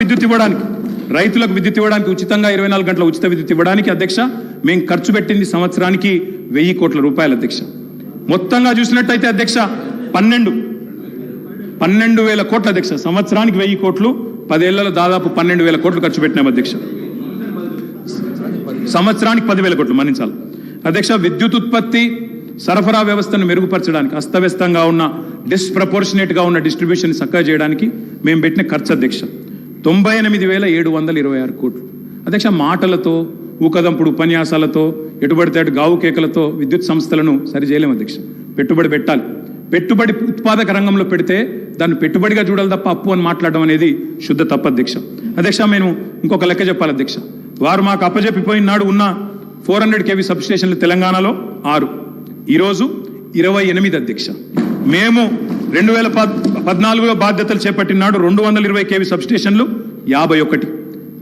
విద్యుత్ ఇవ్వడానికి, రైతులకు విద్యుత్ ఇవ్వడానికి ఉచితంగా 24 గంటల ఉచిత విద్యుత్ ఇవ్వడానికి అధ్యక్ష మేము ఖర్చు పెట్టింది సంవత్సరానికి 1000 కోట్ల రూపాయలు అధ్యక్ష. మొత్తంగా చూసినట్టయితే అధ్యక్ష 12,000 కోట్ల అధ్యక్ష. సంవత్సరానికి 1000 కోట్లు, 10 ఏళ్లలో దాదాపు 12,000 కోట్లు ఖర్చు పెట్టినాం అధ్యక్ష. సంవత్సరానికి 10,000 కోట్లు మన్నించాలి అధ్యక్ష. విద్యుత్ ఉత్పత్తి సరఫరా వ్యవస్థను మెరుగుపరచడానికి, అస్తవ్యస్తంగా ఉన్న డిస్ప్రపోర్షనేట్గా ఉన్న డిస్ట్రిబ్యూషన్ చక్కగా చేయడానికి మేము పెట్టిన ఖర్చు అధ్యక్ష 98,726 కోట్లు అధ్యక్ష. మాటలతో, ఊకదంపుడు ఉపన్యాసాలతో, ఎటుబడితే అటు గావు కేకలతో విద్యుత్ సంస్థలను సరి చేయలేము అధ్యక్ష. పెట్టుబడి పెట్టాలి. పెట్టుబడి ఉత్పాదక రంగంలో పెడితే దాన్ని పెట్టుబడిగా చూడాలి తప్ప అప్పు అని మాట్లాడడం అనేది శుద్ధ తప్పు అధ్యక్ష. అధ్యక్ష మేము ఇంకొక లెక్క చెప్పాలి అధ్యక్ష. వారు మాకు అప్పజెప్పిపోయిన నాడు ఉన్న 400 kV సబ్స్టేషన్లు తెలంగాణలో 6, ఈరోజు 28 అధ్యక్ష. మేము 2014లో బాధ్యతలు చేపట్టిన నాడు 220 kV సబ్స్టేషన్లు 51.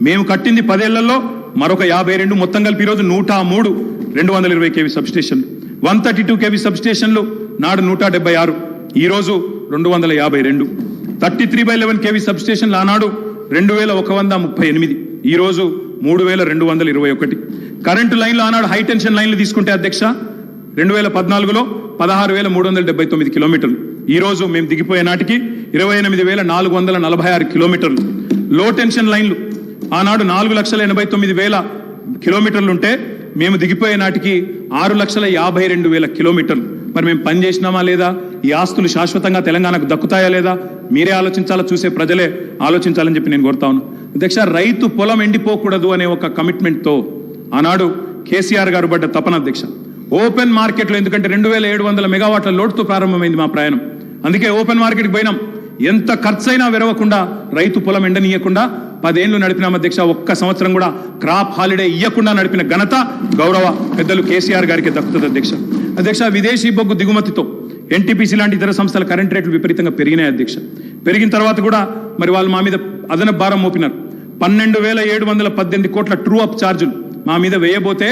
మేము కట్టింది 10 ఏళ్లలో మరొక 52, మొత్తం కలిపి ఈరోజు 103 220 kV సబ్స్టేషన్లు. 132 kV సబ్స్టేషన్లు నాడు 176, ఈరోజు 252. 33/11 kV సబ్స్టేషన్లు ఆనాడు 2138, ఈరోజు 3221. కరెంటు లైన్లు ఆనాడు హై టెన్షన్ లైన్లు తీసుకుంటే అధ్యక్ష 2014లో 16,379 కిలోమీటర్లు, ఈరోజు మేము దిగిపోయే నాటికి 28,446 కిలోమీటర్లు. లో టెన్షన్ లైన్లు ఆనాడు 4,89,000 కిలోమీటర్లు ఉంటే మేము దిగిపోయే నాటికి 6,52,000 కిలోమీటర్లు. మరి మేము పని చేసినామా లేదా? ఈ ఆస్తులు శాశ్వతంగా తెలంగాణకు దక్కుతాయా లేదా? మీరే ఆలోచించాలా, చూసే ప్రజలే ఆలోచించాలని చెప్పి నేను కోరుతా ఉన్నాను అధ్యక్ష. రైతు పొలం ఎండిపోకూడదు అనే ఒక కమిట్మెంట్తో ఆనాడు కేసీఆర్ గారు పడ్డ తపన అధ్యక్ష. ఓపెన్ మార్కెట్లో, ఎందుకంటే 2,700 మెగావాట్ల లోడ్తో ప్రారంభమైంది మా ప్రయాణం, అందుకే ఓపెన్ మార్కెట్కి పోయినాం. ఎంత ఖర్చైనా వెరవకుండా రైతు పొలం ఎండనీయకుండా 10 ఏళ్లు నడిపినాం అధ్యక్ష. ఒక్క సంవత్సరం కూడా క్రాప్ హాలిడే ఇవ్వకుండా నడిపిన ఘనత గౌరవ పెద్దలు కేసీఆర్ గారికి దక్కుతుంది అధ్యక్ష. అధ్యక్ష విదేశీ బొగ్గు దిగుమతితో ఎన్టీపీసీ లాంటి ఇతర సంస్థల కరెంట్ రేట్లు విపరీతంగా పెరిగినాయి అధ్యక్ష. పెరిగిన తర్వాత కూడా మరి వాళ్ళు మా మీద అదనపు భారం మోపినారు. 12,718 కోట్ల ట్రూ అప్ ఛార్జీలు మా మీద వేయబోతే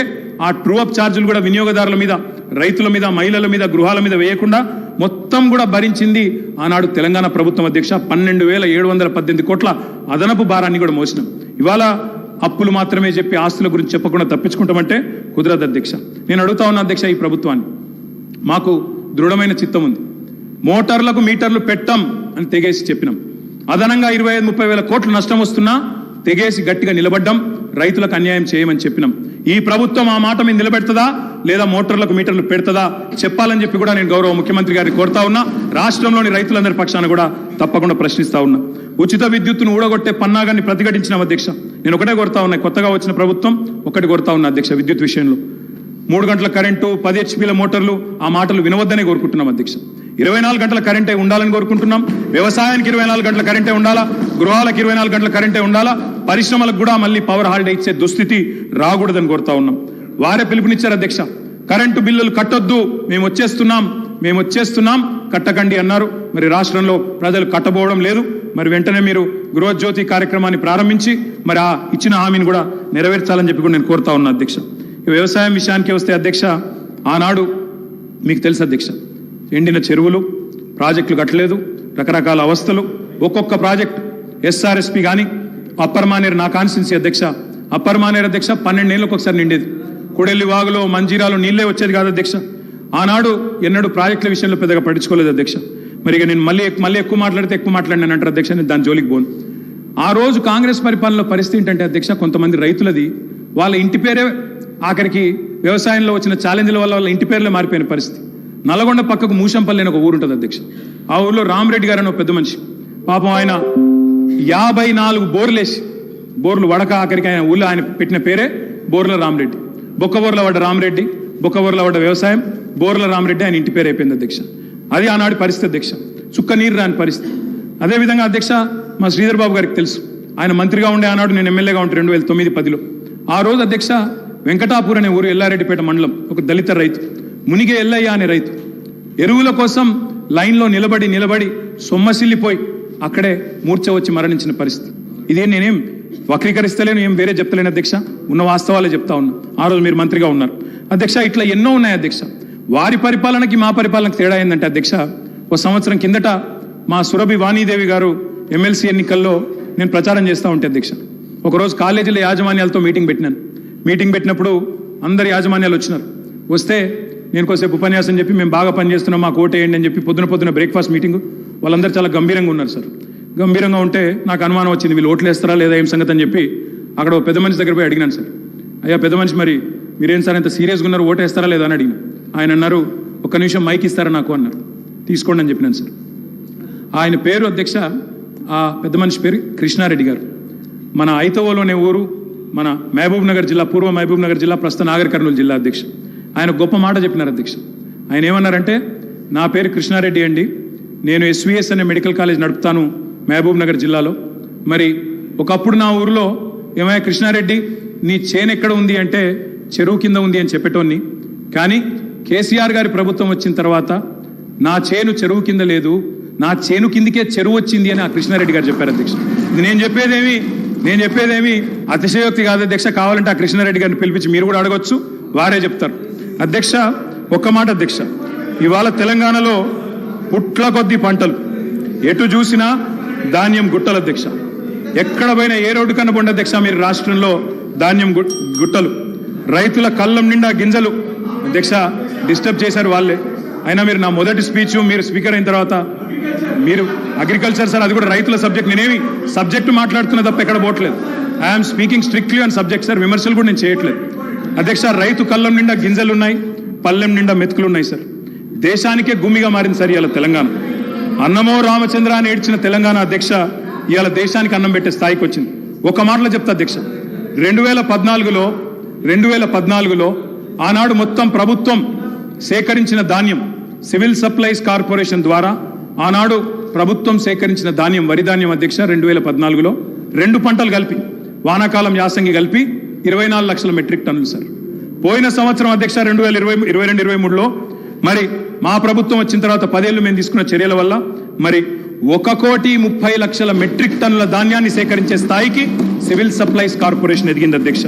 ఆ ట్రూ అప్ ఛార్జీలు కూడా వినియోగదారుల మీద, రైతుల మీద, మహిళల మీద, గృహాల మీద వేయకుండా మొత్తం కూడా భరించింది ఆనాడు తెలంగాణ ప్రభుత్వం అధ్యక్ష. 12,718 కోట్ల అదనపు భారాన్ని కూడా మోసినాం. ఇవాళ అప్పులు మాత్రమే చెప్పి ఆస్తుల గురించి చెప్పకుండా తప్పించుకుంటామంటే కుదరదు అధ్యక్ష. నేను అడుగుతా ఉన్నా అధ్యక్ష, ఈ ప్రభుత్వాన్ని మాకు దృఢమైన చిత్తం ఉంది. మోటార్లకు మీటర్లు పెట్టం అని తెగేసి చెప్పినాం. అదనంగా 25,000-30,000 కోట్లు నష్టం వస్తున్నా తెగేసి గట్టిగా నిలబడ్డం. రైతులకు అన్యాయం చేయమని చెప్పినాం. ఈ ప్రభుత్వం ఆ మాట మీద నిలబెడుతుందా లేదా మోటార్లకు మీటర్లు పెడుతుందా చెప్పాలని చెప్పి కూడా నేను గౌరవ ముఖ్యమంత్రి గారిని కోరుతా ఉన్నా. రాష్ట్రంలోని రైతులందరి పక్షాన కూడా తప్పకుండా ప్రశ్నిస్తా ఉన్నా. ఉచిత విద్యుత్తును ఊడగొట్టే పన్నాగాన్ని ప్రతిఘటించిన అధ్యక్ష. నేను ఒకటే కోరుతా ఉన్నా, కొత్తగా వచ్చిన ప్రభుత్వం ఒకటి కోరుతా ఉన్నా అధ్యక్ష, విద్యుత్ విషయంలో 3 గంటల కరెంటు, 10 HP మోటార్లు, ఆ మాటలు వినవద్దనే కోరుకుంటున్నాం అధ్యక్ష. 24 గంటల కరెంటే ఉండాలని కోరుకుంటున్నాం. వ్యవసాయానికి 24 గంటల కరెంటే ఉండాలా, గృహాలకు 24 గంటల కరెంటే ఉండాలా, పరిశ్రమలకు కూడా మళ్ళీ పవర్ హాలిడే ఇచ్చే దుస్థితి రాకూడదని కోరుతా ఉన్నాం. వారే పిలుపునిచ్చారు అధ్యక్ష. కరెంటు బిల్లులు కట్టొద్దు, మేము వచ్చేస్తున్నాం కట్టకండి అన్నారు. మరి రాష్ట్రంలో ప్రజలు కట్టబోవడం లేదు. మరి వెంటనే మీరు గృహజ్యోతి కార్యక్రమాన్ని ప్రారంభించి మరి ఆ ఇచ్చిన హామీని కూడా నెరవేర్చాలని చెప్పి కూడా నేను కోరుతా ఉన్నా అధ్యక్ష. వ్యవసాయం విషయానికి వస్తే అధ్యక్ష, ఆనాడు మీకు తెలుసు అధ్యక్ష, ఎండిన చెరువులు, ప్రాజెక్టులు కట్టలేదు, రకరకాల అవస్థలు. ఒక్కొక్క ప్రాజెక్ట్ SRSP కానీ అప్పర్ మానేరు, నా కాన్స్టిట్యున్సీ అధ్యక్ష, అప్పర్ మానేరు అధ్యక్ష 12 ఏళ్ళకు ఒకసారి నిండేది. కూడెల్లి వాగులో, మంజీరాలో నీళ్లే వచ్చేది కాదు అధ్యక్ష. ఆనాడు ఎన్నడూ ప్రాజెక్టుల విషయంలో పెద్దగా పట్టించుకోలేదు అధ్యక్ష. మరి ఇక నేను మళ్ళీ ఎక్కువ మాట్లాడినాను అంటారు అధ్యక్ష. నేను దాని జోలికి పోను. ఆ రోజు కాంగ్రెస్ పరిపాలనలో పరిస్థితి ఏంటంటే అధ్యక్ష, కొంతమంది రైతులది వాళ్ళ ఇంటి పేరే ఆఖరికి వ్యవసాయంలో వచ్చిన ఛాలెంజ్ల వల్ల వాళ్ళ ఇంటి పేర్లే మారిపోయిన పరిస్థితి. నల్గొండ పక్కకు మూషంపల్లి అని ఒక ఊరు ఉంటుంది అధ్యక్ష. ఆ ఊర్లో రామరెడ్డి గారు అని ఒక పెద్ద మనిషి, పాపం ఆయన 54 బోర్లు వడక ఆఖరికి ఆయన ఊళ్ళో ఆయన పెట్టిన పేరే బోర్ల రామరెడ్డి. బొక్కబోర్ల పడ్డ రామరెడ్డి, బొక్కబోర్ల పడ్డ వ్యవసాయం, బోర్ల రామరెడ్డి ఆయన ఇంటి పేరు అయిపోయింది అధ్యక్ష. అది ఆనాడు పరిస్థితి అధ్యక్ష, చుక్క నీరు రాని పరిస్థితి. అదేవిధంగా అధ్యక్ష మా శ్రీధర్ బాబు గారికి తెలుసు, ఆయన మంత్రిగా ఉండే ఆనాడు, నేను ఎమ్మెల్యేగా ఉంటే 2009-10లో. ఆ రోజు అధ్యక్ష వెంకటాపూర్ అనే ఊరు, ఎల్లారెడ్డిపేట మండలం, ఒక దళిత రైతు మునిగే ఎల్లయ్య అనే రైతు ఎరువుల కోసం లైన్లో నిలబడి సొమ్మసిల్లిపోయి అక్కడే మూర్ఛ వచ్చి మరణించిన పరిస్థితి. ఇదే నేనేం వక్రీకరిస్తలేను, ఏం వేరే చెప్తలేను అధ్యక్ష, ఉన్న వాస్తవాలే చెప్తా ఉన్నా. ఆ రోజు మీరు మంత్రిగా ఉన్నారు అధ్యక్ష. ఇట్లా ఎన్నో ఉన్నాయి అధ్యక్ష. వారి పరిపాలనకి మా పరిపాలనకి తేడా ఏంటంటే అధ్యక్ష, ఒక సంవత్సరం కిందట మా సురభి వాణీదేవి గారు ఎమ్మెల్సీ ఎన్నికల్లో నేను ప్రచారం చేస్తూ ఉంటే అధ్యక్ష, ఒకరోజు కాలేజీల యాజమాన్యాలతో మీటింగ్ పెట్టినాను. మీటింగ్ పెట్టినప్పుడు అందరు యాజమాన్యాలు వచ్చినారు. వస్తే నేను కొద్దిసేపు ఉపన్యాసం చెప్పి మేము బాగా పనిచేస్తున్నాం మాకు ఓటేయండి అని చెప్పి పొద్దున బ్రేక్ఫాస్ట్ మీటింగ్ వాళ్ళందరూ చాలా గంభీరంగా ఉన్నారు సార్. గంభీరంగా ఉంటే నాకు అనుమానం వచ్చింది, వీళ్ళు ఓట్లు వేస్తారా లేదా ఏం సంగతి అని చెప్పి అక్కడ పెద్ద మనిషి దగ్గర పోయి అడిగినాను సార్. అయ్యా పెద్ద మనిషి, మరి మీరేం సార్ ఇంత సీరియస్గా ఉన్నారు, ఓటు వేస్తారా లేదా అని అడిగిన. ఆయన అన్నారు, ఒక్క నిమిషం మైక్ ఇస్తారా నాకు అన్నారు. తీసుకోండి అని చెప్పినాను సార్. ఆయన పేరు అధ్యక్ష, ఆ పెద్ద మనిషి పేరు కృష్ణారెడ్డి గారు. మన ఐతవోలోనే ఊరు, మన మహబూబ్ నగర్ జిల్లా, పూర్వ మహబూబ్ నగర్ జిల్లా, ప్రస్తుత నాగర్ కర్నూలు జిల్లా అధ్యక్ష. ఆయన గొప్ప మాట చెప్పినారు అధ్యక్ష. ఆయన ఏమన్నారంటే, నా పేరు కృష్ణారెడ్డి అండి, నేను ఎస్విఎస్ అనే మెడికల్ కాలేజ్ నడుపుతాను మహబూబ్ నగర్ జిల్లాలో. మరి ఒకప్పుడు నా ఊరిలో ఏమయ్యా కృష్ణారెడ్డి నీ చేను ఎక్కడ ఉంది అంటే చెరువు కింద ఉంది అని చెప్పేటోన్ని, కానీ కేసీఆర్ గారి ప్రభుత్వం వచ్చిన తర్వాత నా చేను చెరువు కింద లేదు, నా చేను కిందికే చెరువు వచ్చింది అని ఆ కృష్ణారెడ్డి గారు చెప్పారు అధ్యక్ష. ఇది నేను చెప్పేదేమి అతిశయోక్తి కాదు అధ్యక్ష. కావాలంటే ఆ కృష్ణారెడ్డి గారిని పిలిపించి మీరు కూడా అడగొచ్చు, వారే చెప్తారు అధ్యక్ష. ఒక్క మాట అధ్యక్ష, ఇవాళ తెలంగాణలో పుట్ల కొద్ది పంటలు, ఎటు చూసినా ధాన్యం గుట్టలు అధ్యక్ష. ఎక్కడ పోయినా ఏ రోడ్డు కన్నా పోండి అధ్యక్ష మీరు రాష్ట్రంలో ధాన్యం గుట్టలు, రైతుల కళ్ళం నిండా గింజలు అధ్యక్ష. డిస్టర్బ్ చేశారు వాళ్ళే. అయినా మీరు నా మొదటి స్పీచ్ మీరు స్పీకర్ అయిన తర్వాత మీరు అగ్రికల్చర్ సార్, అది కూడా రైతుల సబ్జెక్ట్, నేనేమి సబ్జెక్టు మాట్లాడుతున్నా తప్ప ఎక్కడ పోవట్లేదు. I'm speaking strictly on subject sir, విమర్శలు కూడా నేను చేయట్లేదు అధ్యక్ష. రైతు కళ్ళం నిండా గింజలు ఉన్నాయి, పల్లెం నిండా మెతుకులు ఉన్నాయి సార్. దేశానికే గుమ్మిగా మారింది సార్ ఇవాళ తెలంగాణ. అన్నమో రామచంద్ర అని ఏడ్చిన తెలంగాణ అధ్యక్ష ఇవాళ దేశానికి అన్నం పెట్టే స్థాయికి వచ్చింది. ఒక మాటలో చెప్తా అధ్యక్ష, 2014లో ఆనాడు మొత్తం ప్రభుత్వం సేకరించిన ధాన్యం, సివిల్ సప్లైస్ కార్పొరేషన్ ద్వారా ఆనాడు ప్రభుత్వం సేకరించిన ధాన్యం, వరి ధాన్యం అధ్యక్ష 2014లో 2 పంటలు కలిపి, వానాకాలం యాసంగి కలిపి 24 లక్షల మెట్రిక్ టన్నులు సార్. పోయిన సంవత్సరం అధ్యక్ష 2022-23లో మరి మా ప్రభుత్వం వచ్చిన తర్వాత 10 ఏళ్ళు మేము తీసుకున్న చర్యల వల్ల మరి 1,30,00,000 మెట్రిక్ టన్నుల ధాన్యాన్ని సేకరించే స్థాయికి సివిల్ సప్లైస్ కార్పొరేషన్ ఎదిగింది అధ్యక్ష.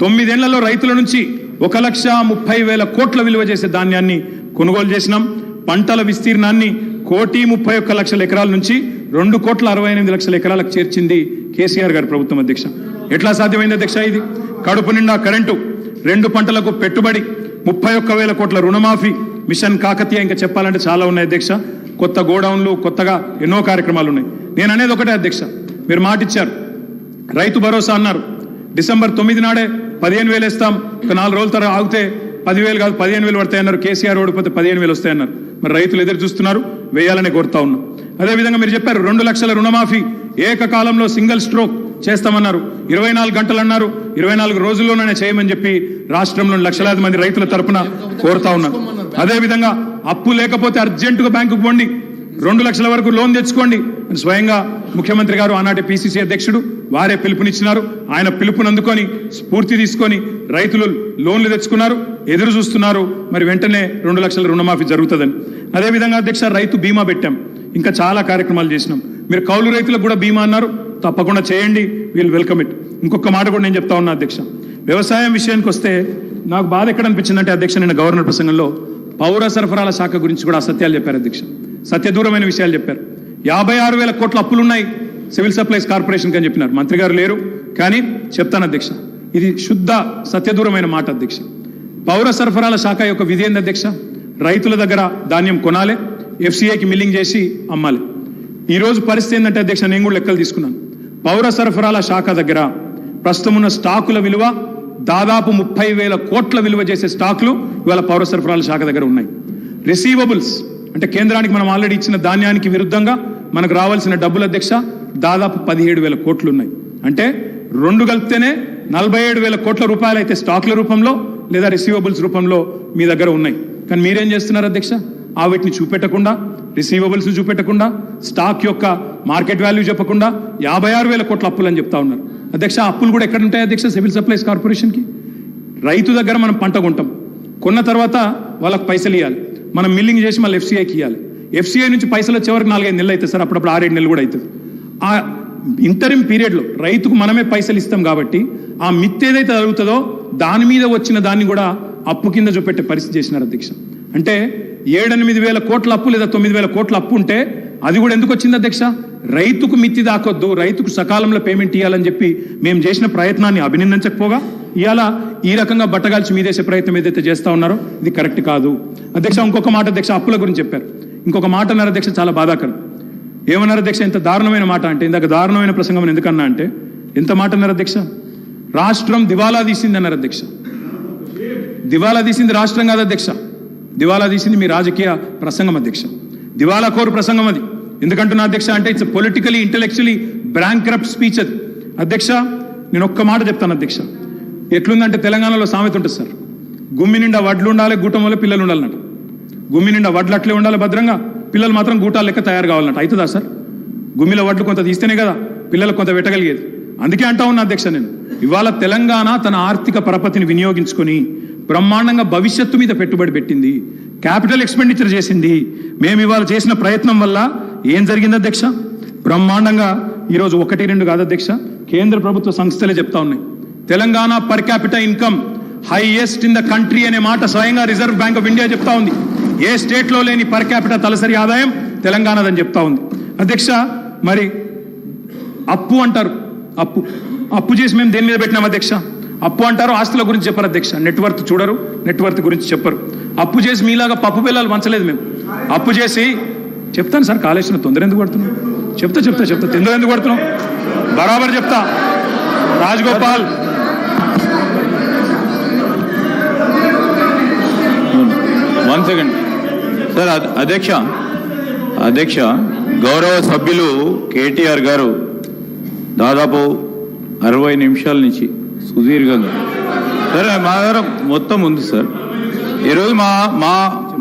9 ఏళ్లలో రైతుల నుంచి 1,30,000 కోట్ల విలువ చేసే ధాన్యాన్ని కొనుగోలు చేసినాం. పంటల విస్తీర్ణాన్ని 1,31,00,000 ఎకరాల నుంచి 2,68,00,000 ఎకరాలకు చేర్చింది కేసీఆర్ గారి ప్రభుత్వం అధ్యక్ష. ఎట్లా సాధ్యమైంది అధ్యక్ష ఇది? కడుపు నిండా కరెంటు, 2 పంటలకు పెట్టుబడి, 31,000 కోట్ల రుణమాఫీ, మిషన్ కాకతీయ, ఇంకా చెప్పాలంటే చాలా ఉన్నాయి అధ్యక్ష. కొత్త గోడౌన్లు, కొత్తగా ఎన్నో కార్యక్రమాలు ఉన్నాయి. నేను అనేది ఒకటే అధ్యక్ష, మీరు మాట ఇచ్చారు, రైతు భరోసా అన్నారు. డిసెంబర్ 9 నాడే 15,000 ఇస్తాం, ఒక 4 రోజుల తర్వాత ఆగితే 10,000 కాదు 15,000 పడతాయన్నారు. కేసీఆర్ ఓడిపోతే 15,000 వస్తాయన్నారు. మరి రైతులు ఎదురు చూస్తున్నారు, వేయాలని కోరుతా ఉన్నాం. అదేవిధంగా మీరు చెప్పారు 2 లక్షల రుణమాఫీ ఏకకాలంలో సింగిల్ స్ట్రోక్ చేస్తామన్నారు. 24 గంటలు అన్నారు, 24 రోజుల్లోనే చేయమని చెప్పి రాష్ట్రంలో లక్షలాది మంది రైతుల తరపున కోరుతా ఉన్నారు. అదేవిధంగా అప్పు లేకపోతే అర్జెంటుగా బ్యాంకుకు పోండి, 2 లక్షల వరకు లోన్ తెచ్చుకోండి అని స్వయంగా ముఖ్యమంత్రి గారు, ఆనాటి పిసిసి అధ్యక్షుడు వారే పిలుపునిచ్చినారు. ఆయన పిలుపుని అందుకొని స్ఫూర్తి తీసుకొని రైతులు లోన్లు తెచ్చుకున్నారు, ఎదురు చూస్తున్నారు. మరి వెంటనే 2 లక్షల రుణమాఫీ జరుగుతుందని. అదేవిధంగా అధ్యక్ష రైతు బీమా పెట్టాం, ఇంకా చాలా కార్యక్రమాలు చేసినాం. మీరు కౌలు రైతులకు కూడా బీమా అన్నారు, తప్పకుండా చేయండి, వీళ్ళు వెల్కమ్ ఇట్. ఇంకొక మాట కూడా నేను చెప్తా ఉన్నా అధ్యక్ష, వ్యవసాయం విషయానికి వస్తే నాకు బాధ ఎక్కడ అనిపించిందంటే అధ్యక్ష, నిన్న గవర్నర్ ప్రసంగంలో పౌర సరఫరాల శాఖ గురించి కూడా అసత్యాలు చెప్పారు అధ్యక్ష, సత్యదూరమైన విషయాలు చెప్పారు. 56,000 కోట్ల అప్పులున్నాయి సివిల్ సప్లైస్ కార్పొరేషన్కి అని చెప్పినారు. మంత్రి గారు లేరు కానీ చెప్తాను అధ్యక్ష, ఇది శుద్ధ సత్యదూరమైన మాట అధ్యక్ష. పౌర సరఫరాల శాఖ యొక్క విధి ఏంది అధ్యక్ష? రైతుల దగ్గర ధాన్యం కొనాలి, ఎఫ్సిఐకి మిల్లింగ్ చేసి అమ్మాలి. ఈరోజు పరిస్థితి ఏంటంటే అధ్యక్ష, నేను కూడా లెక్కలు తీసుకున్నాను. పౌర సరఫరాల శాఖ దగ్గర ప్రస్తుతం ఉన్న స్టాకుల విలువ దాదాపు 30,000 కోట్ల విలువ చేసే స్టాకులు ఇవాళ పౌర సరఫరాల శాఖ దగ్గర ఉన్నాయి. రిసీవబుల్స్ అంటే కేంద్రానికి మనం ఆల్రెడీ ఇచ్చిన ధాన్యానికి విరుద్ధంగా మనకు రావాల్సిన డబ్బుల అధ్యక్ష దాదాపు 17,000 కోట్లు ఉన్నాయి. అంటే 2 కలిపితేనే 47,000 కోట్ల రూపాయలు అయితే స్టాకుల రూపంలో లేదా రిసీవబుల్స్ రూపంలో మీ దగ్గర ఉన్నాయి. కానీ మీరేం చేస్తున్నారు అధ్యక్ష? ఆ వీటిని చూపెట్టకుండా, రిసీవబుల్స్ చూపెట్టకుండా, స్టాక్ యొక్క మార్కెట్ వాల్యూ చెప్పకుండా 56,000 కోట్ల అప్పులు అని చెప్తా ఉన్నారు అధ్యక్ష. అప్పులు కూడా ఎక్కడ ఉంటాయి అధ్యక్ష? సివిల్ సప్లైస్ కార్పొరేషన్కి. రైతు దగ్గర మనం పంట కొంటాం, కొన్న తర్వాత వాళ్ళకి పైసలు ఇవ్వాలి, మనం మిల్లింగ్ చేసి మళ్ళీ ఎఫ్సిఐకి ఇవ్వాలి. ఎఫ్సిఐ నుంచి పైసలు వచ్చే వరకు 4-5 నెలలు అవుతుంది సార్, అప్పుడప్పుడు 6-7 నెలలు కూడా అవుతుంది. ఆ ఇంటరిమ్ పీరియడ్లో రైతుకు మనమే పైసలు ఇస్తాం కాబట్టి ఆ మిత్ ఏదైతే జరుగుతుందో దాని మీద వచ్చిన దాన్ని కూడా అప్పు కింద చూపెట్టే పరిస్థితి చేసినారు అధ్యక్ష. అంటే 7-8 వేల కోట్ల అప్పు లేదా 9,000 కోట్ల అప్పు ఉంటే అది కూడా ఎందుకు వచ్చింది అధ్యక్ష? రైతుకు మిత్తి దాకొద్దు, రైతుకు సకాలంలో పేమెంట్ ఇవ్వాలని చెప్పి మేము చేసిన ప్రయత్నాన్ని అభినందించకపోగా ఇవాళ ఈ రకంగా బట్టగాల్చి మీదేసే ప్రయత్నం ఏదైతే చేస్తా ఉన్నారో ఇది కరెక్ట్ కాదు. అధ్యక్ష ఇంకొక మాట అధ్యక్ష, అప్పుల గురించి చెప్పారు. ఇంకొక మాట అన్నారు అధ్యక్ష, చాలా బాధాకరం. ఏమన్నారు అధ్యక్ష? ఎంత దారుణమైన మాట అంటే, ఇందాక దారుణమైన ప్రసంగం ఎందుకన్నా అంటే ఎంత మాట అన్నారు అధ్యక్ష? రాష్ట్రం దివాలా తీసింది అన్నారు అధ్యక్ష. దివాలా తీసింది రాష్ట్రం కాదు అధ్యక్ష, దివాలా తీసింది మీ రాజకీయ ప్రసంగం అధ్యక్ష. దివాలా కోరు ప్రసంగం అది. ఎందుకంటున్నా అధ్యక్ష అంటే ఇట్స్ పొలిటికలీ ఇంటెలెక్చువలీ బ్యాంక్రప్ట్ స్పీచ్ అది అధ్యక్ష. నేను ఒక్క మాట చెప్తాను అధ్యక్ష. ఎట్లుందంటే తెలంగాణలో సామెత ఉంటుంది సార్, గుమ్మి నిండా వడ్లు ఉండాలి, గూటం వల్ల పిల్లలు ఉండాలన్నట్టు. గుమ్మి నిండా వడ్లు అట్లే ఉండాలి భద్రంగా, పిల్లలు మాత్రం గూటాలు లెక్క తయారు కావాలన్నట్టు. అవుతుందా సార్? గుమ్మిలో వడ్లు కొంత తీస్తేనే కదా పిల్లలకు కొంత పెట్టగలిగేది. అందుకే అంటా ఉన్నా అధ్యక్ష, నేను ఇవాళ తెలంగాణ తన ఆర్థిక పరపతిని వినియోగించుకొని బ్రహ్మాండంగా భవిష్యత్తు మీద పెట్టుబడి పెట్టింది, క్యాపిటల్ ఎక్స్పెండిచర్ చేసింది. మేము ఇవాళ చేసిన ప్రయత్నం వల్ల ఏం జరిగింది అధ్యక్ష? బ్రహ్మాండంగా ఈరోజు 1-2 కాదు అధ్యక్ష, కేంద్ర ప్రభుత్వ సంస్థలే చెప్తా ఉన్నాయి, Telangana per capital income highest in the country అనే మాట స్వయంగా రిజర్వ్ బ్యాంక్ ఆఫ్ ఇండియా చెప్తా ఉంది. ఏ స్టేట్లో లేని పర్ క్యాపిటల్ తలసరి ఆదాయం తెలంగాణదని చెప్తా ఉంది అధ్యక్ష. మరి అప్పు అంటారు, అప్పు చేసి మేము దేని మీద పెట్టినాం అధ్యక్ష? అప్పు అంటారు, ఆస్తుల గురించి చెప్పరు అధ్యక్ష. నెట్వర్త్ చూడరు, నెట్వర్త్ గురించి చెప్పరు. అప్పు చేసి మీలాగా పప్పు పిల్లలు వంచలేదు మేము. అప్పు చేసి చెప్తాను సార్, కాళేశ్వరం తొందర ఎందుకు పడుతున్నాం? చెప్తా తొందర ఎందుకు పడుతున్నాం? బరాబర్ చెప్తా. Rajagopal, one second sir. అధ్యక్ష గౌరవ సభ్యులు కేటీఆర్ గారు దాదాపు 60 నిమిషాల నుంచి సుదీర్ఘంగా సరే మా దగ్గర మొత్తం ఉంది సార్. ఈరోజు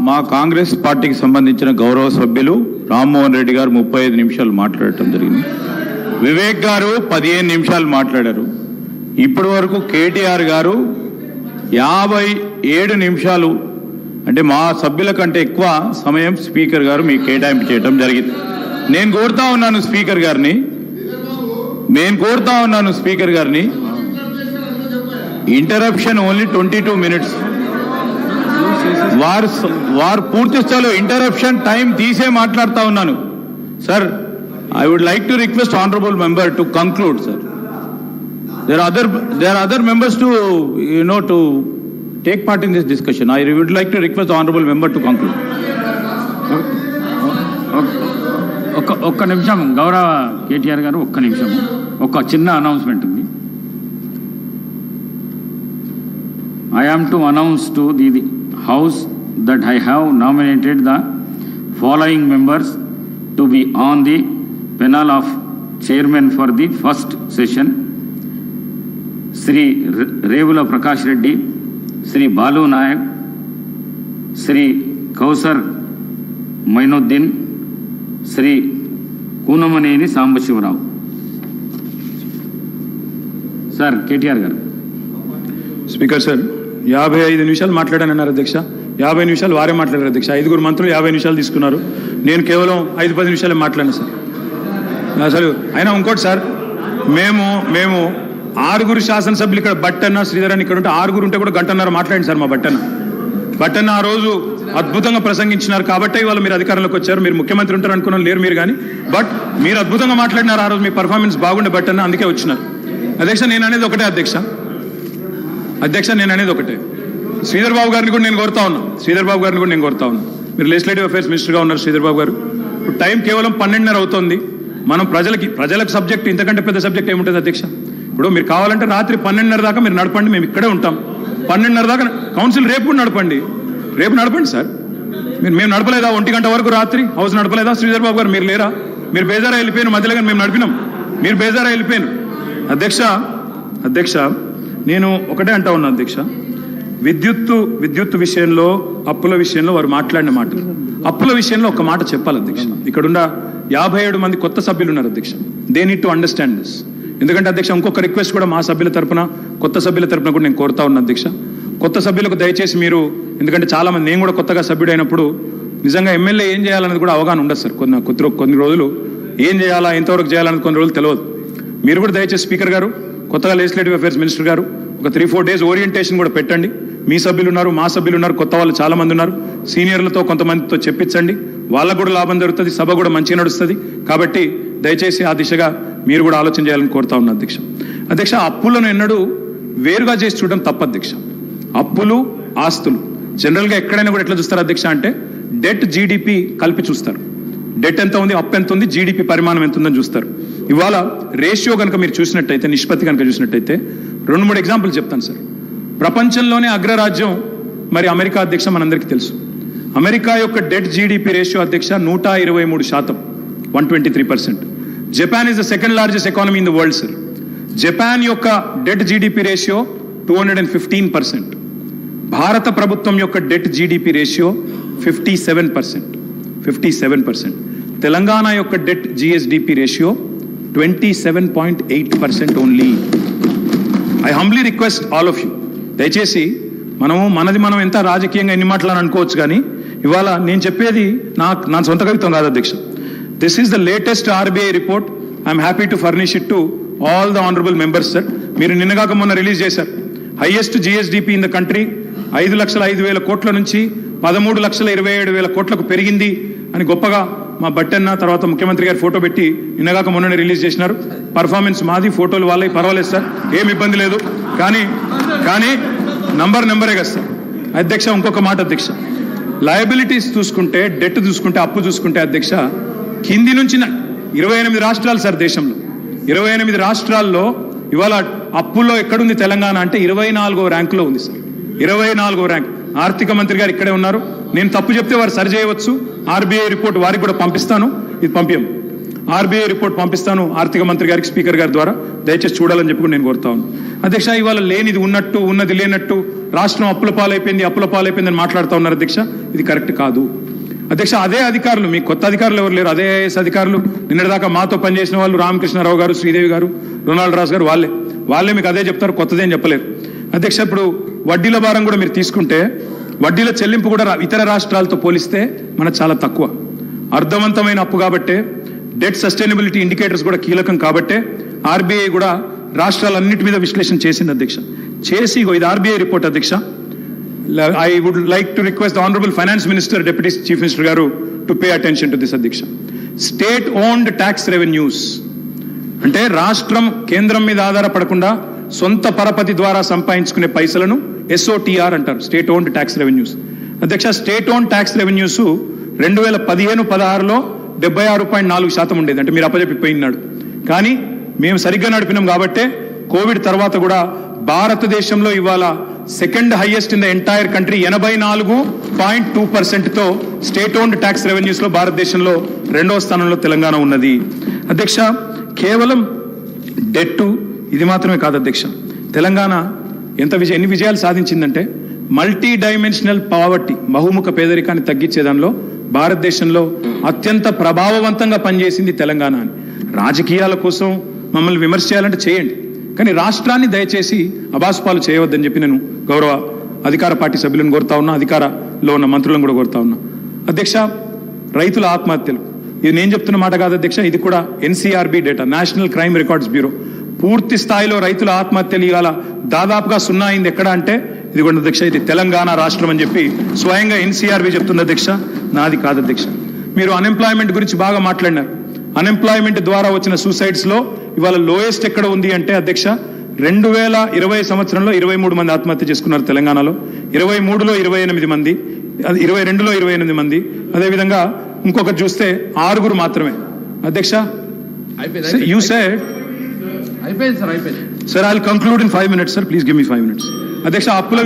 మా కాంగ్రెస్ పార్టీకి సంబంధించిన గౌరవ సభ్యులు రామ్మోహన్ రెడ్డి గారు 35 నిమిషాలు మాట్లాడటం జరిగింది. వివేక్ గారు 15 నిమిషాలు మాట్లాడారు. ఇప్పటి వరకు కేటీఆర్ గారు 57 నిమిషాలు, అంటే మా సభ్యుల కంటే ఎక్కువ సమయం స్పీకర్ గారు మీకు కేటాయింపు చేయడం జరిగింది. నేను కోరుతా ఉన్నాను స్పీకర్ గారిని ఇంటరప్షన్ ఓన్లీ 22 మినిట్స్. వారు పూర్తి స్థాయిలో ఇంటరప్షన్ టైం తీసే మాట్లాడుతా ఉన్నాను sir. I would like to request honorable member to conclude, sir. There are other members to take part in this discussion. I would like to request honorable member to conclude. ఒక్క నిమిషం గౌరవ కేటీఆర్ గారు, ఒక్క నిమిషం. ఒక చిన్న అనౌన్స్మెంట్ ఉంది. I am to announce to the House that I have nominated the following members to be on the panel of chairman for the first session: Sri Revula Prakash Reddy, Sri Balu Nayak, Sri Kausar Mainuddin, Sri Kunamaneni Sambashivaravu. Sir, KTR garu. Speaker sir 55 నిమిషాలు మాట్లాడానన్నారు అధ్యక్ష. 50 నిమిషాలు వారే మాట్లాడారు అధ్యక్ష. 5 మంత్రులు 50 నిమిషాలు తీసుకున్నారు. నేను కేవలం 5-10 నిమిషాలే మాట్లాడాను సార్. అసలు అయినా ఇంకోటి సార్, మేము 6 శాసనసభ్యులు ఇక్కడ బట్టన్న శ్రీధర్ అని ఇక్కడ ఉంటే 6 ఉంటే కూడా గంటన్నర మాట్లాడింది సార్. మా బట్టన్న ఆ రోజు అద్భుతంగా ప్రసంగించినారు కాబట్టి ఇవాళ మీరు అధికారంలోకి వచ్చారు. మీరు ముఖ్యమంత్రి ఉంటారు అనుకున్నాను, లేరు మీరు కానీ. బట్ మీరు అద్భుతంగా మాట్లాడినారు ఆ రోజు, మీ పర్ఫార్మెన్స్ బాగుండే బట్టన్న, అందుకే వచ్చినారు అధ్యక్ష. నేను అనేది ఒకటే అధ్యక్ష, శ్రీధర్ బాబు గారిని కూడా నేను కోరుతా ఉన్నా, మీరు లెజిస్లేటివ్ అఫైర్స్ మినిస్టర్గా ఉన్నారు శ్రీధర్ బాబు గారు. ఇప్పుడు టైం కేవలం 12:30 అవుతుంది. మనం ప్రజలకు సబ్జెక్ట్ ఇంతకంటే పెద్ద సబ్జెక్ట్ ఏముంటుంది అధ్యక్ష? ఇప్పుడు మీరు కావాలంటే రాత్రి 12:30 దాకా మీరు నడపండి, మేము ఇక్కడే ఉంటాం. 12:30 దాకా కౌన్సిల్ రేపు నడపండి సార్. మేము నడపలేదా 1 గంట వరకు రాత్రి హౌస్ నడపలేదా? శ్రీధర్ బాబు గారు మీరు లేరా? మీరు బేజారా వెళ్ళిపోయిన మధ్యలో, కానీ మేము నడిపినాం, మీరు బేజారా వెళ్ళిపోయాను అధ్యక్ష. నేను ఒకటే అంటా ఉన్నా అధ్యక్ష, విద్యుత్ విషయంలో, అప్పుల విషయంలో వారు మాట్లాడిన మాటలు, అప్పుల విషయంలో ఒక మాట చెప్పాలి అధ్యక్ష. ఇక్కడున్న 57 మంది కొత్త సభ్యులు ఉన్నారు అధ్యక్ష. They need to understand this. ఎందుకంటే అధ్యక్ష ఇంకొక రిక్వెస్ట్ కూడా మా సభ్యుల తరపున, కొత్త సభ్యుల తరపున కూడా నేను కోరుతా ఉన్నా అధ్యక్ష. కొత్త సభ్యులకు దయచేసి మీరు, ఎందుకంటే చాలా మంది, నేను కూడా కొత్తగా సభ్యుడైనప్పుడు నిజంగా ఎమ్మెల్యే ఏం చేయాలనేది కూడా అవగాహన ఉండదు సార్. కొన్ని రోజులు ఏం చేయాలా, ఎంతవరకు చేయాలనేది కొన్ని రోజులు తెలియదు. మీరు కూడా దయచేసి స్పీకర్ గారు, కొత్తగా లెజిస్లేటివ్ అఫైర్స్ మినిస్టర్ గారు, ఒక 3-4 డేస్ ఓరియంటేషన్ కూడా పెట్టండి. మీ సభ్యులు ఉన్నారు, మా సభ్యులు ఉన్నారు, కొత్త వాళ్ళు చాలా మంది ఉన్నారు. సీనియర్లతో కొంతమందితో చెప్పించండి, వాళ్ళకు కూడా లాభం జరుగుతుంది, సభ కూడా మంచిగా నడుస్తుంది. కాబట్టి దయచేసి ఆ దిశగా మీరు కూడా ఆలోచన చేయాలని కోరుతా ఉన్నా అధ్యక్ష. అధ్యక్ష, అప్పులను ఎన్నడూ వేరుగా చేసి చూడడం తప్పు అధ్యక్ష. అప్పులు ఆస్తులు జనరల్గా ఎక్కడైనా కూడా ఎట్లా చూస్తారు అధ్యక్ష అంటే డెట్ జీడిపి కలిపి చూస్తారు. డెట్ ఎంత ఉంది, అప్పు ఎంత ఉంది, జీడిపి పరిమాణం ఎంత ఉందని చూస్తారు. ఇవాళ రేషియో కనుక మీరు చూసినట్టయితే, నిష్పత్తి కనుక చూసినట్టయితే 2-3 ఎగ్జాంపుల్ చెప్తాను సార్. ప్రపంచంలోనే అగ్రరాజ్యం మరి అమెరికా అధ్యక్ష మనందరికీ తెలుసు. అమెరికా యొక్క డెట్ జీడిపి రేషియో అధ్యక్ష 123%, 123%. Japan is the second largest economy in the world sir. Japan యొక్క డెట్ జీడిపి రేషియో 215%. భారత ప్రభుత్వం యొక్క డెట్ జీడిపి రేషియో 57%. తెలంగాణ యొక్క debt GSDP ratio 27.8% only. I humbly request all of you, దయచేసి మనం ఎంత రాజకీయంగా ఎన్ని మాటలని అనుకోవచ్చు, కానీ ఇవాళ నేను చెప్పేది నా సొంత కవిత్వం కాదు అధ్యక్ష. This is the latest RBI report. I'm happy to furnish it to all the honourable members sir. మీరు నిన్నగాక మొన్న రిలీజ్ చేశారు. Highest GSDP in the country 5,05,000 కోట్ల నుంచి 13,27,000 కోట్లకు పెరిగింది అని గొప్పగా మా బట్టన్న తర్వాత ముఖ్యమంత్రి గారు ఫోటో పెట్టి నిన్నగాక మొన్ననే రిలీజ్ చేసినారు. పర్ఫార్మెన్స్ మాది, ఫోటోలు వాళ్ళవి, పర్వాలేదు సార్, ఏమి ఇబ్బంది లేదు. కానీ నంబరే కదా సార్ అధ్యక్ష. ఇంకొక మాట అధ్యక్ష, లయబిలిటీస్ చూసుకుంటే, డెట్ చూసుకుంటే, అప్పు చూసుకుంటే అధ్యక్ష కింది నుంచి 28 రాష్ట్రాలు సార్ దేశంలో. 28 రాష్ట్రాల్లో ఇవాళ అప్పుల్లో ఎక్కడుంది తెలంగాణ అంటే 24వ ర్యాంకులో ఉంది సార్. 24వ ర్యాంక్. ఆర్థిక మంత్రి గారు ఇక్కడే ఉన్నారు. నేను తప్పు చెప్తే వారు సరి చేయవచ్చు. ఆర్బీఐ రిపోర్ట్ వారికి కూడా పంపిస్తాను. ఇది పంపించం, ఆర్బీఐ రిపోర్ట్ పంపిస్తాను ఆర్థిక మంత్రి గారికి స్పీకర్ గారి ద్వారా. దయచేసి చూడాలని చెప్పి నేను కోరుతా ఉన్నాను అధ్యక్ష. ఇవాళ లేనిది ఉన్నట్టు, ఉన్నది లేనట్టు, రాష్ట్రం అప్పుల పాలైపోయిందని మాట్లాడుతూ ఉన్నారు అధ్యక్ష. ఇది కరెక్ట్ కాదు అధ్యక్ష. అదే అధికారులు, మీకు కొత్త అధికారులు ఎవరు లేరు, అదే ఐఏఎస్ అధికారులు నిన్నటిదాకా మాతో పనిచేసిన వాళ్ళు, రామకృష్ణారావు గారు, శ్రీదేవి గారు, రొనాల్డ్ రాజు గారు, వాళ్ళే మీకు అదే చెప్తారు, కొత్తదేం చెప్పలేరు అధ్యక్ష. ఇప్పుడు వడ్డీల భారం కూడా మీరు తీసుకుంటే, వడ్డీల చెల్లింపు కూడా ఇతర రాష్ట్రాలతో పోలిస్తే మనకు చాలా తక్కువ. అర్థవంతమైన అప్పు కాబట్టే, డెట్ సస్టైనబిలిటీ ఇండికేటర్స్ కూడా కీలకం కాబట్టే ఆర్బీఐ కూడా రాష్ట్రాలన్నిటి మీద విశ్లేషణ చేసింది అధ్యక్ష. ఇది ఆర్బీఐ రిపోర్ట్ అధ్యక్ష. I would like to request the honourable finance minister, deputy chief minister గారు to pay attention to this అధ్యక్ష. స్టేట్ ఓన్డ్ ట్యాక్స్ రెవెన్యూస్ అంటే రాష్ట్రం కేంద్రం మీద ఆధారపడకుండా సొంత పరపతి ద్వారా సంపాదించుకునే పైసలను ఎస్ఓటిఆర్ అంటారు, స్టేట్ ఓన్డ్ ట్యాక్స్ రెవెన్యూస్ అధ్యక్ష. స్టేట్ ఓన్డ్ ట్యాక్స్ రెవెన్యూస్ 2015-16లో 76.4% ఉండేది, అంటే మీరు అప్పచెప్పిపోయినాడు. కానీ మేము సరిగ్గా నడిపినాం కాబట్టే కోవిడ్ తర్వాత కూడా భారతదేశంలో ఇవాళ second highest in the entire country 84.2%తో స్టేట్ ఓన్డ్ ట్యాక్స్ రెవెన్యూస్ లో భారతదేశంలో 2వ స్థానంలో తెలంగాణ ఉన్నది అధ్యక్ష. కేవలం డెట్టు ఇది మాత్రమే కాదు అధ్యక్ష. తెలంగాణ ఎన్ని విజయాలు సాధించిందంటే మల్టీ డైమెన్షనల్ పావర్టీ, బహుముఖ పేదరికాన్ని తగ్గించే దానిలో భారతదేశంలో అత్యంత ప్రభావవంతంగా పనిచేసింది తెలంగాణ అని. రాజకీయాల కోసం మమ్మల్ని విమర్శ చేయాలంటే చేయండి, కానీ రాష్ట్రాన్ని దయచేసి అబాసుపాలు చేయవద్దని చెప్పి నేను గౌరవ అధికార పార్టీ సభ్యులను కోరుతా ఉన్నా, అధికారంలో ఉన్న మంత్రులను కూడా కోరుతా ఉన్నా అధ్యక్ష. రైతుల ఆత్మహత్యలు ఇది నేను చెప్తున్న మాట కాదు అధ్యక్ష, ఇది కూడా NCRB data, national crime records bureau. పూర్తి స్థాయిలో రైతుల ఆత్మహత్యలు ఇవాళ దాదాపుగా 0 అయింది. ఎక్కడ అంటే ఇది కూడా అధ్యక్ష, ఇది తెలంగాణ రాష్ట్రం అని చెప్పి స్వయంగా ఎన్సీఆర్బీ చెప్తుంది అధ్యక్ష, నాది కాదు అధ్యక్ష. మీరు అన్ఎంప్లాయ్మెంట్ గురించి బాగా మాట్లాడినారు. అన్ఎంప్లాయ్మెంట్ ద్వారా వచ్చిన సూసైడ్స్ లో ఇవాళ లోయెస్ట్ ఎక్కడ ఉంది అంటే అధ్యక్ష 2020 సంవత్సరంలో 23 మంది ఆత్మహత్య చేసుకున్నారు తెలంగాణలో, 23లో 28 మంది, 22లో 28 మంది, అదేవిధంగా ఇంకొకటి చూస్తే 6 మాత్రమే అధ్యక్ష. You said sir, I will conclude in 5 minutes sir, please give me 5 minutes అధ్యక్ష. అప్పుల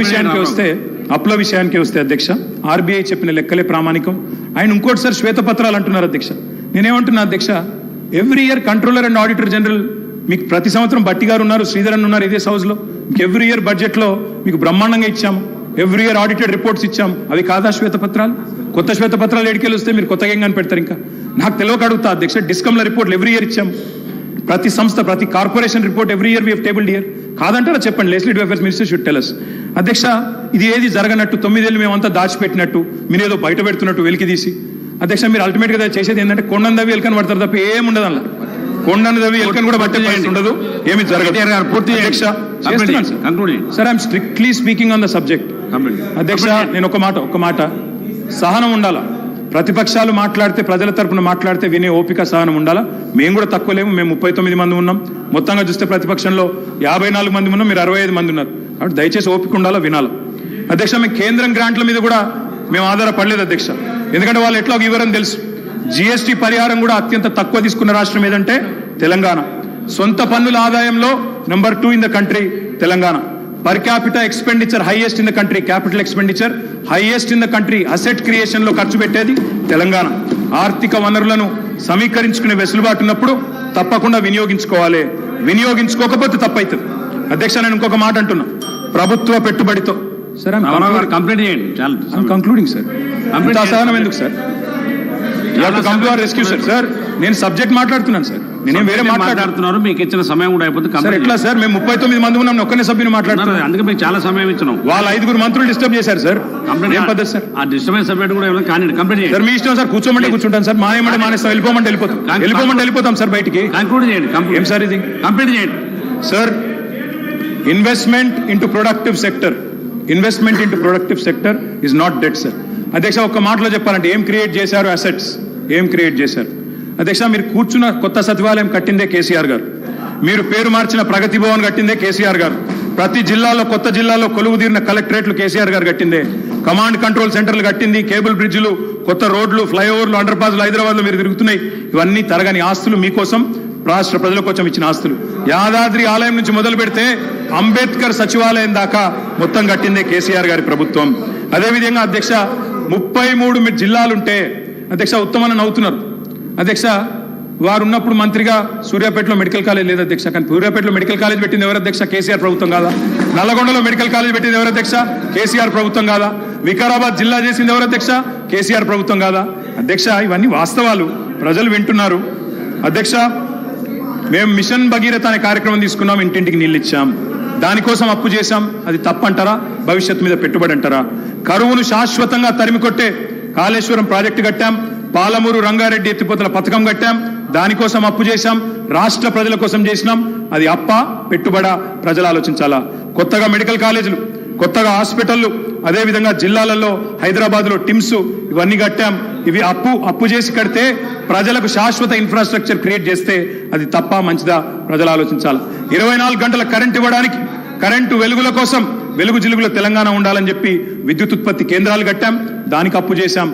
విషయానికి వస్తే అధ్యక్ష, ఆర్బీఐ చెప్పిన లెక్కలే ప్రామాణికం. ఆయన ఇంకోటి సార్ శ్వేతపత్రాలు అంటున్నారు అధ్యక్ష. నేనేమంటున్నా అధ్యక్ష, every year controller and auditor general మీకు ప్రతి సంవత్సరం బట్టి గారు ఉన్నారు, శ్రీధరన్ ఉన్నారు ఇదే హౌస్లో. మీకు ఎవ్రీ ఇయర్ బడ్జెట్లో మీకు బ్రహ్మాండంగా ఇచ్చాము, ఎవ్రీ ఇయర్ ఆడిటెడ్ రిపోర్ట్స్ ఇచ్చాము. అవి కాదా శ్వేతపత్రాలు? కొత్త శ్వేతపత్రాలు ఎడికెళ్ళి వస్తే మీరు కొత్తగా ఏం పెడతారు? ఇంకా నాకు తెలియక అడుగుతా అధ్యక్ష. డిస్కమ్ల రిపోర్ట్లు ఎవ్రీ ఇయర్ ఇచ్చాము, ప్రతి సంస్థ, ప్రతి corporation report every year we have tabled here. కాదంటారా చెప్పండి, legislative affairs minister should tell us అధ్యక్ష. ఇది ఏది జరగనట్టు 9 ఏళ్ళు మేమంతా దాచిపెట్టినట్టు, మీరేదో బయట పెడుతున్నట్టు వెలికి తీసి అధ్యక్ష, మీరు అల్టిమేట్గా చేసేది ఏంటంటే కొండను దవ్వి ఎలుకని పడతారు తప్ప ఏముండదు అలా. కొండను దవ్వి ఎలుకని కూడా పట్టే ఉండదు, ఏమి జరగదు అధ్యక్ష. Sir, I'm strictly speaking on the subject అధ్యక్ష. నేను ఒక్క మాట సహనం ఉండాలా. ప్రతిపక్షాలు మాట్లాడితే ప్రజల తరపున మాట్లాడితే వినే ఓపిక సహనం ఉండాలా. మేము కూడా తక్కువ లేము, మేము 39 మంది ఉన్నాం. మొత్తంగా చూస్తే ప్రతిపక్షంలో 54 మంది ఉన్నాం, మీరు 65 మంది ఉన్నారు. కాబట్టి దయచేసి ఓపిక ఉండాలా, వినాలా. అధ్యక్ష, మేము కేంద్రం గ్రాంట్ల మీద కూడా మేము ఆధారపడలేదు అధ్యక్ష, ఎందుకంటే వాళ్ళు ఎట్లా వివరం తెలుసు. జిఎస్టీ పరిహారం కూడా అత్యంత తక్కువ తీసుకున్న రాష్ట్రం ఏదంటే తెలంగాణ. సొంత పన్నుల ఆదాయంలో number 2 in the country Telangana. Per capital expenditure highest in the country, capital expenditure highest in the country. Asset creation లో ఖర్చు పెట్టేది తెలంగాణ. ఆర్థిక వనరులను సమీకరించుకునే వెసులుబాటు ఉన్నప్పుడు తప్పకుండా వినియోగించుకోవాలి, వినియోగించుకోకపోతే తప్పైతుంది. అధ్యక్ష, నేను ఇంకొక మాట అంటున్నా, ప్రభుత్వ పెట్టుబడితో సార్ కంప్లీట్ చేయండి. కంక్లూడింగ్ సార్, అంత అసహనం ఎందుకు సార్? Rescue sir. సార్ నేను సబ్జెక్ట్ మాట్లాడుతున్నాను సార్, నేనేం వేరే మాట్లాడుతున్నారు. మీకు ఇచ్చిన సమయం కూడా అయిపోతుంది సార్. ఎట్లా సార్, మేము 39 మంది ఉన్నాం, ఒక్కనే సభ్యుని మాట్లాడుతున్నాను. అందుకే మీకు చాలా సమయం ఇచ్చినాం. వాళ్ళ 5 మంత్రులు డిస్టర్బ్ చేశారు సార్. ఏం పద్ధతి సార్? ఆ డిస్టర్బెన్స్ సబ్జెక్ట్ కూడా కానీ కంప్లీట్ చేయండి సార్. మీ ఇష్టం సార్, కూర్చోమంటే కూర్చుంటాను సార్, మానేమంటే మానేస్తాం, వెళ్ళిపోమంటే వెళ్ళిపోతాం సార్ బయటికి. కంక్లూడ్ చేయండి. ఏం సార్ ఇది? కంప్లీట్ చేయండి sir. Investment into productive sector, investment into productive sector is not debt sir. అధ్యక్ష, ఒక్క మాటలో చెప్పాలంటే ఏం క్రియేట్ చేశారు అసెట్స్, ఏం క్రియేట్ చేశారు అధ్యక్ష? మీరు కూర్చున్న కొత్త సచివాలయం కట్టిందే కేసీఆర్ గారు, మీరు పేరు మార్చిన ప్రగతి భవన్ కట్టిందే కేసీఆర్ గారు, ప్రతి జిల్లాలో కొత్త జిల్లాలో కొలువు తీరిన కలెక్టరేట్లు కేసీఆర్ గారు కట్టిందే, కమాండ్ కంట్రోల్ సెంటర్లు కట్టింది, కేబుల్ బ్రిడ్జ్లు, కొత్త రోడ్లు, ఫ్లైఓవర్లు, అండర్ పాస్లు హైదరాబాద్లో మీరు తిరుగుతున్నాయి. ఇవన్నీ తరగని ఆస్తులు, మీకోసం రాష్ట్ర ప్రజల కోసం ఇచ్చిన ఆస్తులు. యాదాద్రి ఆలయం నుంచి మొదలు పెడితే అంబేద్కర్ సచివాలయం దాకా మొత్తం కట్టిందే కేసీఆర్ గారి ప్రభుత్వం. అదేవిధంగా అధ్యక్ష, 33 జిల్లాలుంటే అధ్యక్ష, ఉత్తమన్న నవ్వుతున్నారు అధ్యక్ష, వారు ఉన్నప్పుడు మంత్రిగా సూర్యాపేటలో మెడికల్ కాలేజ్ లేదు అధ్యక్ష, కానీ సూర్యాపేటలో మెడికల్ కాలేజ్ పెట్టింది ఎవరు అధ్యక్ష? కేసీఆర్ ప్రభుత్వం కాదా? నల్లగొండలో మెడికల్ కాలేజ్ పెట్టింది ఎవరు అధ్యక్ష? కేసీఆర్ ప్రభుత్వం కాదా? వికారాబాద్ జిల్లా చేసింది ఎవరు అధ్యక్ష? కేసీఆర్ ప్రభుత్వం కాదా? అధ్యక్ష, ఇవన్నీ వాస్తవాలు, ప్రజలు వింటున్నారు. అధ్యక్ష, మేము మిషన్ భగీరథ అనే కార్యక్రమం తీసుకున్నాం, ఇంటింటికి నీళ్ళు ఇచ్చాం, దానికోసం అప్పు చేశాం. అది తప్పంటారా? భవిష్యత్తు మీద పెట్టుబడి అంటారా? కరువును శాశ్వతంగా తరిమి కొట్టే కాళేశ్వరం ప్రాజెక్టు కట్టాం, పాలమూరు రంగారెడ్డి ఎత్తిపోతల పథకం కట్టాం, దానికోసం అప్పు చేశాం, రాష్ట్ర ప్రజల కోసం చేసినాం. అది అప్ప పెట్టుబడా? ప్రజలు ఆలోచించాలా. కొత్తగా మెడికల్ కాలేజీలు, కొత్తగా హాస్పిటళ్లు, అదేవిధంగా జిల్లాలలో హైదరాబాద్లో టిమ్స్, ఇవన్నీ కట్టాం. ఇవి అప్పు చేసి కడితే ప్రజలకు శాశ్వత ఇన్ఫ్రాస్ట్రక్చర్ క్రియేట్ చేస్తే అది తప్ప మంచిదా? ప్రజలు ఆలోచించాలి. 24 గంటల కరెంట్ ఇవ్వడానికి, కరెంటు వెలుగుల కోసం, వెలుగు జిలుగుల తెలంగాణ ఉండాలని చెప్పి విద్యుత్ ఉత్పత్తి కేంద్రాలు కట్టాం, దానికి అప్పు చేశాం.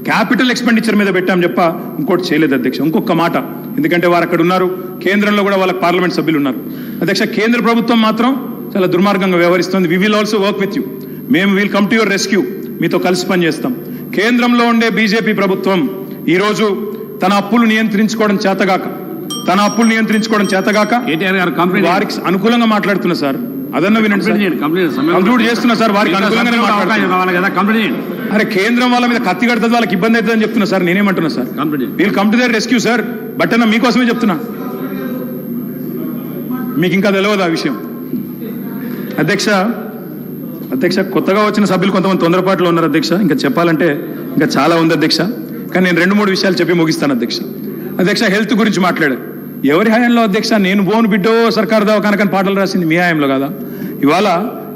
క్యాపిటల్ ఎక్స్పెండిచర్ మీద పెట్టాం చెప్ప ఇంకోటి చేయలేదు అధ్యక్ష. ఇంకొక మాట, ఎందుకంటే వారు అక్కడ ఉన్నారు, కేంద్రంలో కూడా వాళ్ళకి పార్లమెంట్ సభ్యులు ఉన్నారు అధ్యక్ష. కేంద్ర ప్రభుత్వం మాత్రం చాలా దుర్మార్గంగా వ్యవహరిస్తుంది. We will also work with you, మేము will come to your rescue, మీతో కలిసి పనిచేస్తాం. కేంద్రంలో ఉండే బీజేపీ ప్రభుత్వం ఈరోజు తన అప్పులు నియంత్రించుకోవడం చేతగాక వారికి అనుకూలంగా మాట్లాడుతున్నా సార్. అదన్న వినండి సార్, కంక్లూడ్ చేస్తున్నా సార్. వారికి అనుకూలంగా అరే కేంద్రం వాళ్ళ మీద కత్తి కడుతుంది, వాళ్ళకి ఇబ్బంది అవుతుందని చెప్తున్నా సార్. నేనేమంటున్నా sir, we'll come to their rescue sir. But అన్న మీకోసమే చెప్తున్నా, మీకు ఇంకా తెలియదు ఆ విషయం. అధ్యక్ష, కొత్తగా వచ్చిన సభ్యులు కొంతమంది తొందరపాటులో ఉన్నారు అధ్యక్ష. ఇంకా చెప్పాలంటే ఇంకా చాలా ఉంది అధ్యక్ష, కానీ నేను 2-3 విషయాలు చెప్పి ముగిస్తాను అధ్యక్ష. హెల్త్ గురించి మాట్లాడారు. ఎవరి హయాంలో అధ్యక్ష? నేను బోను బిడ్డో సర్కారు దవాఖానకని పాటలు రాసింది మీ హయాంలో కదా. ఇవాళ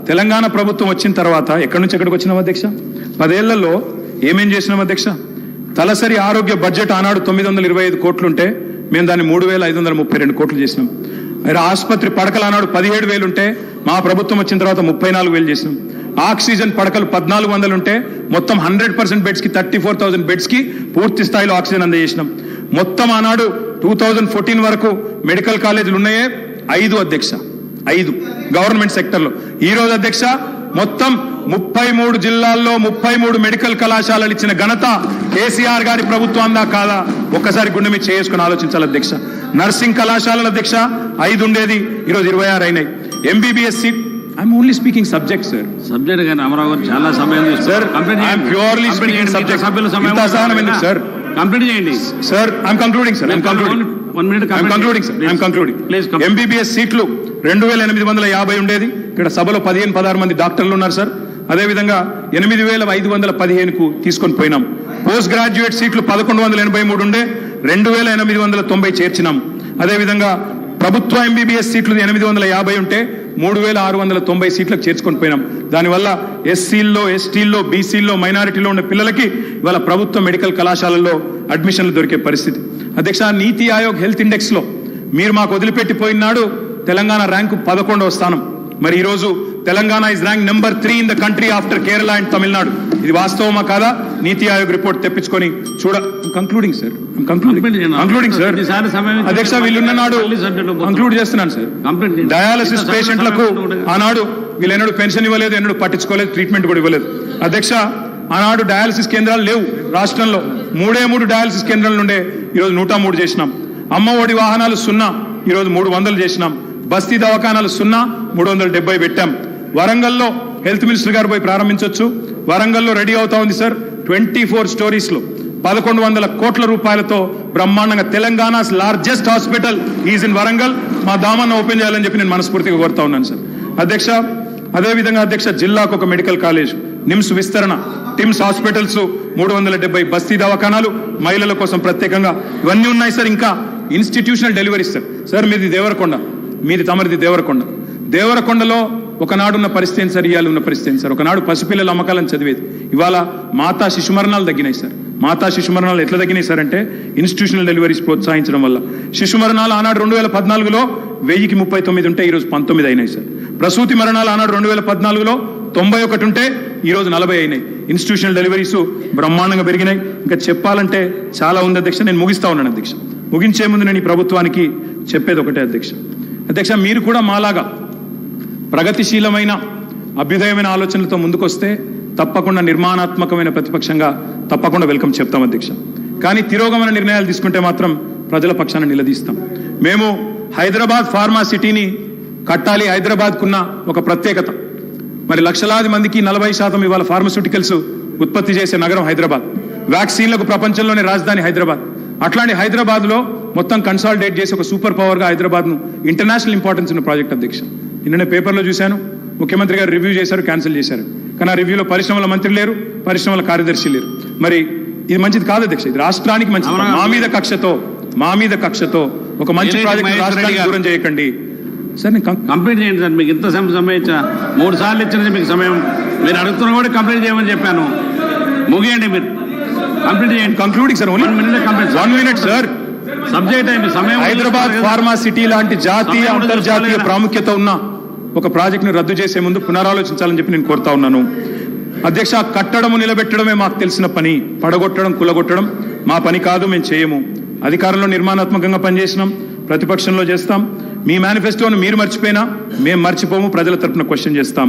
తెలంగాణ ప్రభుత్వం వచ్చిన తర్వాత ఎక్కడి నుంచి ఎక్కడికి వచ్చినాం అధ్యక్ష? 10 ఏళ్లలో ఏమేం చేసినాం అధ్యక్ష? తలసరి ఆరోగ్య బడ్జెట్ ఆనాడు 925 కోట్లుంటే మేము దాన్ని 3,532 కోట్లు చేసినాం. ఆసుపత్రి పడకలు ఆనాడు 17,000 ఉంటే మా ప్రభుత్వం వచ్చిన తర్వాత 34,000 చేసినాం. ఆక్సిజన్ పడకలు 1,400 ఉంటే మొత్తం 100% బెడ్స్ కి 34,000 బెడ్స్ కి పూర్తి స్థాయిలో ఆక్సిజన్ అందజేసినాం. మొత్తం ఆనాడు 2014 వరకు మెడికల్ కాలేజీలు ఉన్నాయే 5 అధ్యక్ష, 5 గవర్నమెంట్ సెక్టర్లో. ఈ రోజు అధ్యక్ష మొత్తం 33 జిల్లాల్లో 33 మెడికల్ కళాశాలలు ఇచ్చిన ఘనత కేసీఆర్ గారి ప్రభుత్వం అందా కాదా? ఒక్కసారి గుండె మీద చేసుకుని ఆలోచించాలి అధ్యక్ష. నర్సింగ్ కళాశాలల అధ్యక్ష 5 ఉండేది, ఈరోజు 26 అయినాయి. MBBS seat, I'm only speaking subject sir. Subject కానీ అమరావు గారు చాలా సమయం sir. I'm purely speaking subject. Sir complete చేయండి sir. I'm concluding sir. MBBS సీట్లు 2,850 ఉండేది, ఇక్కడ సభలో 15-16 మంది డాక్టర్లు ఉన్నారు సార్. అదేవిధంగా 8,515కు తీసుకొని పోయినాం. పోస్ట్ గ్రాడ్యుయేట్ సీట్లు 1,183 ఉండే 2,890 చేర్చినాం. అదేవిధంగా ప్రభుత్వ ఎంబీబీఎస్ సీట్లు 850 ఉంటే 3690 సీట్లకు చేర్చుకొని పోయినాం. దానివల్ల ఎస్సీల్లో, ఎస్టీల్లో, బీసీల్లో, మైనారిటీలో ఉన్న పిల్లలకి ఇవాళ ప్రభుత్వ మెడికల్ కళాశాలల్లో అడ్మిషన్లు దొరికే పరిస్థితి. అధ్యక్ష, నీతి ఆయోగ్ హెల్త్ ఇండెక్స్ లో మీరు మాకు వదిలిపెట్టిపోయినాడు తెలంగాణ ర్యాంకు 11వ స్థానం. మరి ఈరోజు Telangana is rank number 3 in the country after Kerala and Tamil Nadu. ఇది వాస్తవమా కాదా? నీతి ఆయోగ్ రిపోర్ట్ తెప్పించుకొని కంక్లూడింగ్ సార్. అధ్యక్ష, వీళ్ళున్నాడు కంక్లూడ్ చేస్తున్నాను సార్. డయాలసిస్ పేషెంట్లకు ఆనాడు వీళ్ళెన్నడూ పెన్షన్ ఇవ్వలేదు, ఎన్నడూ పట్టించుకోలేదు, ట్రీట్మెంట్ కూడా ఇవ్వలేదు. అధ్యక్ష, ఆనాడు డయాలసిస్ కేంద్రాలు లేవు రాష్ట్రంలో. 3 డయాలసిస్ కేంద్రాల నుండే ఈరోజు 103 చేసినాం. అమ్మ ఒడి వాహనాలు 0, ఈరోజు 300 చేసినాం. బస్తీ దవాఖానాలు 0, 370 పెట్టాం. వరంగల్లో హెల్త్ మినిస్టర్ గారు పోయి ప్రారంభించవచ్చు. వరంగల్లో రెడీ అవుతా ఉంది సార్. 24 స్టోరీస్ లో 1100 కోట్ల రూపాయలతో బ్రహ్మాండంగా Telangana's largest hospital is in Warangal. మా దామాన్ని ఓపెన్ చేయాలని చెప్పి నేను మనస్ఫూర్తిగా కోరుతా ఉన్నాను సార్. అధ్యక్ష, అదేవిధంగా అధ్యక్ష, జిల్లాకు ఒక మెడికల్ కాలేజ్, నిమ్స్ విస్తరణ, టిమ్స్ హాస్పిటల్స్, 370 బస్తీ దవాఖానాలు, మహిళల కోసం ప్రత్యేకంగా ఇవన్నీ ఉన్నాయి సార్. ఇంకా ఇన్స్టిట్యూషనల్ డెలివరీస్ సార్. మీది దేవరకొండ, మీది తమరిది దేవరకొండ. దేవరకొండలో ఒకనాడున్న పరిస్థితి ఏంటి సార్, ఇవాళ ఉన్న పరిస్థితి ఏంటి సార్? ఒకనాడు పసిపిల్లల అమ్మకాలను చదివేది, ఇవాళ మాతా శిశు మరణాలు తగ్గినాయి సార్. మాతా శిశు మరణాలు ఎట్లా తగ్గినాయి సార్ అంటే ఇన్స్టిట్యూషనల్ డెలివరీస్ ప్రోత్సహించడం వల్ల. శిశు మరణాలు ఆనాడు 2014లో 1039 ఉంటే ఈరోజు 19 అయినాయి సార్. ప్రసూతి మరణాలు ఆనాడు 2014లో 91 ఉంటే ఈరోజు 40 అయినాయి. ఇన్స్టిట్యూషనల్ డెలివరీస్ బ్రహ్మాండంగా పెరిగినాయి. ఇంకా చెప్పాలంటే చాలా ఉంది అధ్యక్ష. నేను ముగిస్తా ఉన్నాను అధ్యక్ష. ముగించే ముందు నేను ఈ ప్రభుత్వానికి చెప్పేది ఒకటే అధ్యక్ష. అధ్యక్ష, మీరు కూడా మాలాగా ప్రగతిశీలమైన అభ్యుదయమైన ఆలోచనలతో ముందుకొస్తే తప్పకుండా నిర్మాణాత్మకమైన ప్రతిపక్షంగా తప్పకుండా వెల్కమ్ చెప్తాం అధ్యక్ష. కానీ తిరోగమన నిర్ణయాలు తీసుకుంటే మాత్రం ప్రజల పక్షాన నిలదీస్తాం. మేము హైదరాబాద్ ఫార్మా సిటీని కట్టాలి. హైదరాబాద్కున్న ఒక ప్రత్యేకత, మరి లక్షలాది మందికి 40% ఇవాళ ఫార్మస్యూటికల్స్ ఉత్పత్తి చేసే నగరం హైదరాబాద్. వ్యాక్సిన్లకు ప్రపంచంలోనే రాజధాని హైదరాబాద్. అట్లాంటి హైదరాబాద్లో మొత్తం కన్సాలిడేట్ చేసి ఒక సూపర్ పవర్గా హైదరాబాద్ను ఇంటర్నేషనల్ ఇంపార్టెన్స్ ఉన్న ప్రాజెక్ట్ అధ్యక్ష. నిన్ననే పేపర్లో చూశాను, ముఖ్యమంత్రి గారు రివ్యూ చేశారు, క్యాన్సిల్ చేశారు. కానీ ఆ రివ్యూలో పరిశ్రమల మంత్రి లేరు, పరిశ్రమల కార్యదర్శి లేరు. మరి ఇది మంచిది కాదు అధ్యక్ష. ఇది రాష్ట్రానికి మంచిది. మా మీద కక్షతో ఒక మంచి ప్రాజెక్ట్ రాష్ట్రానికి దూరం చేయకండి సార్. నేను కంప్లీట్ చేయండి సార్. మీకు ఇంత సమయం ఇచ్చా, 3 సార్లు ఇచ్చిన మీకు సమయం. మీరు అడుగుతున్నా కూడా కంప్లీట్ చేయమని చెప్పాను. ముగియండి, మీరు కంప్లీట్ చేయండి. Concluding sir. 1 minute sir. Subject అయింది సమయం. హైదరాబాద్ ఫార్మా సిటీ లాంటి జాతీయ అంతర్జాతీయ ప్రాముఖ్యత ఉన్న ఒక ప్రాజెక్టును రద్దు చేసే ముందు పునరాలోచించాలని చెప్పి నేను కోరుతా ఉన్నాను అధ్యక్ష. కట్టడము నిలబెట్టడమే మాకు తెలిసిన పని, పడగొట్టడం కులగొట్టడం మా పని కాదు, మేము చేయము. అధికారంలో నిర్మాణాత్మకంగా పనిచేసినాం, ప్రతిపక్షంలో చేస్తాం. మీ మేనిఫెస్టోను మీరు మర్చిపోయినా మేము మర్చిపోము, ప్రజల తరపున క్వశ్చన్ చేస్తాం.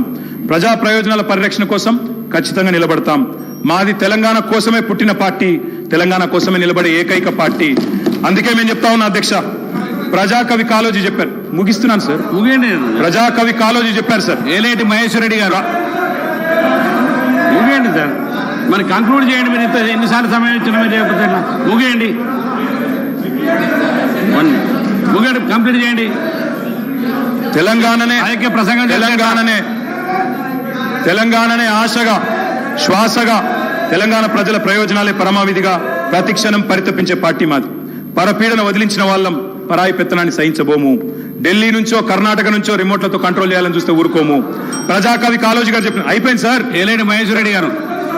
ప్రజా ప్రయోజనాల పరిరక్షణ కోసం ఖచ్చితంగా నిలబడతాం. మాది తెలంగాణ కోసమే పుట్టిన పార్టీ, తెలంగాణ కోసమే నిలబడే ఏకైక పార్టీ. అందుకే మేము చెప్తా ఉన్నా అధ్యక్ష, ప్రజాకవి కాళోజీ చెప్పారు. ముగిస్తున్నాను సార్. ప్రజాకవి కాళోజీ చెప్పారు సార్. ఏలేటి మహేశ్వర రెడ్డి గారు ముగియండి సార్. మరి కంక్లూడ్ చేయండి. మీరు ఎన్నిసార్లు సమయం ఇచ్చిన మీరు చెప్పండి. ముగియండి, ముగియండి, కంప్లీట్ చేయండి. తెలంగాణనే ప్రసంగం, తెలంగాణనే ఆశగా, శ్వాసగా, తెలంగాణ ప్రజల ప్రయోజనాలే పరమావిధిగా ప్రతిక్షణం పరితపించే పార్టీ మాది. పరపీడన వదిలించిన వాళ్ళం, పరాయి పెత్తనాన్ని సహించబోము. ఢిల్లీ నుంచో కర్ణాటక నుంచో రిమోట్లతో కంట్రోల్ చేయాలని చూస్తే ఊరుకోము. ప్రజాకవి కాళోజీ గారు చెప్పిన అయిపోయింది సార్. ఏలేటి మహేశ్వర రెడ్డి గారు,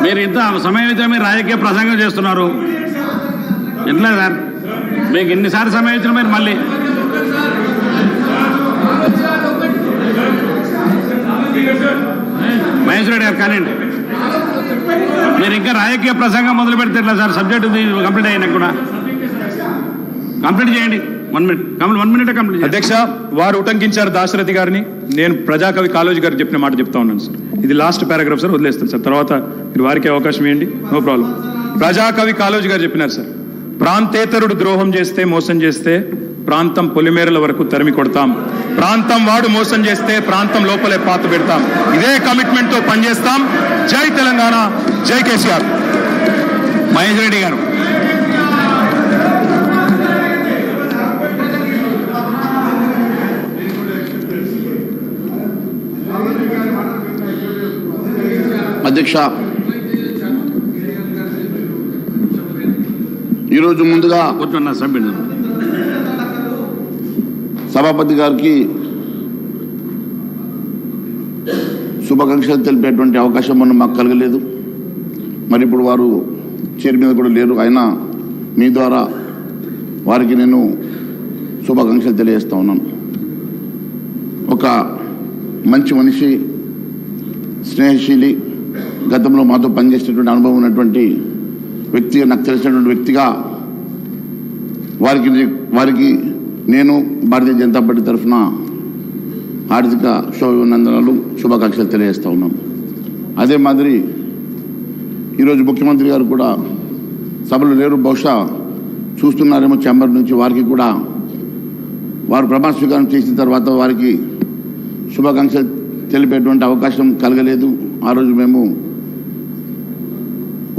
మీరు ఇంత సమయం అయితే మీరు రాజకీయ ప్రసంగం చేస్తున్నారు ఎట్లా సార్? మీకు ఎన్నిసార్లు సమయం ఇచ్చిన మీరు మళ్ళీ మహేశ్వర రెడ్డి గారు కానివ్వండి. మీరు ఇంకా రాజకీయ ప్రసంగం మొదలు పెడితే ఎట్లా సార్? సబ్జెక్ట్ కంప్లీట్ అయినా కూడా కంప్లీట్ చేయండి. 1 minute, 1 minute కంప్లీట్. అధ్యక్ష, వారు ఉటంకించారు దాశరథి గారిని. నేను ప్రజాకవి కాళోజీ గారు చెప్పిన మాట చెప్తా ఉన్నాను సార్. ఇది లాస్ట్ పారాగ్రాఫ్ సార్, వదిలేస్తాను సార్. తర్వాత మీరు వారికి అవకాశం ఇవ్వండి, నో ప్రాబ్లం. ప్రజాకవి కాళోజీ గారు చెప్పినారు సార్, ప్రాంతేతరుడు ద్రోహం చేస్తే, మోసం చేస్తే ప్రాంతం పొలిమేరల వరకు తరిమి కొడతాం. ప్రాంతం వాడు మోసం చేస్తే ప్రాంతం లోపలే పాత పెడతాం. ఇదే కమిట్మెంట్ తో పనిచేస్తాం. జై తెలంగాణ, జై కేసీఆర్. మహేశ్వర రెడ్డి గారు. అధ్యక్ష, ఈరోజు ముందుగా కూర్చున్న సభ్యులు సభాపతి గారికి శుభాకాంక్షలు తెలిపేటువంటి అవకాశం మనం మాకు కలగలేదు. మరి ఇప్పుడు వారు చైర్ మీద కూడా లేరు. అయినా మీ ద్వారా వారికి నేను శుభాకాంక్షలు తెలియజేస్తా ఉన్నాను. ఒక మంచి మనిషి, స్నేహశీలి, గతంలో మాతో పనిచేసేటువంటి అనుభవం ఉన్నటువంటి వ్యక్తిగా, నాకు తెలిసినటువంటి వ్యక్తిగా వారికి నేను భారతీయ జనతా పార్టీ తరఫున ఆర్థిక శుభాభినందనలు, శుభాకాంక్షలు తెలియజేస్తూ ఉన్నాం. అదే మాదిరి ఈరోజు ముఖ్యమంత్రి గారు కూడా సభలో లేరు, బహుశా చూస్తున్నారేమో ఛాంబర్ నుంచి. వారికి కూడా వారు ప్రమాణ స్వీకారం చేసిన తర్వాత వారికి శుభాకాంక్షలు తెలిపేటువంటి అవకాశం కలగలేదు. ఆ రోజు మేము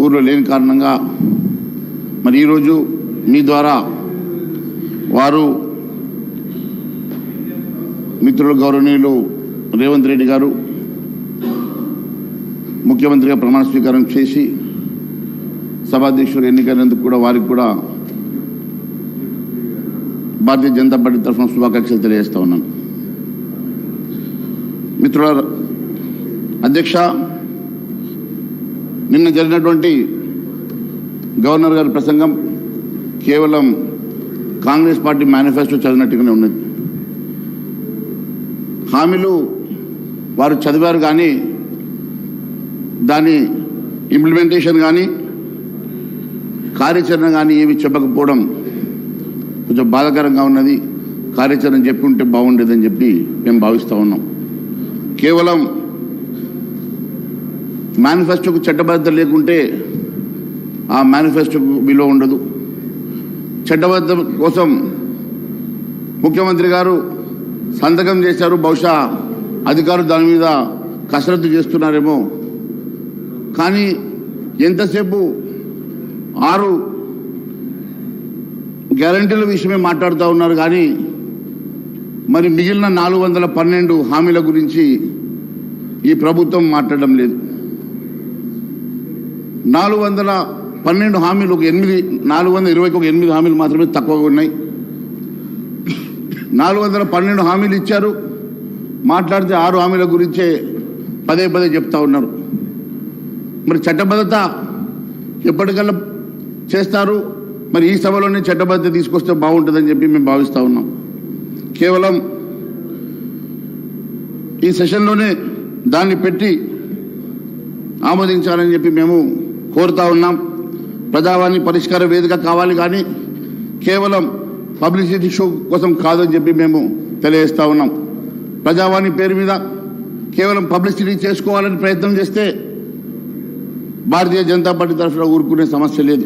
ఊర్లో లేని కారణంగా మరి ఈరోజు మీ ద్వారా వారు మిత్రులు గౌరవనీయులు రేవంత్ రెడ్డి గారు ముఖ్యమంత్రిగా ప్రమాణ స్వీకారం చేసి సభాధ్యక్షుడు ఎన్నికైనందుకు కూడా వారికి కూడా భారతీయ జనతా పార్టీ తరఫున శుభాకాంక్షలు తెలియజేస్తా ఉన్నాను. మిత్రుల అధ్యక్ష, నిన్న జరిగినటువంటి గవర్నర్ గారి ప్రసంగం కేవలం కాంగ్రెస్ పార్టీ మేనిఫెస్టో చదివినట్టుగానే ఉన్నది. హామీలు వారు చదివారు కానీ దాని ఇంప్లిమెంటేషన్ కానీ కార్యాచరణ కానీ ఏమి చెప్పకపోవడం కొంచెం బాధాకరంగా ఉన్నది. కార్యాచరణ చెప్పి ఉంటే బాగుండేదని చెప్పి మేము భావిస్తూ ఉన్నాం. కేవలం మేనిఫెస్టోకు చట్టబద్ధత లేకుంటే ఆ మేనిఫెస్టోకు విలువ ఉండదు. చట్టబద్ధత కోసం ముఖ్యమంత్రి గారు సంతకం చేశారు. బహుశా అధికారులు దాని మీద కసరత్తు చేస్తున్నారేమో. కానీ ఎంతసేపు 6 గ్యారంటీల విషయమే మాట్లాడుతూ ఉన్నారు కానీ మరి మిగిలిన 412 హామీల గురించి ఈ ప్రభుత్వం మాట్లాడడం లేదు. 412 హామీలు 420కి 8 హామీలు మాత్రమే తక్కువగా ఉన్నాయి. 412 హామీలు ఇచ్చారు. మాట్లాడితే 6 హామీల గురించే పదే పదే చెప్తా ఉన్నారు. మరి చట్టబద్ధత ఎప్పటికల్లా చేస్తారు? మరి ఈ సభలోనే చట్టబద్ధత తీసుకొస్తే బాగుంటుందని చెప్పి మేము భావిస్తూ ఉన్నాం. కేవలం ఈ సెషన్లోనే దాన్ని పెట్టి ఆమోదించాలని చెప్పి మేము కోరుతా ఉన్నాం. ప్రజావాణి పరిష్కార వేదిక కావాలి కానీ కేవలం పబ్లిసిటీ షో కోసం కాదని చెప్పి మేము తెలియజేస్తూ ఉన్నాం. ప్రజావాణి పేరు మీద కేవలం పబ్లిసిటీ చేసుకోవాలని ప్రయత్నం చేస్తే భారతీయ జనతా పార్టీ తరఫున ఊరుకునే సమస్య లేదు.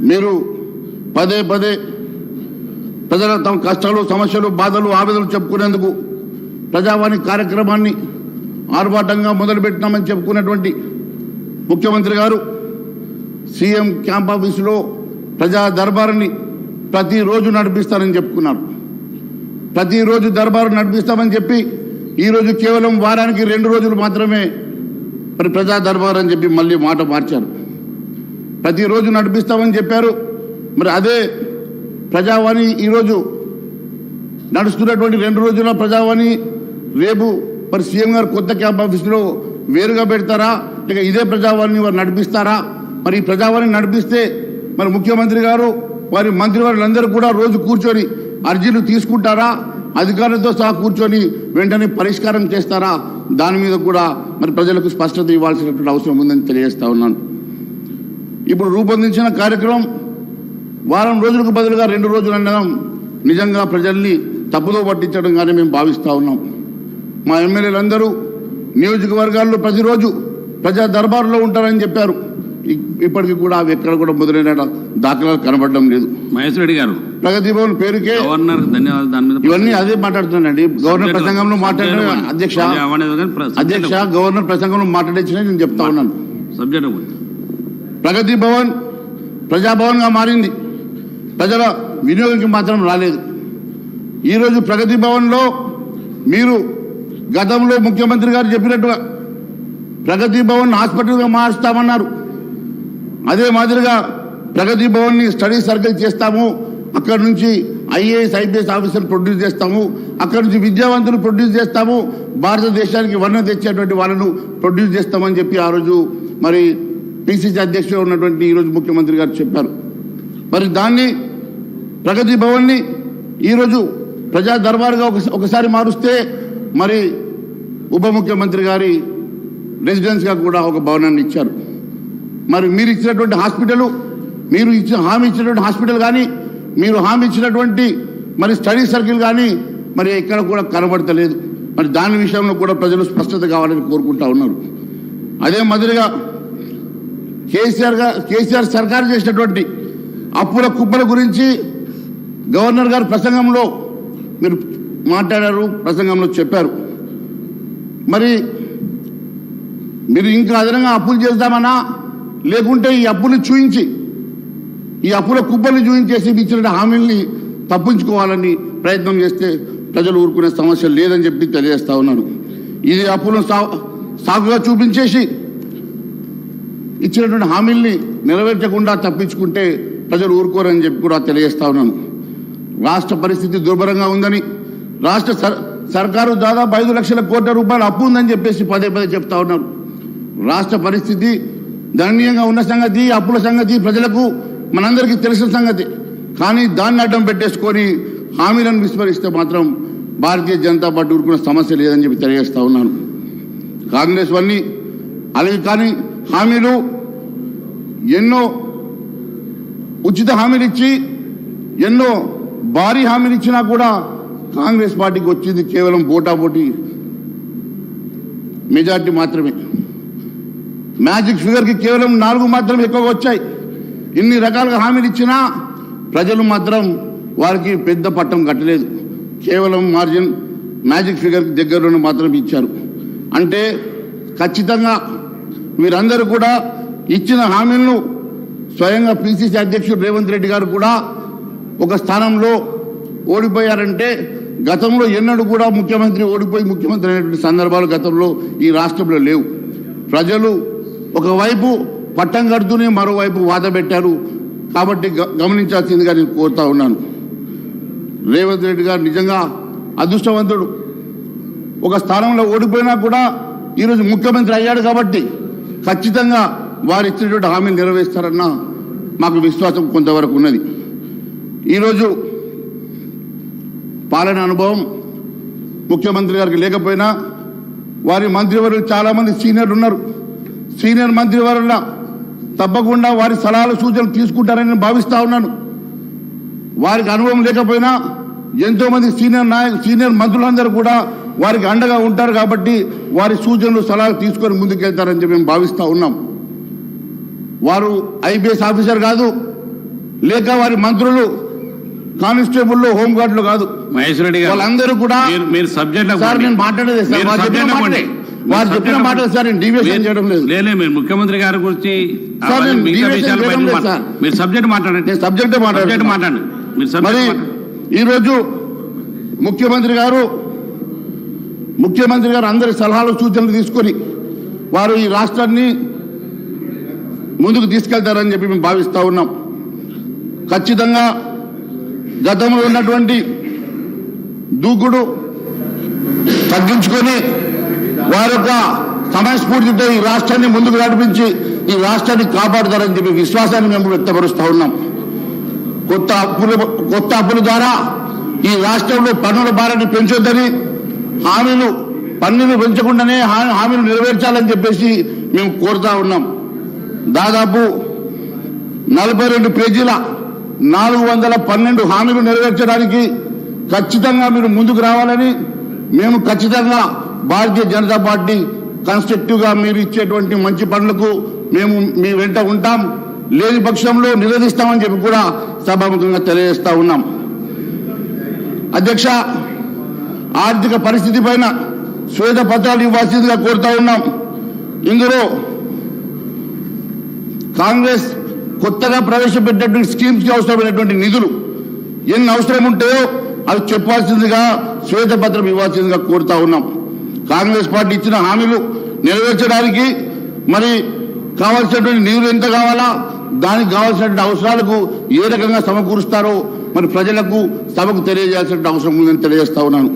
మీరు పదే పదే ప్రజల తమ కష్టాలు, సమస్యలు, బాధలు, ఆవేదనలు చెప్పుకునేందుకు ప్రజావాణి కార్యక్రమాన్ని ఆర్భాటంగా మొదలుపెట్టినామని చెప్పుకున్నటువంటి ముఖ్యమంత్రి గారు సీఎం క్యాంప్ ఆఫీసులో ప్రజా దర్బారుని ప్రతిరోజు నడిపిస్తారని చెప్పుకున్నారు. ప్రతిరోజు దర్బారు నడిపిస్తామని చెప్పి ఈరోజు కేవలం వారానికి 2 రోజులు మాత్రమే మరి ప్రజా దర్బారు అని చెప్పి మళ్ళీ మాట మార్చారు. ప్రతిరోజు నడిపిస్తామని చెప్పారు. మరి అదే ప్రజావాణి ఈరోజు నడుస్తున్నటువంటి 2 రోజుల ప్రజావాణి రేపు మరి సీఎం గారు కొత్త క్యాంప్ ఆఫీసులో వేరుగా పెడతారా, లేక ఇదే ప్రజావాణిని వారు నడిపిస్తారా? మరి ఈ ప్రజావాణి నడిపిస్తే మరి ముఖ్యమంత్రి గారు వారి మంత్రివర్యులందరూ కూడా రోజు కూర్చొని అర్జీలు తీసుకుంటారా? అధికారులతో సహా కూర్చొని వెంటనే పరిష్కారం చేస్తారా? దాని మీద కూడా మరి ప్రజలకు స్పష్టత ఇవ్వాల్సినటువంటి అవసరం ఉందని తెలియజేస్తా ఉన్నాను. ఇప్పుడు రూపొందించిన కార్యక్రమం వారం రోజులకు బదులుగా 2 రోజులు అనడం నిజంగా ప్రజల్ని తప్పుదో పట్టించడంగానే మేము భావిస్తూ ఉన్నాం. మా ఎమ్మెల్యేలందరూ నియోజకవర్గాల్లో ప్రతిరోజు ప్రజా దర్బారులో ఉంటారని చెప్పారు. ఇప్పటికీ కూడా అవి ఎక్కడ కూడా మొదలైన దాఖలాలు కనబడడం లేదు. మహేష్ రెడ్డి గారు ప్రగతి భవన్ పేరుకే గవర్నర్ ధన్యవాదాలు. దాని మీద ఇవన్నీ అదే మాట్లాడుతున్నానండి. గవర్నర్ ప్రసంగంలో మాట్లాడిన అధ్యక్ష గవర్నర్ ప్రసంగంలో మాట్లాడించిన నేను చెప్తా ఉన్నాను. సబ్జెక్ట్ ప్రగతి భవన్ ప్రజాభవన్గా మారింది, ప్రజల వినియోగంకి మాత్రం రాలేదు. ఈరోజు ప్రగతి భవన్లో మీరు గతంలో ముఖ్యమంత్రి గారు చెప్పినట్టుగా ప్రగతి భవన్ హాస్పిటల్గా మారుస్తామన్నారు. అదే మాదిరిగా ప్రగతి భవన్ని స్టడీ సర్కిల్ చేస్తాము, అక్కడి నుంచి ఐఏఎస్ ఐపీఎస్ ఆఫీసర్ ప్రొడ్యూస్ చేస్తాము, అక్కడి నుంచి విద్యావంతులు ప్రొడ్యూస్ చేస్తాము, భారతదేశానికి వన్న తెచ్చేటువంటి వాళ్ళను ప్రొడ్యూస్ చేస్తామని చెప్పి ఆ రోజు మరి పిసిసి అధ్యక్షుడు ఉన్నటువంటి ఈరోజు ముఖ్యమంత్రి గారు చెప్పారు. మరి దాన్ని ప్రగతి భవన్ని ఈరోజు ప్రజా దర్బార్గా ఒకసారి మారుస్తే మరి ఉప ముఖ్యమంత్రి గారి రెసిడెన్స్గా కూడా ఒక భవనాన్ని ఇచ్చారు. మరి మీరు ఇచ్చినటువంటి హాస్పిటల్, మీరు హామీ ఇచ్చినటువంటి హాస్పిటల్ కానీ, మీరు హామీ ఇచ్చినటువంటి మరి స్టడీ సర్కిల్ కానీ మరి ఎక్కడ కూడా కనబడతలేదు. మరి దాని విషయంలో కూడా ప్రజలు స్పష్టత కావాలని కోరుకుంటా ఉన్నారు. అదే మాదిరిగా కేసీఆర్ సర్కారు చేసినటువంటి అప్పుల కుప్పల గురించి గవర్నర్ గారు ప్రసంగంలో మీరు మాట్లాడారు, ప్రసంగంలో చెప్పారు. మరి మీరు ఇంకా అదనంగా అప్పులు చేద్దామన్నా, లేకుంటే ఈ అప్పులు చూయించి, ఈ అప్పుల కుప్పల్ని చూయించేసి ఇచ్చిన హామీల్ని తప్పించుకోవాలని ప్రయత్నం చేస్తే ప్రజలు ఊరుకునే సమస్య లేదని చెప్పి తెలియజేస్తా ఉన్నాను. ఇది అప్పులను సాగుగా చూపించేసి ఇచ్చినటువంటి హామీల్ని నెరవేర్చకుండా తప్పించుకుంటే ప్రజలు ఊరుకోరని చెప్పి కూడా తెలియజేస్తా ఉన్నాను. రాష్ట్ర పరిస్థితి దుర్భరంగా ఉందని, రాష్ట్ర సర్కారు దాదాపు 5 లక్షల కోట్ల రూపాయలు అప్పు ఉందని చెప్పేసి పదే చెప్తా ఉన్నారు. రాష్ట్ర పరిస్థితి దయనీయంగా ఉన్న సంగతి, అప్పుల సంగతి ప్రజలకు మనందరికీ తెలిసిన సంగతి. కానీ దాన్ని అడ్డం పెట్టేసుకొని హామీలను విస్మరిస్తే మాత్రం భారతీయ జనతా పార్టీ ఊరుకున్న సమస్య లేదని చెప్పి తెలియజేస్తా ఉన్నాను. కాంగ్రెస్ వన్నీ అలాగే కానీ హామీలు ఎన్నో ఉచిత హామీలు ఇచ్చి, ఎన్నో భారీ హామీలు ఇచ్చినా కూడా కాంగ్రెస్ పార్టీకి వచ్చింది కేవలం పోటాపోటీ మెజార్టీ మాత్రమే. మ్యాజిక్ ఫిగర్కి కేవలం 4 మాత్రమే ఎక్కువగా వచ్చాయి. ఇన్ని రకాలుగా హామీలు ఇచ్చినా ప్రజలు మాత్రం వారికి పెద్ద పట్టం కట్టలేదు. కేవలం మార్జిన్ మ్యాజిక్ ఫిగర్ దగ్గరలోనే మాత్రం ఇచ్చారు. అంటే ఖచ్చితంగా వీరందరూ కూడా ఇచ్చిన హామీలను స్వయంగా పిసిసి అధ్యక్షుడు రేవంత్ రెడ్డి గారు కూడా ఒక స్థానంలో ఓడిపోయారంటే, గతంలో ఎన్నడూ కూడా ముఖ్యమంత్రి ఓడిపోయి ముఖ్యమంత్రి అయినటువంటి సందర్భాలు గతంలో ఈ రాష్ట్రంలో లేవు. ప్రజలు ఒకవైపు పట్టం కడుతూనే మరోవైపు వాద పెట్టారు. కాబట్టి గమనించాల్సిందిగా నేను కోరుతా ఉన్నాను. రేవంత్ రెడ్డి గారు నిజంగా అదృష్టవంతుడు. ఒక స్థానంలో ఓడిపోయినా కూడా ఈరోజు ముఖ్యమంత్రి అయ్యాడు కాబట్టి ఖచ్చితంగా వారు ఇచ్చినటువంటి హామీని నెరవేరుస్తారన్న మాకు విశ్వాసం కొంతవరకు ఉన్నది. ఈరోజు పాలన అనుభవం ముఖ్యమంత్రి గారికి లేకపోయినా వారి మంత్రివర్యులు చాలామంది సీనియర్లు ఉన్నారు. సీనియర్ మంత్రివర్యుల తప్పకుండా వారి సలహాలు సూచనలు తీసుకుంటారని నేను భావిస్తా ఉన్నాను. వారికి అనుభవం లేకపోయినా ఎంతోమంది సీనియర్ మంత్రులందరూ కూడా వారికి అండగా ఉంటారు కాబట్టి వారి సూచనలు సలహాలు తీసుకొని ముందుకెళ్తారని చెప్పి మేము భావిస్తూ ఉన్నాం. వారు ఐపీఎస్ ఆఫీసర్ కాదు, లేక వారి మంత్రులు కానిస్టేబుల్ హోంగార్డులు కాదు. మహేశ్వర రెడ్డి గారు వాళ్ళందరూ కూడా మీరు సబ్జెక్ట్ సార్ నేను మాట్లాడేది సార్, వారు చెప్పిన మాటలు సార్ నేను డీవియేషన్ చేయడం లేదు. మీరు ముఖ్యమంత్రి గారి గురించి సార్ మీరు సబ్జెక్ట్ మాట్లాడండి. నేను సబ్జెక్ట్ మాట్లాడండి. మరి ఈరోజు ముఖ్యమంత్రి గారు అందరి సలహాలు సూచనలు తీసుకొని వారు ఈ రాష్ట్రాన్ని ముందుకు తీసుకెళ్తారని చెప్పి మేము భావిస్తూ ఉన్నాం. ఖచ్చితంగా గతంలో ఉన్నటువంటి దూకుడు తగ్గించుకొని వారి యొక్క సమయస్ఫూర్తితో ఈ రాష్ట్రాన్ని ముందుకు నడిపించి ఈ రాష్ట్రాన్ని కాపాడుతారని చెప్పి విశ్వాసాన్ని మేము వ్యక్తపరుస్తూ ఉన్నాం. కొత్త అప్పుల ద్వారా ఈ రాష్ట్రంలో పన్నుల భారాన్ని పెంచొద్దని, పన్నులు పెంచకుండానే హామీలు నెరవేర్చాలని చెప్పేసి మేము కోరుతా ఉన్నాం. దాదాపు 42 పేజీల 412 హామీలు నెరవేర్చడానికి ఖచ్చితంగా మీరు ముందుకు రావాలని మేము ఖచ్చితంగా భారతీయ జనతా పార్టీ కన్స్ట్రక్టివ్గా మీరు ఇచ్చేటువంటి మంచి పనులకు మేము మీ వెంట ఉంటాం, లేని పక్షంలో నిరోధిస్తామని చెప్పి కూడా సభాముఖంగా తెలియజేస్తా ఉన్నాం. అధ్యక్ష, ఆర్థిక పరిస్థితి పైన శ్వేతపత్రాలు ఇవ్వాల్సిందిగా కోరుతా ఉన్నాం. ఇందులో కాంగ్రెస్ కొత్తగా ప్రవేశపెట్టినటువంటి స్కీమ్స్కి అవసరమైనటువంటి నిధులు ఎన్ని అవసరం ఉంటాయో అవి చెప్పాల్సిందిగా శ్వేతపత్రం ఇవ్వాల్సిందిగా కోరుతా ఉన్నాం. కాంగ్రెస్ పార్టీ ఇచ్చిన హామీలు నెరవేర్చడానికి మరి కావాల్సినటువంటి నిధులు ఎంత కావాలా, దానికి కావాల్సిన అవసరాలకు ఏ రకంగా సమకూరుస్తారో మరి ప్రజలకు సభకు తెలియజేయాల్సిన అవసరం ఉందని తెలియజేస్తా ఉన్నాను.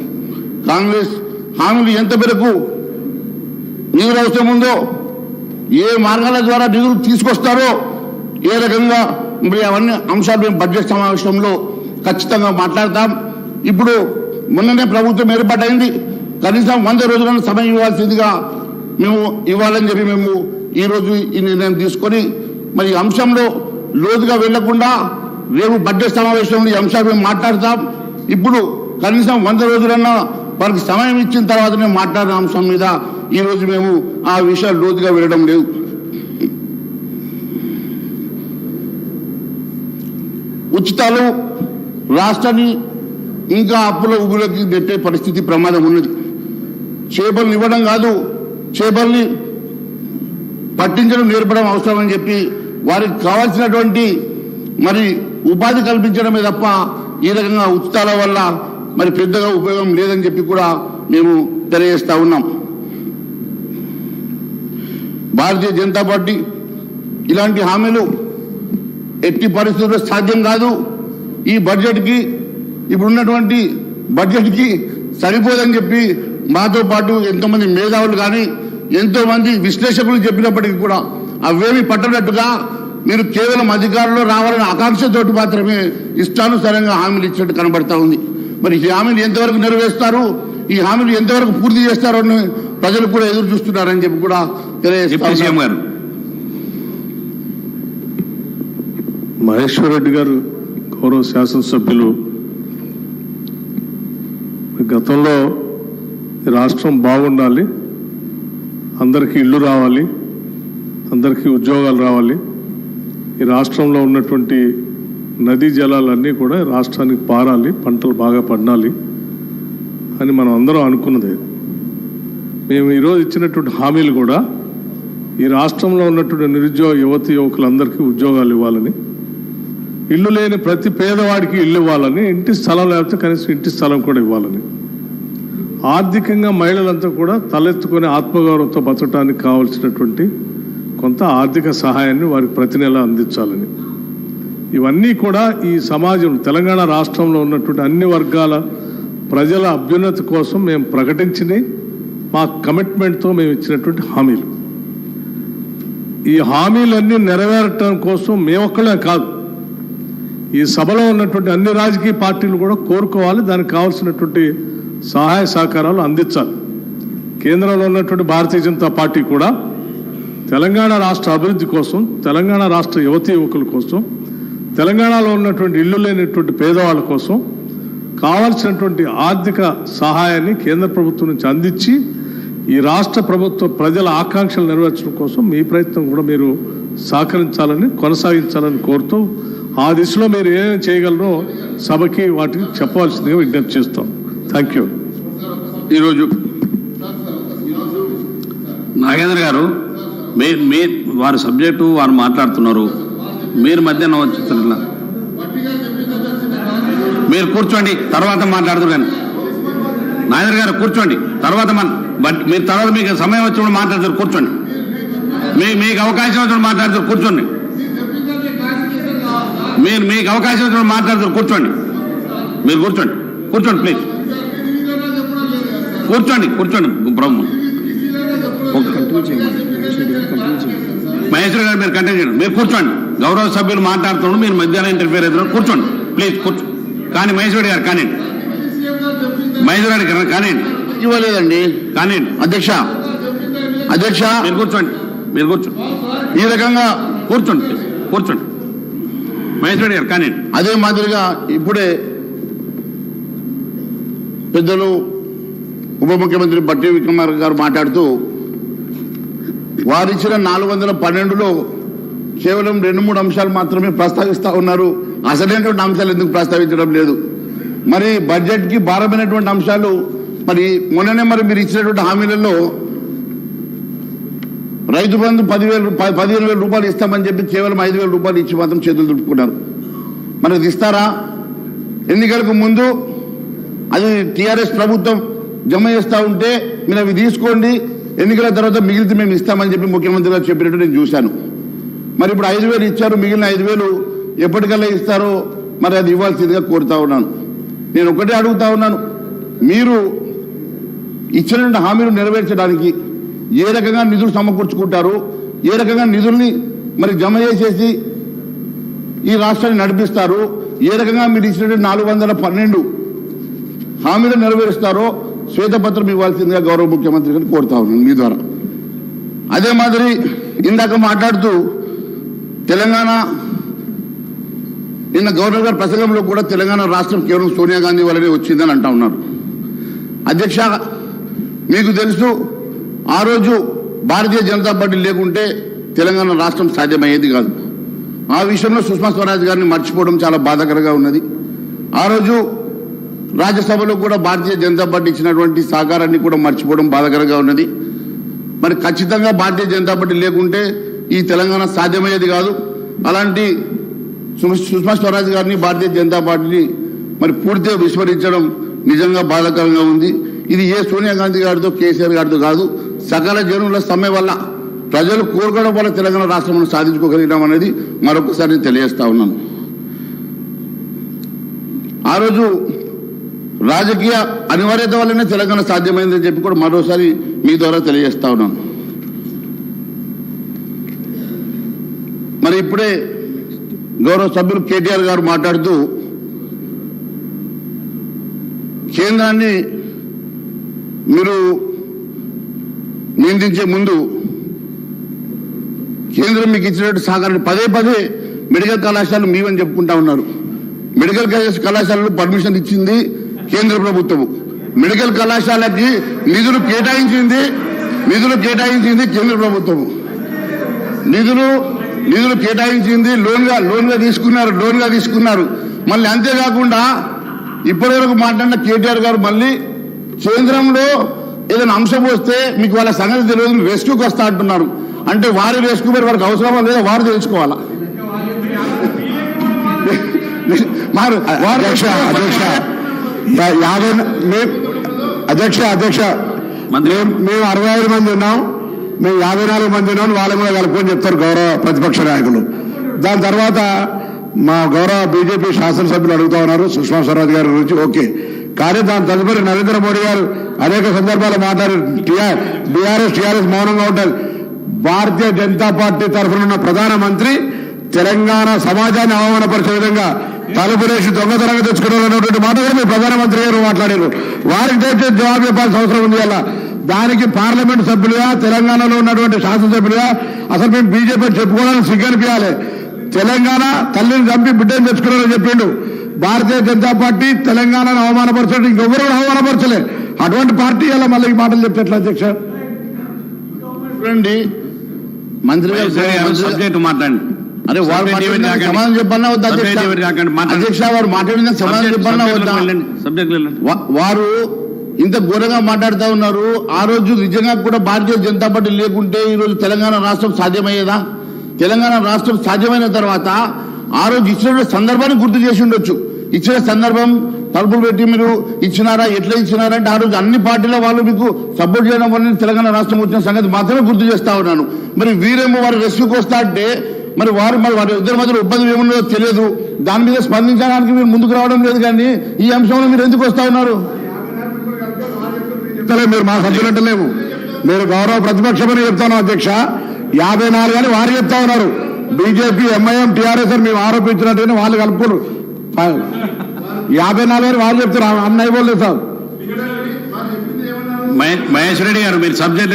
కాంగ్రెస్ హామీలు ఎంత మేరకు నిధులు అవసరం ఉందో, ఏ మార్గాల ద్వారా నిధులు తీసుకొస్తారో, ఏ రకంగా మరి అవన్నీ అంశాలు మేము బడ్జెట్ సమావేశంలో ఖచ్చితంగా మాట్లాడతాం. ఇప్పుడు మొన్ననే ప్రభుత్వం ఏర్పాటైంది, కనీసం 100 రోజులను సమయం ఇవ్వాల్సిందిగా మేము ఇవ్వాలని చెప్పి మేము ఈరోజు ఈ నిర్ణయం తీసుకొని మరి అంశంలో లోతుగా వెళ్లకుండా రేపు బడ్జెట్ సమావేశంలో ఈ అంశాలు మేము మాట్లాడతాం. ఇప్పుడు కనీసం 100 రోజులన్నా వారికి సమయం ఇచ్చిన తర్వాత మేము మాట్లాడిన అంశం మీద ఈరోజు మేము ఆ విషయాలు లోతుగా వెళ్ళడం లేదు. ఉచితాలు రాష్ట్రాన్ని ఇంకా అప్పుల ఊగులోకి నెట్టే పరిస్థితి ప్రమాదం ఉన్నది. చేపలను ఇవ్వడం కాదు, చేపల్ని పట్టించడం నేర్పడం అవసరం అని చెప్పి వారికి కావాల్సినటువంటి మరి ఉపాధి కల్పించడమే తప్ప ఈ రకంగా ఉచితాల వల్ల మరి పెద్దగా ఉపయోగం లేదని చెప్పి కూడా మేము తెలియజేస్తా ఉన్నాం. భారతీయ జనతా పార్టీ ఇలాంటి హామీలు ఎట్టి పరిస్థితుల్లో సాధ్యం కాదు. ఈ బడ్జెట్కి ఇప్పుడున్నటువంటి బడ్జెట్కి సరిపోదని చెప్పి మాతో పాటు ఎంతోమంది మేధావులు కానీ ఎంతోమంది విశ్లేషకులు చెప్పినప్పటికీ కూడా అవేమి పట్టనట్టుగా మీరు కేవలం అధికారంలో రావాలనే ఆకాంక్షతోటి మాత్రమే ఇష్టానుసారంగా హామీలు ఇచ్చినట్టు కనబడతా ఉంది. మరి ఈ హామీలు ఎంతవరకు నెరవేరుస్తారు, ఈ హామీలు ఎంతవరకు పూర్తి చేస్తారో అని ప్రజలు కూడా ఎదురు చూస్తున్నారని చెప్పి కూడా తెలియజేస్తారు. మహేశ్వర్ రెడ్డి గారు గౌరవ శాసనసభ్యులు గతంలో రాష్ట్రం బాగుండాలి, అందరికీ ఇళ్ళు రావాలి, అందరికీ ఉద్యోగాలు రావాలి, ఈ రాష్ట్రంలో ఉన్నటువంటి నదీ జలాలన్నీ కూడా రాష్ట్రానికి పారాలి, పంటలు బాగా పండాలి అని మనం అందరం అనుకున్నదే. మేము ఈరోజు ఇచ్చినటువంటి హామీలు కూడా ఈ రాష్ట్రంలో ఉన్నటువంటి నిరుద్యోగ యువతి యువకులందరికీ ఉద్యోగాలు ఇవ్వాలని, ఇల్లు లేని ప్రతి పేదవాడికి ఇల్లు ఇవ్వాలని, ఇంటి స్థలం లేకపోతే కనీసం ఇంటి స్థలం కూడా ఇవ్వాలని, ఆర్థికంగా మహిళలంతా కూడా తలెత్తుకొని ఆత్మగౌరవంతో బతకడానికి కావాల్సినటువంటి కొంత ఆర్థిక సహాయాన్ని వారికి ప్రతి నెల అందించాలని, ఇవన్నీ కూడా ఈ సమాజం తెలంగాణ రాష్ట్రంలో ఉన్నటువంటి అన్ని వర్గాల ప్రజల అభ్యున్నతి కోసం మేము ప్రకటించినవి, మా కమిట్మెంట్తో మేము ఇచ్చినటువంటి హామీలు. ఈ హామీలన్నీ నెరవేరటం కోసం మేమొక్కడే కాదు, ఈ సభలో ఉన్నటువంటి అన్ని రాజకీయ పార్టీలు కూడా కోరుకోవాలి, దానికి కావాల్సినటువంటి సహాయ సహకారాలు అందించాలి. కేంద్రంలో ఉన్నటువంటి భారతీయ జనతా పార్టీ కూడా తెలంగాణ రాష్ట్ర అభివృద్ధి కోసం, తెలంగాణ రాష్ట్ర యువతీ యువకుల కోసం, తెలంగాణలో ఉన్నటువంటి ఇల్లు లేనటువంటి పేదవాళ్ళ కోసం కావాల్సినటువంటి ఆర్థిక సహాయాన్ని కేంద్ర ప్రభుత్వం నుంచి అందించి ఈ రాష్ట్ర ప్రభుత్వ ప్రజల ఆకాంక్షలు నెరవేర్చడం కోసం మీ ప్రయత్నం కూడా మీరు సహకరించాలని, కొనసాగించాలని కోరుతూ ఆ దిశలో మీరు ఏమేమి చేయగలరో సభకి వాటికి చెప్పవలసిందిగా విజ్ఞప్తి చేస్తాం. Thank you. ఈరోజు నాగేంద్ర గారు మీ వారి సబ్జెక్టు వారు మాట్లాడుతున్నారు, మీరు మధ్యాహ్నం వచ్చేస్తున్నా మీరు కూర్చోండి, తర్వాత మాట్లాడుతున్నారు. కానీ నాగేంద్ర గారు కూర్చోండి, తర్వాత మీరు తర్వాత మీకు సమయం వచ్చినప్పుడు మాట్లాడతారు. కూర్చోండి, మీకు అవకాశం వచ్చినప్పుడు మాట్లాడతారు. కూర్చోండి, మీకు అవకాశం వచ్చినప్పుడు మాట్లాడతారు. కూర్చోండి, మీరు కూర్చోండి, కూర్చోండి ప్లీజ్, కూర్చోండి బ్రహ్మ. మహేశ్వర్ గారు మీరు కంటిన్యూ చేయండి, మీరు కూర్చోండి. గౌరవ సభ్యులు మాట్లాడుతున్నాడు, మీరు మధ్యాహ్నం ఇంటర్ఫియర్ అవుతున్నారు. కూర్చోండి ప్లీజ్, కానీ మహేశ్వరి గారు కానివ్వండి, మహేశ్వర్ గారు కానివ్వండి. ఇవ్వలేదండి కానివ్వండి. అధ్యక్ష మీరు కూర్చోండి, ఈ రకంగా కూర్చోండి మహేశ్వరి గారు కానివ్వండి. అదే మాదిరిగా ఇప్పుడే పెద్దలు ఉప ముఖ్యమంత్రి బట్టి విక్రమార్క గారు మాట్లాడుతూ వారిచ్చిన 412లో కేవలం 2-3 అంశాలు మాత్రమే ప్రస్తావిస్తూ ఉన్నారు, అసలైనటువంటి అంశాలు ఎందుకు ప్రస్తావించడం లేదు. మరి బడ్జెట్కి భారమైనటువంటి అంశాలు మరి మొన్ననే మరి మీరు ఇచ్చినటువంటి హామీలలో రైతు బంధు 15,000 రూపాయలు ఇస్తామని చెప్పి కేవలం 5,000 రూపాయలు ఇచ్చి మాత్రం చేతులు దులుపుకున్నారు. మరి అది ఇస్తారా? ఎన్నికలకు ముందు అది టీఆర్ఎస్ ప్రభుత్వం జమ చేస్తూ ఉంటే మీరు అవి తీసుకోండి, ఎన్నికల తర్వాత మిగిలితే మేము ఇస్తామని చెప్పి ముఖ్యమంత్రి గారు చెప్పినట్టు నేను చూశాను. మరి ఇప్పుడు 5,000 ఇచ్చారు, మిగిలిన 5,000 ఎప్పటికల్లా ఇస్తారో మరి అది ఇవ్వాల్సిందిగా కోరుతా ఉన్నాను. నేను ఒకటే అడుగుతా ఉన్నాను, మీరు ఇచ్చిన హామీలు నెరవేర్చడానికి ఏ రకంగా నిధులు సమకూర్చుకుంటారు, ఏ రకంగా నిధుల్ని మరి జమ చేసేసి ఈ రాష్ట్రాన్ని నడిపిస్తారు, ఏ రకంగా మీరు ఇచ్చినటువంటి 412 హామీలు నెరవేరుస్తారో శ్వేతపత్రం ఇవ్వాల్సిందిగా గౌరవ ముఖ్యమంత్రి గారిని కోరుతా ఉన్నాను మీ ద్వారా. అదే మాదిరి ఇందాక మాట్లాడుతూ తెలంగాణ నిన్న గవర్నర్ గారి ప్రసంగంలో కూడా తెలంగాణ రాష్ట్రం కేవలం సోనియా గాంధీ వల్లనే వచ్చిందని అంటా ఉన్నారు. అధ్యక్ష, మీకు తెలుసు ఆ రోజు భారతీయ జనతా పార్టీ లేకుంటే తెలంగాణ రాష్ట్రం సాధ్యమయ్యేది కాదు. ఆ విషయంలో సుష్మా స్వరాజ్ గారిని మర్చిపోవడం చాలా బాధాకరంగా ఉన్నది. ఆ రోజు రాజ్యసభలో కూడా భారతీయ జనతా పార్టీ ఇచ్చినటువంటి సహకారాన్ని కూడా మర్చిపోవడం బాధాకరంగా ఉన్నది. మరి ఖచ్చితంగా భారతీయ జనతా పార్టీ లేకుంటే ఈ తెలంగాణ సాధ్యమయ్యేది కాదు. అలాంటి సుష్మా స్వరాజ్ గారిని భారతీయ జనతా పార్టీని మరి పూర్తిగా విస్మరించడం నిజంగా బాధాకరంగా ఉంది. ఇది ఏ సోనియా గాంధీ గారితో కేసీఆర్ గారితో కాదు, సకల జనుల సమ్మె వల్ల ప్రజలు కోరుకోవడం వల్ల తెలంగాణ రాష్ట్రం సాధించుకోగలిగినాం అనేది మరొకసారి నేను తెలియజేస్తా ఉన్నాను. ఆ రోజు రాజకీయ అనివార్యత వల్లనే తెలంగాణ సాధ్యమైందని చెప్పి కూడా మరోసారి మీ ద్వారా తెలియజేస్తా ఉన్నాను. మరి ఇప్పుడే గౌరవ సభ్యులు కేటీఆర్ గారు మాట్లాడుతూ కేంద్రాన్ని మీరు నిందించే ముందు కేంద్రం మీకు ఇచ్చినట్టు సహకారాన్ని పదే మెడికల్ కళాశాలలు మీవని చెప్పుకుంటా ఉన్నారు. మెడికల్ కళాశాలలో పర్మిషన్ ఇచ్చింది కేంద్ర ప్రభుత్వము. మెడికల్ కళాశాలకి నిధులు కేటాయించింది కేంద్ర ప్రభుత్వము. నిధులు కేటాయించింది లోన్గా తీసుకున్నారు. మళ్ళీ అంతేకాకుండా ఇప్పటివరకు మాట్లాడిన కేటీఆర్ గారు మళ్ళీ కేంద్రంలో ఏదైనా అంశం వస్తే మీకు వాళ్ళ సంగతి తెలియదు, రెస్క్యూకి వస్తా అంటున్నారు. అంటే వారి రెస్క్యూ మరి వారికి అవసరమా లేదా వారు తెలుసుకోవాలా? అధ్యక్ష మేము 65 మంది ఉన్నాం, మేము 54 మంది ఉన్నాం, వాళ్ళ కూడా కలుపుకొని చెప్తారు గౌరవ ప్రతిపక్ష నాయకులు. దాని తర్వాత మా గౌరవ బీజేపీ శాసనసభ్యులు అడుగుతా ఉన్నారు సుష్మా స్వరాజ్ గారి గురించి. ఓకే, కానీ దాని తదుపరి నరేంద్ర మోడీ గారు అనేక సందర్భాలు మాట్లాడారు. టీఆర్ఎస్ మౌనంగా ఉంటుంది. భారతీయ జనతా పార్టీ తరఫున ఉన్న ప్రధానమంత్రి తెలంగాణ సమాజాన్ని అవమానపరిచే విధంగా తలుపులేసి దొంగతనంగా తెచ్చుకున్నారన్నటువంటి మాట కూడా మీ ప్రధానమంత్రి గారు మాట్లాడారు. వారికి తెచ్చే జవాబు చెప్పాల్సిన అవసరం ఉంది. అలా దానికి పార్లమెంట్ సభ్యులుగా తెలంగాణలో ఉన్నటువంటి శాసనసభ్యులుగా అసలు మేము బీజేపీ చెప్పుకోవడానికి సిగ్గనిపించాలి. తెలంగాణ తల్లిని చంపి బిడ్డను తెచ్చుకున్నారని చెప్పిండు. భారతీయ జనతా పార్టీ తెలంగాణను అవమానపరచడం ఇంకెవరు అవమానపరచలే. అటువంటి పార్టీ అలా మళ్ళీ ఈ మాటలు చెప్తే ఎట్లా అధ్యక్ష? మంత్రి గారు సబ్జెక్ట్ మాట్లాడండి. అరే వారు సమాధానం చెప్పన్నా వద్దా అధ్యక్ష? వారు మాట్లాడిన సమాధానం చెప్పన్నా వద్దా? వారు ఇంత ఘోరంగా మాట్లాడుతూ ఉన్నారు. ఆ రోజు నిజంగా కూడా భారతీయ జనతా పార్టీ లేకుంటే ఈరోజు తెలంగాణ రాష్ట్రం సాధ్యమయ్యేదా? తెలంగాణ రాష్ట్రం సాధ్యమైన తర్వాత ఆ రోజు ఇచ్చిన సందర్భాన్ని గుర్తు చేసి ఉండొచ్చు. ఇచ్చిన సందర్భం తలుపులు పెట్టి మీరు ఇచ్చినారా, ఎట్లా ఇచ్చినారంటే ఆ రోజు అన్ని పార్టీల వాళ్ళు మీకు సపోర్ట్ చేయడం వల్ల తెలంగాణ రాష్ట్రం వచ్చిన సంగతి మాత్రమే గుర్తు చేస్తా ఉన్నాను. మరి వీరేమో వారు రెస్క్యూకి వస్తా అంటే మరి వారి ఇద్దరి మధ్యలో ఇబ్బంది ఏమున్నదో తెలియదు. దాని మీద స్పందించడానికి మీరు ముందుకు రావడం లేదు. కానీ ఈ అంశంలో మీరు ఎందుకు వస్తా ఉన్నారు? మీరు మా సభ్యులంటే లేవు, మీరు గౌరవ ప్రతిపక్షమని చెప్తాను అధ్యక్ష. 54 అని వారు చెప్తా ఉన్నారు. బీజేపీ, ఎంఐఎం, టీఆర్ఎస్ అని మేము ఆరోపించినట్టుగానే వాళ్ళు కలుపుకోరు. 54 అని వాళ్ళు చెప్తారు. అన్నయ్య పోలేదు సార్. మహేష్ రెడ్డి గారు మీరు సబ్జెక్ట్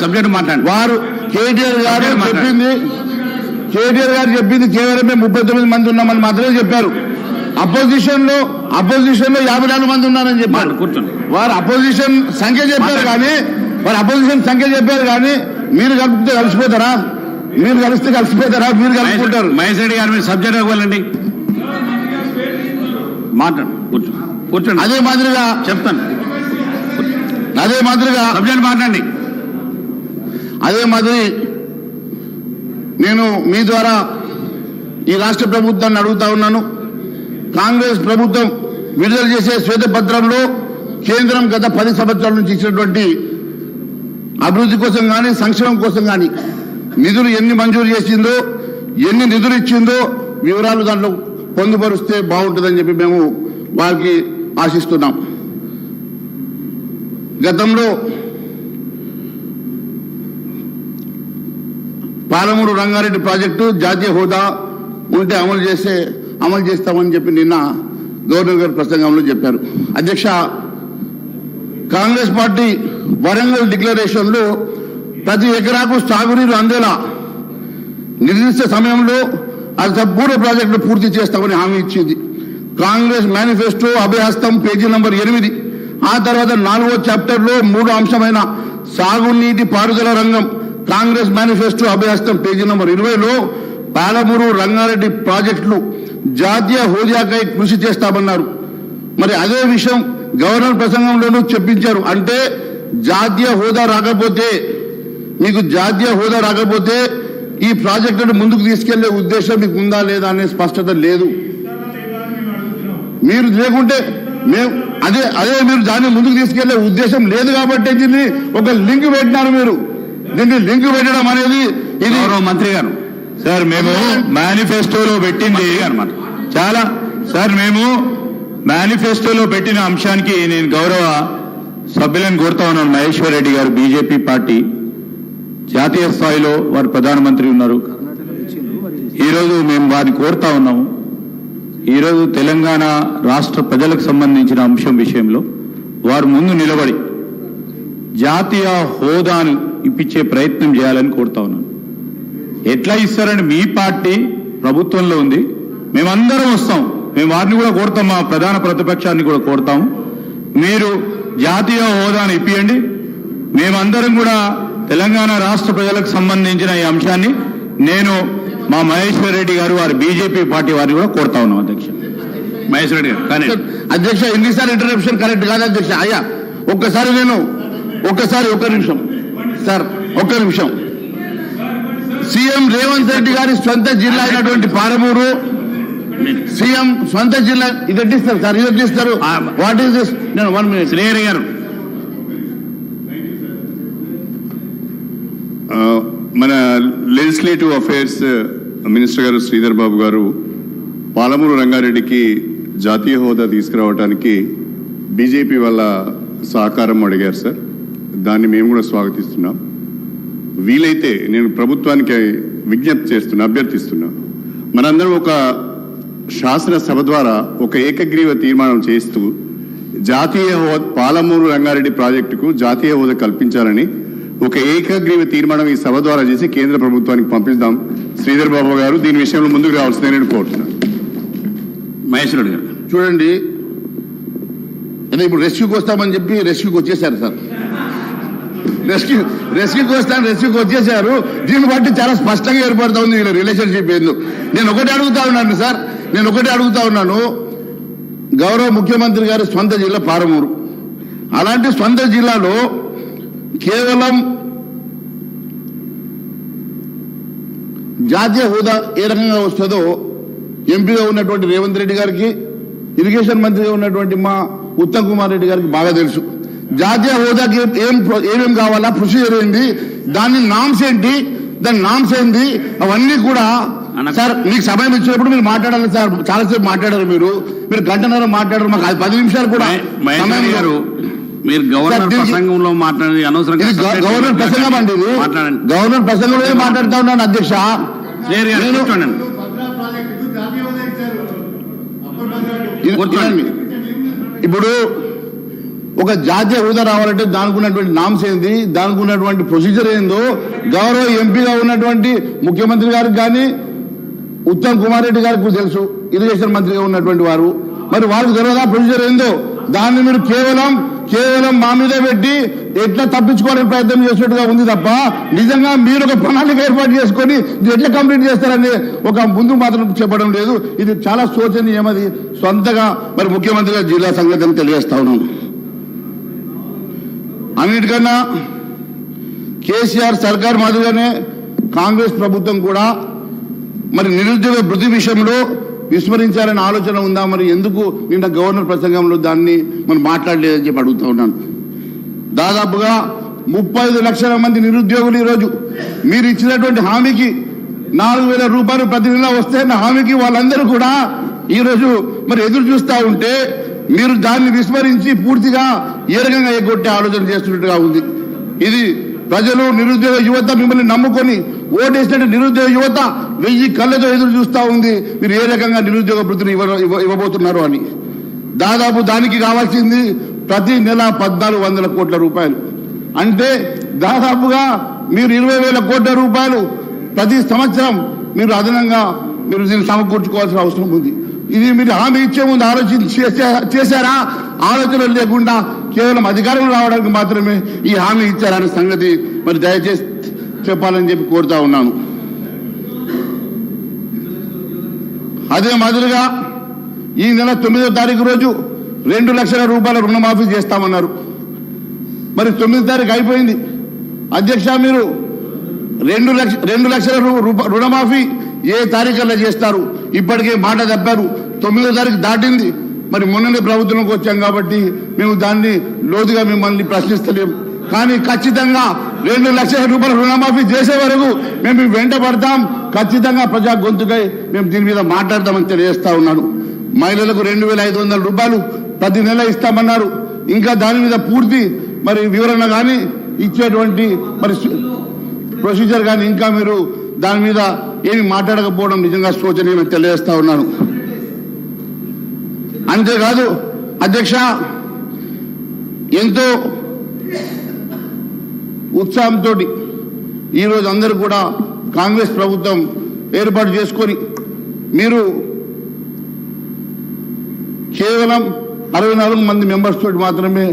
సబ్జెక్ట్ మాట్లాడండి. వారు కేటీఆర్ గారు చెప్పింది కేవలం మేము 39 మంది ఉన్నామని మాత్రమే చెప్పారు. అపోజిషన్ లో 54 మంది ఉన్నారని చెప్పారు. కూర్చోండి. వారు అపోజిషన్ సంఖ్య చెప్పారు కానీ మీరు కలిపితే కలిసిపోతారా? మీరు కలుపుకుంటారు. మహేష్ రెడ్డి గారు మీరు సబ్జెక్ట్ ఇవ్వాలండి. మాట్లాడు, కూర్చోండి. అదే మాదిరిగా చెప్తాను. సబ్జెక్ట్ మాట్లాడండి. అదే మాదిరి నేను మీ ద్వారా ఈ రాష్ట్ర ప్రభుత్వాన్ని అడుగుతా ఉన్నాను. కాంగ్రెస్ ప్రభుత్వం విడుదల చేసే శ్వేతపత్రంలో కేంద్రం గత 10 సంవత్సరాల నుంచి ఇచ్చినటువంటి అభివృద్ధి కోసం కానీ సంక్షేమం కోసం కానీ నిధులు ఎన్ని మంజూరు చేసిందో, ఎన్ని నిధులు ఇచ్చిందో వివరాలు దాంట్లో పొందుపరిస్తే బాగుంటుందని చెప్పి మేము వారికి ఆశిస్తున్నాం. గతంలో పాలమూరు రంగారెడ్డి ప్రాజెక్టు జాతీయ హోదా ఉంటే అమలు చేస్తామని చెప్పి నిన్న గవర్నర్ గారి ప్రసంగంలో చెప్పారు. అధ్యక్ష, కాంగ్రెస్ పార్టీ వరంగల్ డిక్లరేషన్లో ప్రతి ఎకరాకు సాగునీరు అందేలా నిర్దిష్ట సమయంలో అది సంపూర్ణ ప్రాజెక్టును పూర్తి చేస్తామని హామీ ఇచ్చింది. కాంగ్రెస్ మేనిఫెస్టో అభయహస్తం పేజీ నంబర్ 8, ఆ తర్వాత 4వ చాప్టర్లో 3వ అంశమైన సాగునీటి పారుదల రంగం కాంగ్రెస్ మేనిఫెస్టో అభయహస్తం పేజీ నంబర్ 20లో పాలమూరు రంగారెడ్డి ప్రాజెక్టులు జాతీయ హోదాకై కృషి చేస్తామన్నారు. మరి అదే విషయం గవర్నర్ ప్రసంగంలోనూ చెప్పించారు. అంటే జాతీయ హోదా రాకపోతే, మీకు జాతీయ హోదా రాకపోతే ఈ ప్రాజెక్టును ముందుకు తీసుకెళ్లే ఉద్దేశం మీకు ఉందా లేదా అనే స్పష్టత లేదు. మీరు లేకుంటే మేము అదే మీరు దాన్ని ముందుకు తీసుకెళ్లే ఉద్దేశం లేదు కాబట్టి దీన్ని ఒక లింక్ పెట్టినారు. మీరు దీన్ని లింక్ పెట్టడం అనేది ఇది మంత్రి గారు సార్, మేము మేనిఫెస్టోలో పెట్టింది చాలా సార్, మేము మేనిఫెస్టోలో పెట్టిన అంశానికి నేను గౌరవ సభ్యులను కోరుతా ఉన్నాను. మహేశ్వర్ రెడ్డి గారు బీజేపీ పార్టీ జాతీయ స్థాయిలో వారు ప్రధానమంత్రి ఉన్నారు. ఈరోజు మేము వారిని కోరుతా ఉన్నాము. ఈరోజు తెలంగాణ రాష్ట్ర ప్రజలకు సంబంధించిన అంశం విషయంలో వారు ముందు నిలబడి జాతీయ హోదాను ఇప్పించే ప్రయత్నం చేయాలని కోరుతా ఉన్నాను. ఎట్లా ఇస్తారని మీ పార్టీ ప్రభుత్వంలో ఉంది, మేమందరం వస్తాం, మేము వారిని కూడా కోరుతాం, మా ప్రధాన ప్రతిపక్షాన్ని కూడా కోరుతాం, మీరు జాతీయ హోదాను ఇప్పియండి. మేమందరం కూడా తెలంగాణ రాష్ట్ర ప్రజలకు సంబంధించిన ఈ అంశాన్ని నేను మా మహేశ్వర్ రెడ్డి గారు వారి బీజేపీ పార్టీ వారిని కూడా కోరుతా ఉన్నాం. అధ్యక్ష మహేశ్వర్ రెడ్డి గారు కానీ అధ్యక్ష ఎన్నిసార్లు ఇంటరప్షన్ కరెక్ట్ కాదు అధ్యక్ష. అయ్యా ఒక్క నిమిషం సార్, ఒక్క నిమిషం. సీఎం రేవంత్ రెడ్డి గారి సొంత జిల్లా అయినటువంటి పాలమూరు, సీఎం సొంత జిల్లా ఇది ఎట్టిస్తారు సార్, ఇది ఎట్టిస్తారు. What is this? నేను 1 minute. శ్రీహరి గారు మన లెజిస్లేటివ్ అఫైర్స్ మినిస్టర్ గారు శ్రీధర్ బాబు గారు పాలమూరు రంగారెడ్డికి జాతీయ హోదా తీసుకురావడానికి బీజేపీ వాళ్ళ సహకారం అడిగారు సార్. దాన్ని మేము కూడా స్వాగతిస్తున్నాం. వీలైతే నేను ప్రభుత్వానికి అభ్యర్థిస్తున్నా, మనందరం ఒక శాసనసభ ద్వారా ఒక ఏకగ్రీవ తీర్మానం చేస్తూ జాతీయ హోదా పాలమూరు రంగారెడ్డి ప్రాజెక్టుకు జాతీయ హోదా కల్పించాలని ఒక ఏకగ్రీవ తీర్మానం ఈ సభ ద్వారా చేసి కేంద్ర ప్రభుత్వానికి పంపిస్తాం. శ్రీధర్ బాబు గారు దీని విషయంలో ముందుకు రావాల్సిందని నేను కోరుతున్నాను. మహేశ్వర్ రెడ్డి గారు చూడండి, ఇప్పుడు రెస్క్యూకి వస్తామని చెప్పి రెస్క్యూకి వచ్చేసారు సార్. రెస్క్యూకి వచ్చేసారు. దీన్ని బట్టి చాలా స్పష్టంగా ఏర్పడుతూ ఉంది వీళ్ళ రిలేషన్షిప్ ఏందో. నేను ఒకటే అడుగుతా ఉన్నాను, గౌరవ ముఖ్యమంత్రి గారి సొంత జిల్లా పాలమూరు. అలాంటి సొంత జిల్లాలో కేవలం జాతీయ హోదా ఏ రకంగా వస్తుందో ఎంపీగా ఉన్నటువంటి రేవంత్ రెడ్డి గారికి, ఇరిగేషన్ మంత్రిగా ఉన్నటువంటి మా ఉత్తమ్ కుమార్ రెడ్డి గారికి బాగా తెలుసు. జాతీయ హోదాకి ఏమేం కావాలా, ప్రొసీజర్ ఏంది, దాని నామ్స్ ఏంటి, అవన్నీ కూడా సార్ మీకు సమయం ఇచ్చినప్పుడు మీరు మాట్లాడాలి సార్. చాలాసేపు మాట్లాడారు మీరు గంటన్నర మాట్లాడారు. మాకు 10 నిమిషాలు కూడా మీరు గవర్నర్ ప్రసంగంలో మాట్లాడి అనవసరంగా గవర్నర్ ప్రసంగం అండి ఇది. గవర్నర్ ప్రసంగంలో మాట్లాడుతూ ఉన్నాను అధ్యక్ష. ఇప్పుడు ఒక జాతీయ హోదా రావాలంటే దానికి ఉన్నటువంటి నామ్స్ ఏంది, దానికి ఉన్నటువంటి ప్రొసీజర్ ఏందో గౌరవ ఎంపీగా ఉన్నటువంటి ముఖ్యమంత్రి గారికి కానీ ఉత్తమ్ కుమార్ రెడ్డి గారికి తెలుసు, ఇరిగేషన్ మంత్రిగా ఉన్నటువంటి వారు. మరి వారికి తెలియదా ప్రొసీజర్ ఏందో? దాన్ని మీరు కేవలం మా మీద పెట్టి ఎట్లా తప్పించుకోవాలని ప్రయత్నం చేసినట్టుగా ఉంది తప్ప నిజంగా మీరు ఒక ప్రణాళిక ఏర్పాటు చేసుకొని ఎట్లా కంప్లీట్ చేస్తారని ఒక ముందు మాత్రం చెప్పడం లేదు. ఇది చాలా శోచనీయమది. సొంతగా మరి ముఖ్యమంత్రిగా జిల్లా సంగతిని తెలియజేస్తా ఉన్నాను. అన్నిటికన్నా కేసీఆర్ సర్కార్ మాదిరిగానే కాంగ్రెస్ ప్రభుత్వం కూడా మరి నిరుద్యోగ భృతి విషయంలో విస్మరించాలనే ఆలోచన ఉందా? మరి ఎందుకు నిన్న గవర్నర్ ప్రసంగంలో దాన్ని మనం మాట్లాడలేదని చెప్పి అడుగుతా ఉన్నాను. దాదాపుగా 35 లక్షల మంది నిరుద్యోగులు ఈరోజు మీరు ఇచ్చినటువంటి హామీకి 4,000 రూపాయలు ప్రతి నెల వస్తే హామీకి వాళ్ళందరూ కూడా ఈరోజు మరి ఎదురు చూస్తూ ఉంటే మీరు దాన్ని విస్మరించి పూర్తిగా ఏ రకంగా ఎగ్గొట్టే ఆలోచన చేస్తున్నట్టుగా ఉంది. ఇది ప్రజలు నిరుద్యోగ యువత మిమ్మల్ని నమ్ముకొని ఓటేసినట్టు నిరుద్యోగ యువత 1000 కళ్ళతో ఎదురు చూస్తూ ఉంది మీరు ఏ రకంగా నిరుద్యోగ వృత్తిని ఇవ్వబోతున్నారు అని. దాదాపు దానికి కావాల్సింది ప్రతి నెల 1,400 కోట్ల రూపాయలు. అంటే దాదాపుగా మీరు 20,000 కోట్ల రూపాయలు ప్రతి సంవత్సరం మీరు అదనంగా మీరు దీన్ని సమకూర్చుకోవాల్సిన అవసరం ఉంది. ఇది మీరు హామీ ఇచ్చే ముందు ఆలోచించి చేశారా? ఆలోచన లేకుండా కేవలం అధికారం రావడానికి మాత్రమే ఈ హామీ ఇచ్చారనే సంగతి మరి దయచేసి చెప్పాలని చెప్పి కోరుతా ఉన్నాను. అదే మాదిరిగా ఈ నెల 9వ తారీఖు రోజు 2 లక్షల రూపాయల రుణమాఫీ చేస్తామన్నారు. మరి 9వ తారీఖు అయిపోయింది. అధ్యక్ష, మీరు 2 లక్షల రుణమాఫీ ఏ తారీఖుల్లో చేస్తారు? ఇప్పటికే మాట తప్పారు. 9వ తారీఖు దాటింది. మరి మొన్ననే ప్రభుత్వంలోకి వచ్చాం కాబట్టి మేము దాన్ని లోతుగా మిమ్మల్ని ప్రశ్నిస్తలేము. కానీ ఖచ్చితంగా 2 లక్షల రూపాయల రుణమాఫీ చేసే వరకు మేము వెంట పడతాం. ఖచ్చితంగా ప్రజా గొంతుకై మేము దీని మీద మాట్లాడతామని తెలియజేస్తా ఉన్నాను. మహిళలకు 2,500 రూపాయలు ప్రతి నెల ఇస్తామన్నారు. ఇంకా దాని మీద పూర్తి మరి వివరణ కానీ ఇచ్చేటువంటి మరి ప్రొసీజర్ కానీ ఇంకా మీరు దాని మీద ఏమి మాట్లాడకపోవడం నిజంగా శోచనీయమని తెలియజేస్తా ఉన్నాను. అంతేకాదు అధ్యక్ష, ఎంతో ఉత్సాహంతో ఈరోజు అందరూ కూడా కాంగ్రెస్ ప్రభుత్వం ఏర్పాటు చేసుకొని మీరు కేవలం 64 మంది మెంబర్స్ తోటి మాత్రమే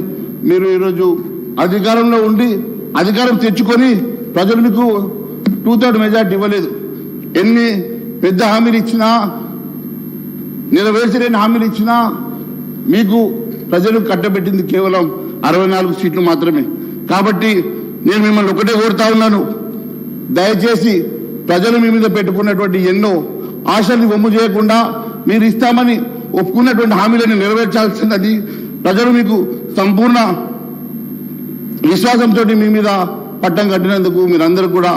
మీరు ఈరోజు అధికారంలో ఉండి అధికారం తెచ్చుకొని ప్రజలు మీకు 2/3 మెజార్టీ ఇవ్వలేదు. ఎన్ని పెద్ద హామీలు ఇచ్చినా నెరవేర్చలేని హామీలు ఇచ్చినా మీకు ప్రజలు కట్టబెట్టింది కేవలం 64 సీట్లు మాత్రమే. కాబట్టి నేను మిమ్మల్ని ఒకటే కోరుతా ఉన్నాను, దయచేసి ప్రజలు మీ మీద పెట్టుకున్నటువంటి ఎన్నో ఆశల్ని వమ్ము చేయకుండా మీరు ఇస్తామని ఒప్పుకున్నటువంటి హామీలను నెరవేర్చాల్సినది. ప్రజలు మీకు సంపూర్ణ విశ్వాసంతో మీ మీద పట్టం కట్టినందుకు మీరందరూ కూడా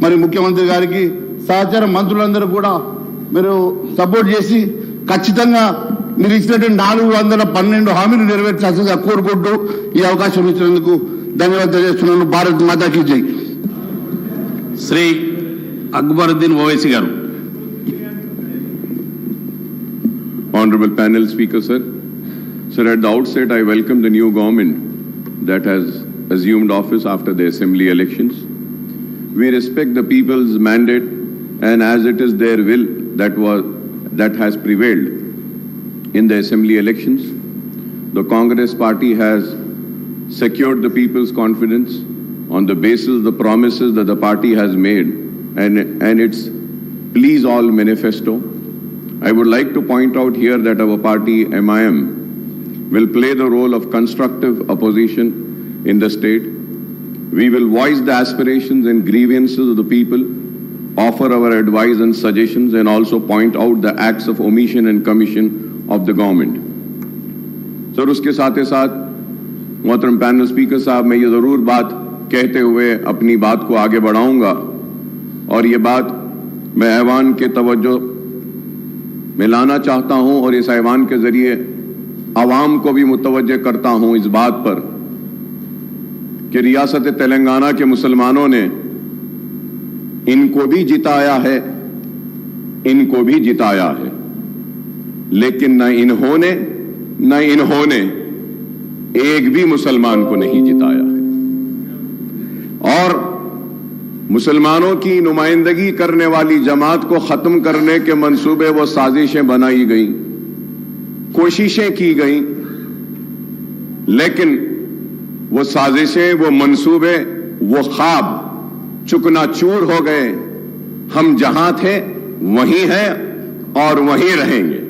మరి ముఖ్యమంత్రి గారికి సహచార మంత్రులందరూ కూడా మీరు సపోర్ట్ చేసి ఖచ్చితంగా మీరు ఇచ్చినటువంటి 412 హామీలు నెరవేర్చాల్సిందిగా కోరుకుంటూ ఈ అవకాశం ఇచ్చినందుకు ధన్యవాదాలు తెలియజేస్తున్నాను. భారత్ మాతాకి జై. శ్రీ అక్బరుద్దీన్ ఓవైసీ గారు. Honorable panel speaker, sir. Sir, at the outset, I welcome the new government that has assumed office after the assembly elections. We respect the people's mandate, and as it is their will that has prevailed in the assembly elections, the Congress party has secured the people's confidence on the basis of the promises that the party has made and its Please All manifesto. I would like to point out here that our party, MIM, will play the role of constructive opposition in the state. We will voice the aspirations and grievances of the people, offer our advice and suggestions, and also point out the acts of omission and commission of the government. Sir, उसके साथ ही साथ मोहतरम panel speaker साहब, मैं ये ज़रूर बात कहते हुए अपनी बात को आगे बढ़ाऊंगा, और ये बात मैं ऐवान के तवज्जो में लाना चाहता हूं और इस ऐवान के जरिए आवाम को भी मुतवज्जे करता हूं इस बात पर कि रियासत तेलंगाना के मुसलमानों ने इनको भी जिताया है, लेकिन न इन्होंने एक भी मुसलमान को नहीं जिताया है। और मुसलमानों की नुमाइंदगी करने वाली जमात को खत्म करने के मंसूबे व साजिशें बनाई गई, कोशिशें की गई, लेकिन वो साजिशें, वो मंसूबे, वो ख्वाब चुकनाचूर हो गए। हम जहां थे वहीं हैं और वहीं रहेंगे।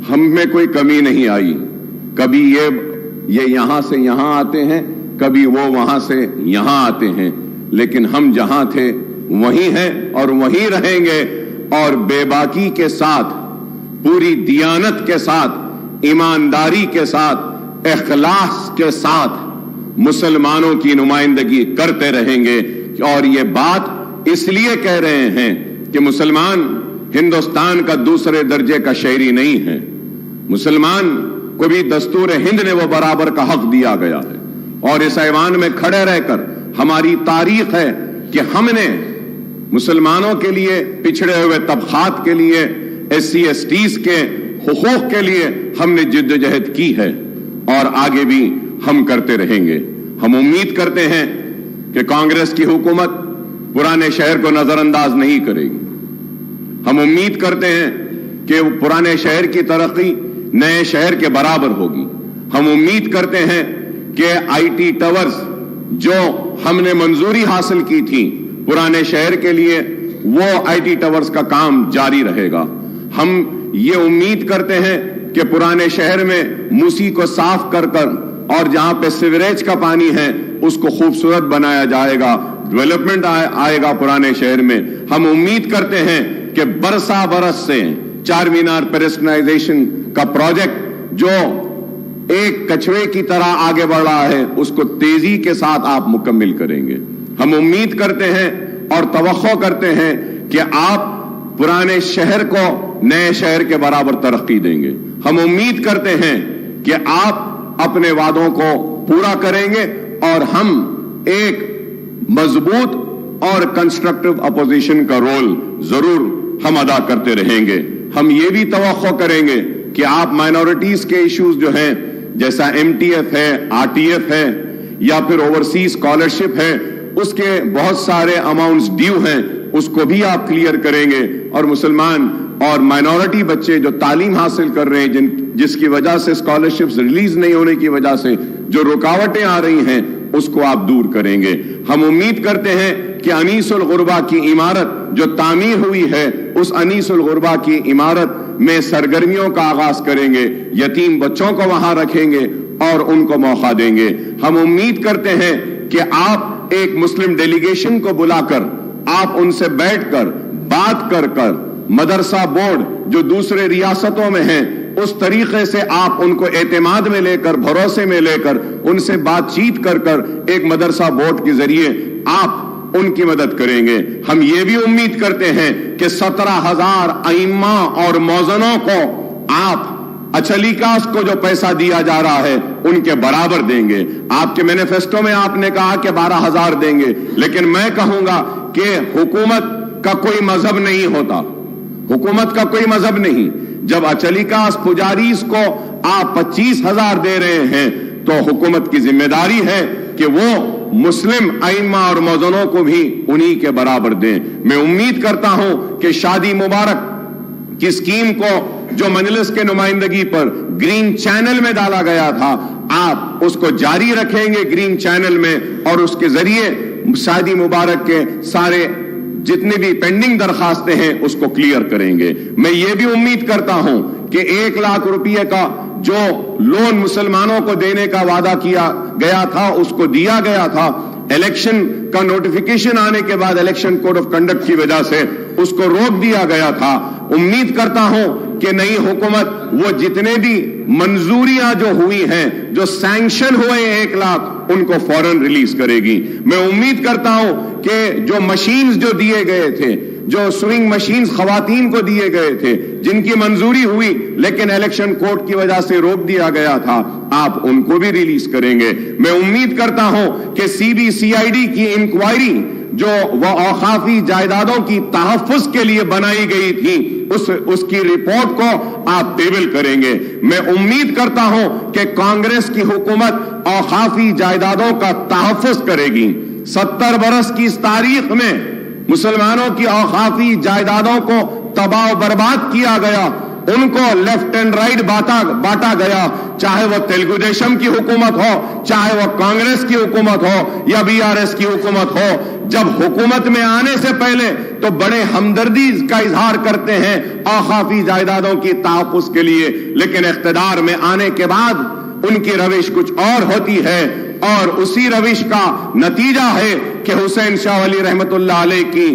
हम में कोई कमी नहीं आई। कभी ये यहां से यहां आते हैं, कभी वो वहां से यहां आते हैं, लेकिन हम जहां थे वहीं हैं और वहीं रहेंगे। और बेबाकी के साथ, पूरी दियानत के साथ, ईमानदारी के साथ, इखलास के साथ मुसलमानों की नुमाइंदगी करते रहेंगे। और ये बात इसलिए कह रहे हैं कि मुसलमान हिंदुस्तान का दूसरे दर्जे का शहरी नहीं है। मुसलमान को भी दस्तूर हिंद ने वो बराबर का हक दिया गया है। और इस ऐवान में खड़े रहकर हमारी तारीख है कि हमने मुसलमानों के लिए, पिछड़े हुए तबकात के लिए, SC STs के हुकूक के लिए हमने जिद्दोजहद की है और आगे भी हम करते रहेंगे। हम उम्मीद करते हैं कि कांग्रेस की हुकूमत पुराने शहर को नजरअंदाज नहीं करेगी। हम उम्मीद करते हैं कि पुराने शहर की तरक्की नए शहर के बराबर होगी। हम उम्मीद करते हैं कि IT टावर्स जो हमने मंजूरी हासिल की थी पुराने शहर के लिए, वो IT टावर्स का काम जारी रहेगा। हम ये उम्मीद करते हैं कि पुराने शहर में मूसी को साफ कर और जहां पे सीवरेज का पानी है उसको खूबसूरत बनाया जाएगा, डेवलपमेंट आएगा पुराने शहर में। हम उम्मीद करते हैं कि बरसा बरस से चार मीनार पेडेस्ट्रियनाइजेशन का प्रोजेक्ट जो एक कछुए की तरह आगे बढ़ रहा है उसको तेजी के साथ आप मुकम्मिल करेंगे। हम उम्मीद करते हैं और तवक्को करते हैं कि आप पुराने शहर को नए शहर के बराबर तरक्की देंगे। हम उम्मीद करते हैं कि आप अपने वादों को पूरा करेंगे और हम एक मजबूत और कंस्ट्रक्टिव अपोजिशन का रोल जरूर हम अदा करते रहेंगे। हम ये भी तवक्को करेंगे कि आप माइनॉरिटीज के इश्यूज जो हैं, जैसा MTF है, RTF है या फिर ओवरसीज स्कॉलरशिप है, उसके बहुत सारे अमाउंट्स ड्यू हैं, उसको भी आप क्लियर करेंगे। और मुसलमान और माइनॉरिटी बच्चे जो तालीम हासिल कर रहे हैं, जिसकी वजह से स्कॉलरशिप्स रिलीज नहीं होने की वजह से जो रुकावटें आ रही हैं, उसको आप दूर करेंगे। हम उम्मीद करते हैं कि अनीसुल गुरबा की इमारत जो तामीर हुई है, उस अनीसुल गुरबा की इमारत में सरगर्मियों का आगाज करेंगे, यतीम बच्चों को वहां रखेंगे और उनको मौका देंगे। हम उम्मीद करते हैं कि आप एक मुस्लिम डेलीगेशन को बुलाकर आप उनसे बैठकर बात कर मदरसा बोर्ड जो दूसरे रियासतों में हैं, उस तरीके से आप उनको एतमाद में लेकर, भरोसे में लेकर, उनसे बातचीत कर एक मदरसा बोर्ड के जरिए आप उनकी मदद करेंगे। हम ये भी उम्मीद करते हैं कि 17,000 अइम्मा और मौजनों को आप अचलीकास को जो पैसा दिया जा रहा है उनके बराबर देंगे। आपके मैनिफेस्टो में आपने कहा कि 12,000 देंगे, लेकिन मैं कहूंगा कि हुकूमत का कोई मजहब नहीं होता, हुकूमत का कोई मजहब नहीं। जब अचलीकास पुजारीस को आप 25,000 दे रहे हैं तो हुकूमत की जिम्मेदारी है कि वो मुस्लिम अइम्मा और मौजनों को भी उन्हीं के बराबर दें। मैं उम्मीद करता हूं कि शादी मुबारक की स्कीम को जो मजलिस के नुमाइंदगी पर ग्रीन चैनल में डाला गया था, आप उसको जारी रखेंगे ग्रीन चैनल में और उसके जरिए शादी मुबारक के सारे जितने भी पेंडिंग दरखास्तें हैं उसको क्लियर करेंगे। मैं ये भी उम्मीद करता हूं कि 1 लाख रुपए का जो लोन मुसलमानों को देने का वादा किया गया था उसको दिया गया था। इलेक्शन का नोटिफिकेशन आने के बाद इलेक्शन कोड ऑफ कंडक्ट की वजह से उसको रोक दिया गया था। उम्मीद करता हूं कि नई हुकूमत वो जितने भी मंजूरियां जो हुई हैं, जो सैंक्शन हुए 1 लाख, उनको फौरन रिलीज करेगी। मैं उम्मीद करता हूं कि जो मशीन्स जो दिए गए थे, जो स्विंग मशीन्स खवातीन को दिए गए थे, जिनकी मंजूरी हुई लेकिन इलेक्शन कोड की वजह से रोक दिया गया था, आप उनको भी रिलीज करेंगे। मैं उम्मीद करता हूं कि CBCID की इंक्वायरी जो वह औकाफी जायदादों की तहफ्फुज के लिए बनाई गई थी, उसकी रिपोर्ट को आप टेबल करेंगे। मैं उम्मीद करता हूं कि कांग्रेस की हुकूमत औकाफी जायदादों का तहफ्फुज करेगी। 70 बरस की इस तारीख में मुसलमानों की औकाफी जायदादों को तबाह बर्बाद किया गया, उनको लेफ्ट एंड राइट बांटा गया, चाहे वो तेलुगु देशम की हुकूमत हो, चाहे वो कांग्रेस की हुकूमत हो या BRS की हुकूमत हो। जब हुकूमत में आने से पहले तो बड़े हमदर्दी का इजहार करते हैं औकाफी जायदादों की तहफ्फुज के लिए, लेकिन इख्तिदार में आने के बाद उनकी रविश कुछ और होती है और उसी रविश का नतीजा है कि हुसैन शाह वली रहमतुल्लाह अलैह की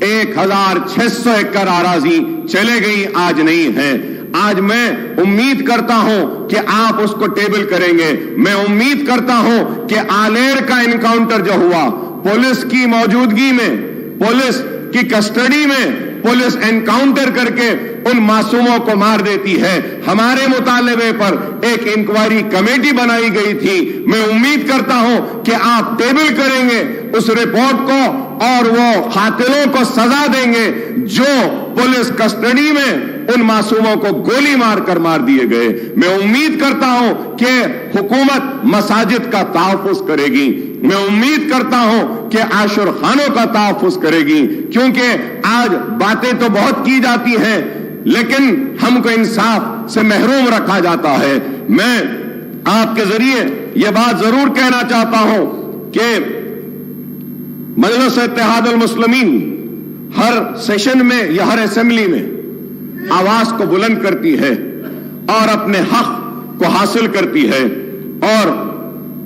1,600 एकड़ आराजी चले गई, आज नहीं है। आज मैं उम्मीद करता हूं कि आप उसको टेबल करेंगे। मैं उम्मीद करता हूं कि आलेर का एनकाउंटर जो हुआ, पुलिस की मौजूदगी में, पुलिस की कस्टडी में पुलिस एनकाउंटर करके उन मासूमों को मार देती है। हमारे मुतालबे पर एक इंक्वायरी कमेटी बनाई गई थी। मैं उम्मीद करता हूं कि आप टेबल करेंगे उस रिपोर्ट को और वो कातिलों को सजा देंगे जो पुलिस कस्टडी में उन मासूमों को गोली मारकर मार दिए गए। मैं उम्मीद करता हूं कि हुकूमत मसाजिद का तहफ्फुज करेगी। मैं उम्मीद करता हूं कि आशुर खानों का तहफ्फुज करेगी, क्योंकि आज बातें तो बहुत की जाती हैं लेकिन हमको इंसाफ से महरूम रखा जाता है। मैं आपके जरिए यह बात जरूर कहना चाहता हूं कि मजलिस इत्तेहादुल मुस्लिमीन हर सेशन में या हर असेंबली में आवाज को बुलंद करती है और अपने हक को हासिल करती है और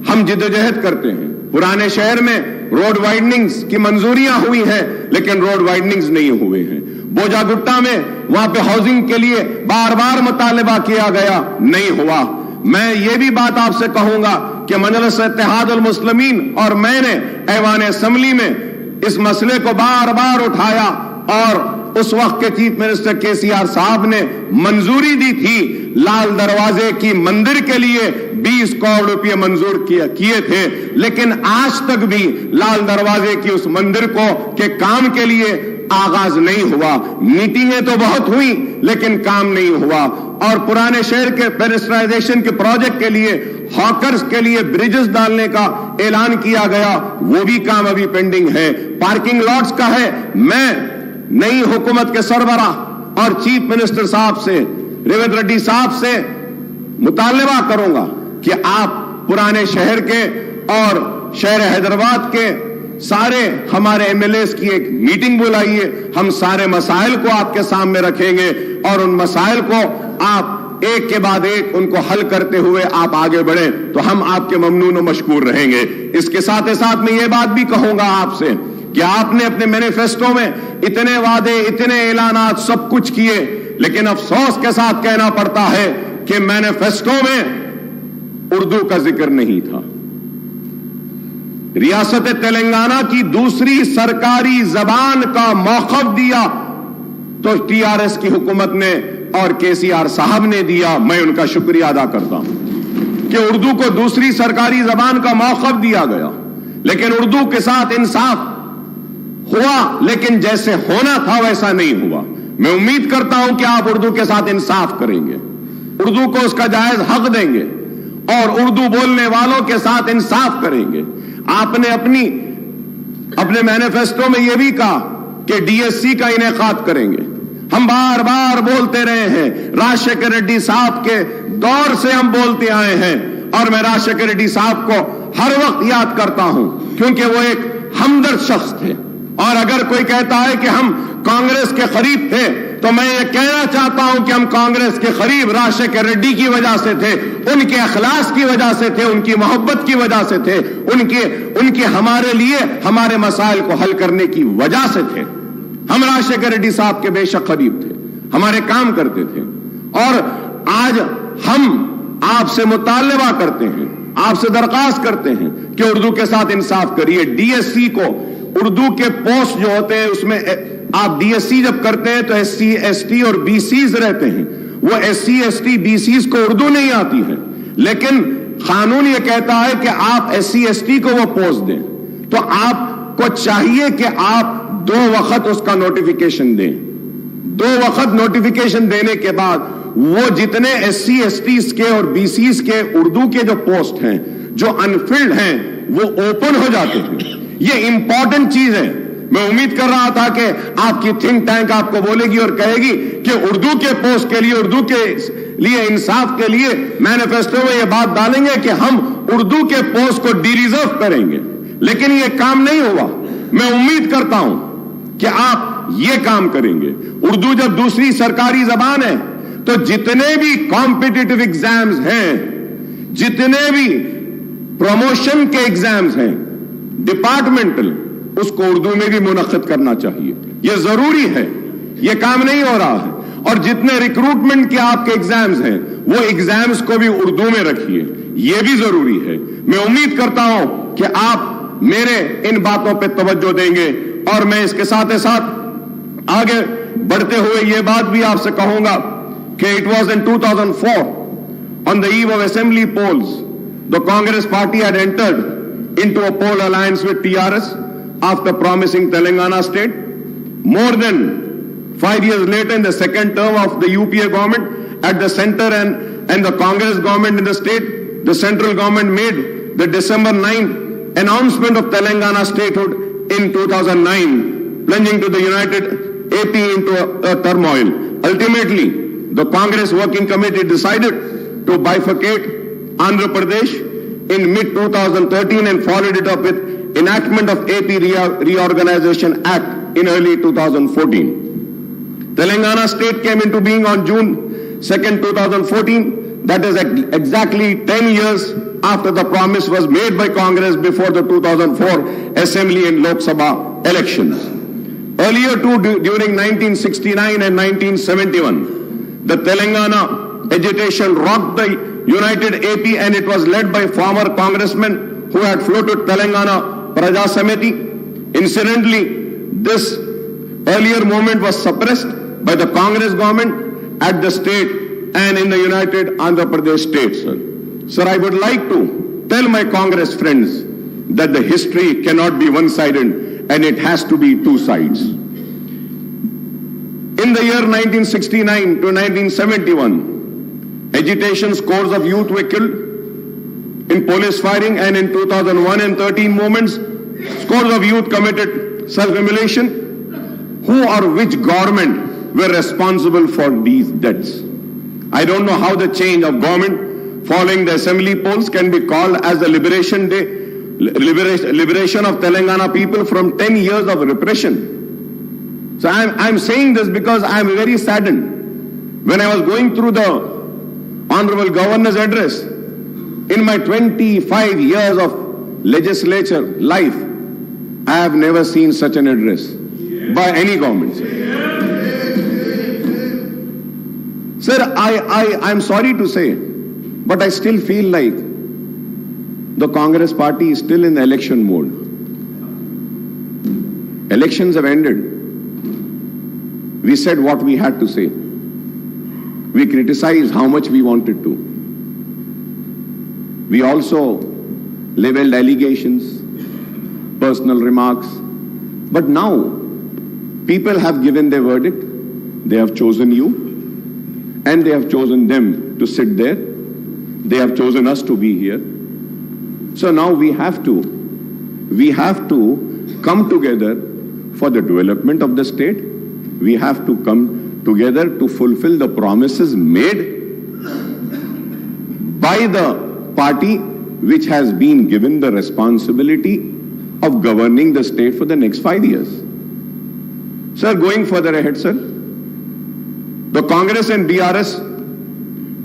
हम जिद्दोजहद करते हैं। पुराने शहर में रोड वाइडनिंग्स की मंजूरियां हुई हैं लेकिन रोड वाइडनिंग्स नहीं हुए हैं। बोजागुट्टा में वहां पे हाउसिंग के लिए बार बार मुतालबा किया गया, नहीं हुआ। मैं ये भी बात आपसे कहूंगा कि मजलिस इत्तेहादुल मुस्लिमीन और मैंने ऐवान असेंबली में इस मसले को बार बार उठाया और उस वक्त के चीफ मिनिस्टर केसीआर साहब ने मंजूरी दी थी। लाल दरवाजे की मंदिर के लिए 20 करोड़ रुपए मंजूर किए थे, लेकिन आज तक भी लाल दरवाजे की उस मंदिर के काम के लिए आगाज नहीं हुआ। मीटिंगें तो बहुत हुई लेकिन काम नहीं हुआ। और पुराने शहर के पेनिस्ट्राइजेशन के प्रोजेक्ट के लिए, हॉकर्स के लिए ब्रिजेस डालने का ऐलान किया गया, वो भी काम अभी पेंडिंग है। पार्किंग लॉट्स का है। मैं नई हुकूमत के सरबराह और चीफ मिनिस्टर साहब से, रेवंत रेड्डी साहब से मुतालबा करूंगा कि आप पुराने शहर के और शहर हैदराबाद के सारे हमारे एमएलएस की एक मीटिंग बुलाइए। हम सारे मसाइल को आपके सामने रखेंगे और उन मसाइल को आप एक के बाद एक उनको हल करते हुए आप आगे बढ़े तो हम आपके ममनून और मशकूर रहेंगे। इसके साथ ही साथ मैं ये बात भी कहूंगा आपसे कि आपने अपने मैनिफेस्टो में इतने वादे, इतने ऐलानात सब कुछ किए, लेकिन अफसोस के साथ कहना पड़ता है कि मैनिफेस्टो में उर्दू का जिक्र नहीं था। रियासत तेलंगाना की दूसरी सरकारी जबान का मौक़िफ़ दिया तो टीआरएस की हुकूमत ने और केसीआर साहब ने दिया। मैं उनका शुक्रिया अदा करता हूं कि उर्दू को दूसरी सरकारी जबान का मौक़िफ़ दिया गया, लेकिन उर्दू के साथ इंसाफ हुआ, लेकिन जैसे होना था वैसा नहीं हुआ। मैं उम्मीद करता हूं कि आप उर्दू के साथ इंसाफ करेंगे, उर्दू को उसका जायज हक देंगे और उर्दू बोलने वालों के साथ इंसाफ करेंगे। आपने अपने मैनिफेस्टो में यह भी कहा कि डीएससी का इनेकाद करेंगे। हम बार बार बोलते रहे हैं, राजशेखर रेड्डी साहब के दौर से हम बोलते आए हैं और मैं राजशेखर रेड्डी साहब को हर वक्त याद करता हूं क्योंकि वो एक हमदर्द शख्स थे। और अगर कोई कहता है कि हम कांग्रेस के करीब थे तो मैं ये कहना चाहता हूं कि हम कांग्रेस के करीब राजशेखर रेड्डी की वजह से थे, उनके अखलास की वजह से थे, उनकी मोहब्बत की वजह से थे, उनके हमारे लिए हमारे मसाइल को हल करने की वजह से थे। हम राजशेखर रेड्डी साहब के बेशक करीब थे, हमारे काम करते थे। और आज हम आपसे मुतालबा करते हैं, आपसे दरख्वास्त करते हैं कि उर्दू के साथ इंसाफ करिए। डीएससी को, उर्दू के पोस्ट जो होते हैं उसमें आप डीएससी जब करते हैं तो एससी, एसटी और बीसीज रहते हैं। वो एससी, एसटी, बीसीज को उर्दू नहीं आती है, लेकिन कानून ये कहता है कि आप एससी, एसटी को वो पोस्ट दें, तो आपको चाहिए कि आप 2 वक्त उसका नोटिफिकेशन दें। 2 वक्त नोटिफिकेशन देने के बाद वो जितने एससी, एसटीज के और बीसीज के उर्दू के जो पोस्ट हैं जो अनफिल्ड हैं वो ओपन हो जाते हैं। ये इंपॉर्टेंट चीज है। मैं उम्मीद कर रहा था कि आपकी थिंक टैंक आपको बोलेगी और कहेगी कि उर्दू के पोस्ट के लिए, उर्दू के लिए इंसाफ के लिए मैनिफेस्टो में ये बात डालेंगे कि हम उर्दू के पोस्ट को डिरिजर्व करेंगे, लेकिन ये काम नहीं हुआ। मैं उम्मीद करता हूं कि आप ये काम करेंगे। उर्दू जब दूसरी सरकारी जबान है तो जितने भी कॉम्पिटिटिव एग्जाम्स हैं, जितने भी प्रमोशन के एग्जाम्स हैं डिपार्टमेंटल, उसको उर्दू में भी मुनक्किद करना चाहिए। यह जरूरी है, यह काम नहीं हो रहा है। और जितने रिक्रूटमेंट के आपके एग्जाम्स हैं वो एग्जाम्स को भी उर्दू में रखिए, ये भी जरूरी है। मैं उम्मीद करता हूं कि आप मेरे इन बातों पे तवज्जो देंगे और मैं इसके साथ ही साथ आगे बढ़ते हुए ये बात भी आपसे कहूंगा कि it was in 2004 on the eve of assembly polls the Congress party had entered into a poll alliance with TRS after promising Telangana state. More than 5 years later, in the second term of the UPA government at the center and the Congress government in the state, the central government made the December 9 announcement of Telangana statehood in 2009, plunging to the united AP into a turmoil. Ultimately, the Congress Working Committee decided to bifurcate Andhra Pradesh in mid-2013 and followed it up with enactment of AP Reorganization Act in early 2014. Telangana state came into being on June 2nd, 2014. That is exactly 10 years after the promise was made by Congress before the 2004 Assembly and Lok Sabha elections. Earlier too, during 1969 and 1971, the Telangana agitation rocked the united AP and it was led by former congressmen who had floated Telangana Praja Samiti. Incidentally, this earlier movement was suppressed by the Congress government at the state and in the united Andhra Pradesh state, sir. Sir, I would like to tell my Congress friends that the history cannot be one-sided and it has to be two sides. In the year 1969 to 1971, agitation scores of youth were killed in police firing, and in 2001 and 13 movements, scores of youth committed self-immolation. Who or which government were responsible for these deaths? I don't know how the change of government following the assembly polls can be called as the liberation day, liberation of Telangana people from 10 years of repression. So I'm saying this because I'm very saddened. When I was going through the Honorable Governor's address, in my 25 years of legislature life, I have never seen such an address by any government. Sir, I'm sorry to say, but I still feel like the Congress party is still in the election mode. Elections have ended. We said what we had to say. We criticized how much we wanted to. We also leveled allegations, personal remarks. But now, people have given their verdict. They have chosen you, and they have chosen them to sit there. They have chosen us to be here. So now we have to come together for the development of the state. We have to come together to fulfill the promises made by the party which has been given the responsibility of governing the state for the next 5 years. Sir, going further ahead, sir, the Congress and BRS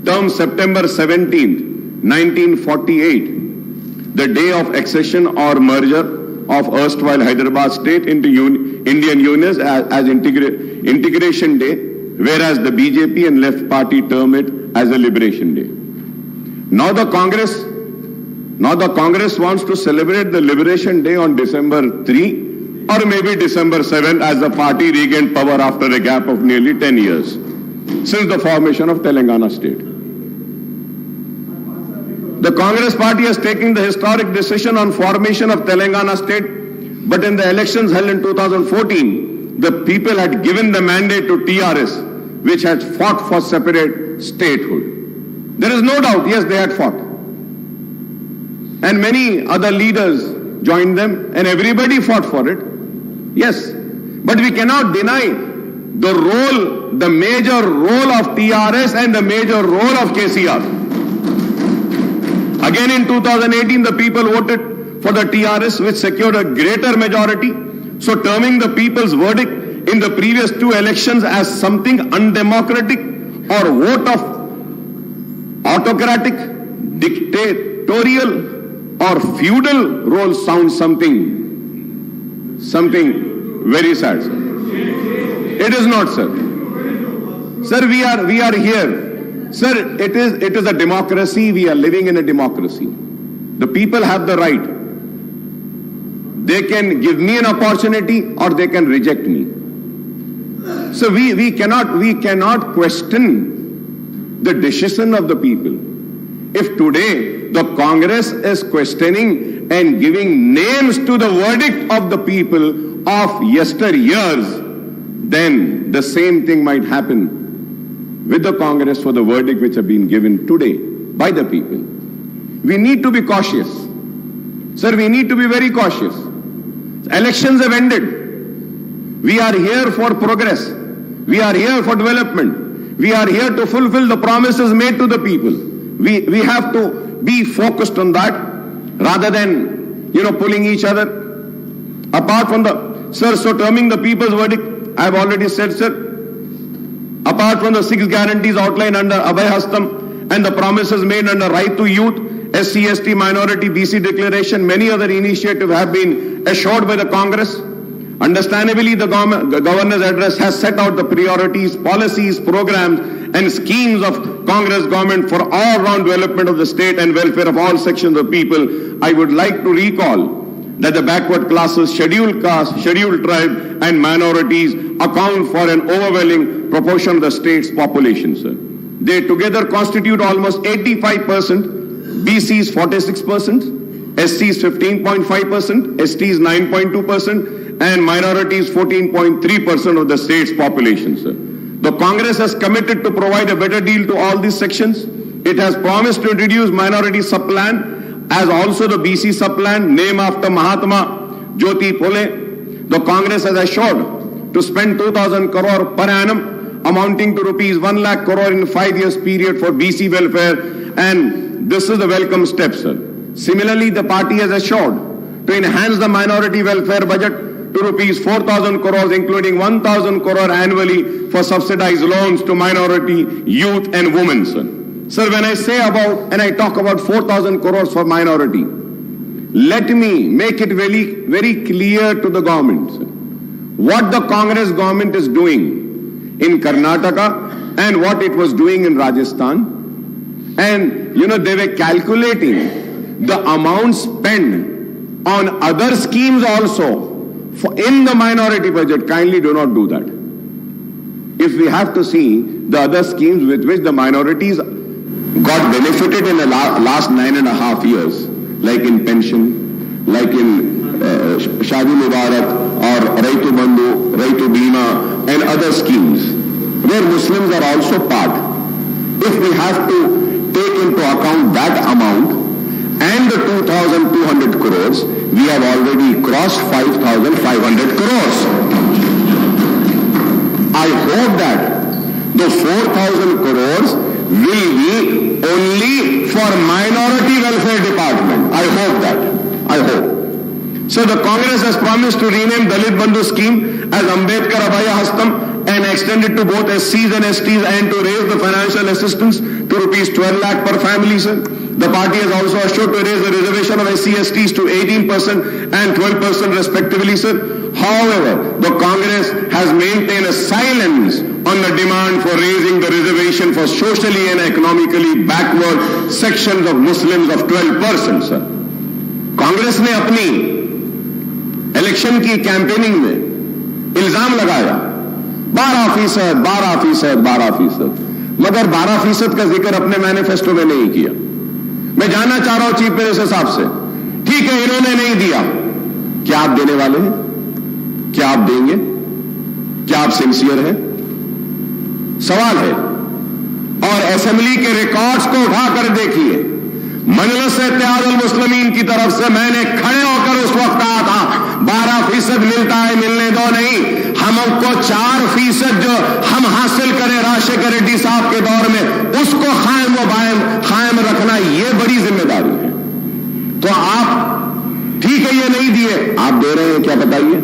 term September 17th, 1948, the day of accession or merger of erstwhile Hyderabad state into Indian Union as integration day, whereas the BJP and left party term it as a liberation day. Now the Congress wants to celebrate the liberation day on December 3 or maybe December 7 as the party regained power after a gap of nearly 10 years since the formation of Telangana state. The Congress party has taken the historic decision on formation of Telangana state, but in the elections held in 2014, the people had given the mandate to TRS, which had fought for separate statehood. There is no doubt, yes, they had fought. And many other leaders joined them, and everybody fought for it. Yes, but we cannot deny the role, the major role of TRS and the major role of KCR. Again in 2018, the people voted for the TRS, which secured a greater majority. So terming the people's verdict in the previous two elections as something undemocratic or vote of autocratic, dictatorial or feudal role sounds something very sad, sir. It is not, sir. Sir, we are here. Sir, it is a democracy. We are living in a democracy. The people have the right. They can give me an opportunity or they can reject me. So we cannot question the decision of the people. If today the Congress is questioning and giving names to the verdict of the people of yesteryears, then the same thing might happen with the Congress for the verdict which have been given today by the people. We need to be cautious. Sir, we need to be very cautious. Elections have ended. We are here for progress. We are here for development. We are here to fulfill the promises made to the people. We have to be focused on that rather than, pulling each other apart from terming the people's verdict. I have already said, sir, apart from the 6 guarantees outlined under Abhay Hastam and the promises made under Right to Youth, SC, ST, Minority, BC Declaration, many other initiatives have been assured by the Congress. Understandably, the governor's address has set out the priorities, policies, programs, and schemes of Congress government for all-round development of the state and welfare of all sections of people. I would like to recall that the backward classes, scheduled caste, scheduled tribe, and minorities account for an overwhelming proportion of the state's population, sir. They together constitute almost 85%. BCs 46%, SCs 15.5%, STs 9.2%, and minorities 14.3% of the state's population, sir. The Congress has committed to provide a better deal to all these sections. It has promised to introduce minority sub-plan as also the BC sub-plan named after Mahatma Jyoti Phule. The Congress has assured to spend 2,000 crore per annum amounting to rupees 1 lakh crore in 5 years period for BC welfare, and this is a welcome step, sir. Similarly, the party has assured to enhance the minority welfare budget to rupees 4,000 crores, including 1,000 crore annually for subsidized loans to minority, youth and women, sir. Sir, when I say about, and I talk about 4,000 crores for minority, let me make it very, very clear to the government, sir, what the Congress government is doing in Karnataka and what it was doing in Rajasthan. And, they were calculating the amount spent on other schemes also in the minority budget. Kindly do not do that. If we have to see the other schemes with which the minorities got benefited in the last 9.5 years, like in pension, like in Shadi Mubarak or Raitu Bandhu, Raitu Bima and other schemes, where Muslims are also part. If we have to take into account that amount and the 2,200 crores, we have already crossed 5,500 crores. I hope that the 4,000 crores will be only for minority welfare department. I hope that. I hope. So the Congress has promised to rename Dalit Bandhu scheme as Ambedkar Abhay Hastam and extend it to both SCs and STs and to raise the financial assistance to rupees 12 lakh per family, sir. The party has also assured to raise the reservation of SC, STs to 18% and 12% respectively, sir. However, the Congress has maintained a silence on the demand for raising the reservation for socially and economically backward sections of Muslims of 12%, sir. Congress ने अपनी election की campaigning में इल्जाम लगाया 12%, मगर 12% का जिक्र अपने मैनिफेस्टो में नहीं किया। मैं जानना चाह रहा हूं चीफ मिनिस्टर साहब से, ठीक है इन्होंने नहीं दिया, क्या आप देने वाले हैं? क्या आप देंगे? क्या आप सिंसियर हैं? सवाल है। और असेंबली के रिकॉर्ड्स को उठाकर देखिए, मजलिस इत्तेहादुल मुस्लिमीन की तरफ से मैंने खड़े होकर उस वक्त कहा था 12% मिलता है, मिलने दो नहीं, हमको 4% जो हम हासिल करें राशिक रेड्डी साहब के दौर में उसको कायम रखना, ये बड़ी जिम्मेदारी है। तो आप ठीक है ये नहीं दिए, आप दे रहे हैं क्या बताइए?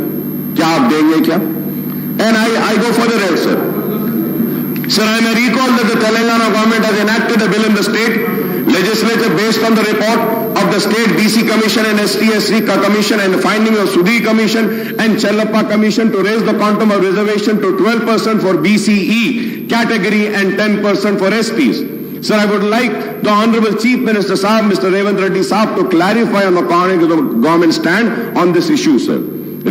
क्या आप देंगे क्या? And I go for the red sir. Sir, I may recall that the Telangana government has enacted a bill in the state legislature based on the report of the State BC Commission and ST/SC Commission and the finding of Sudhi Commission and Chellappa Commission to raise the quantum of reservation to 12% for BCE category and 10% for STs. Sir, I would like the Honorable Chief Minister Sahab, Mr. Revanth Reddy Sahab, to clarify on the government stand on this issue, sir.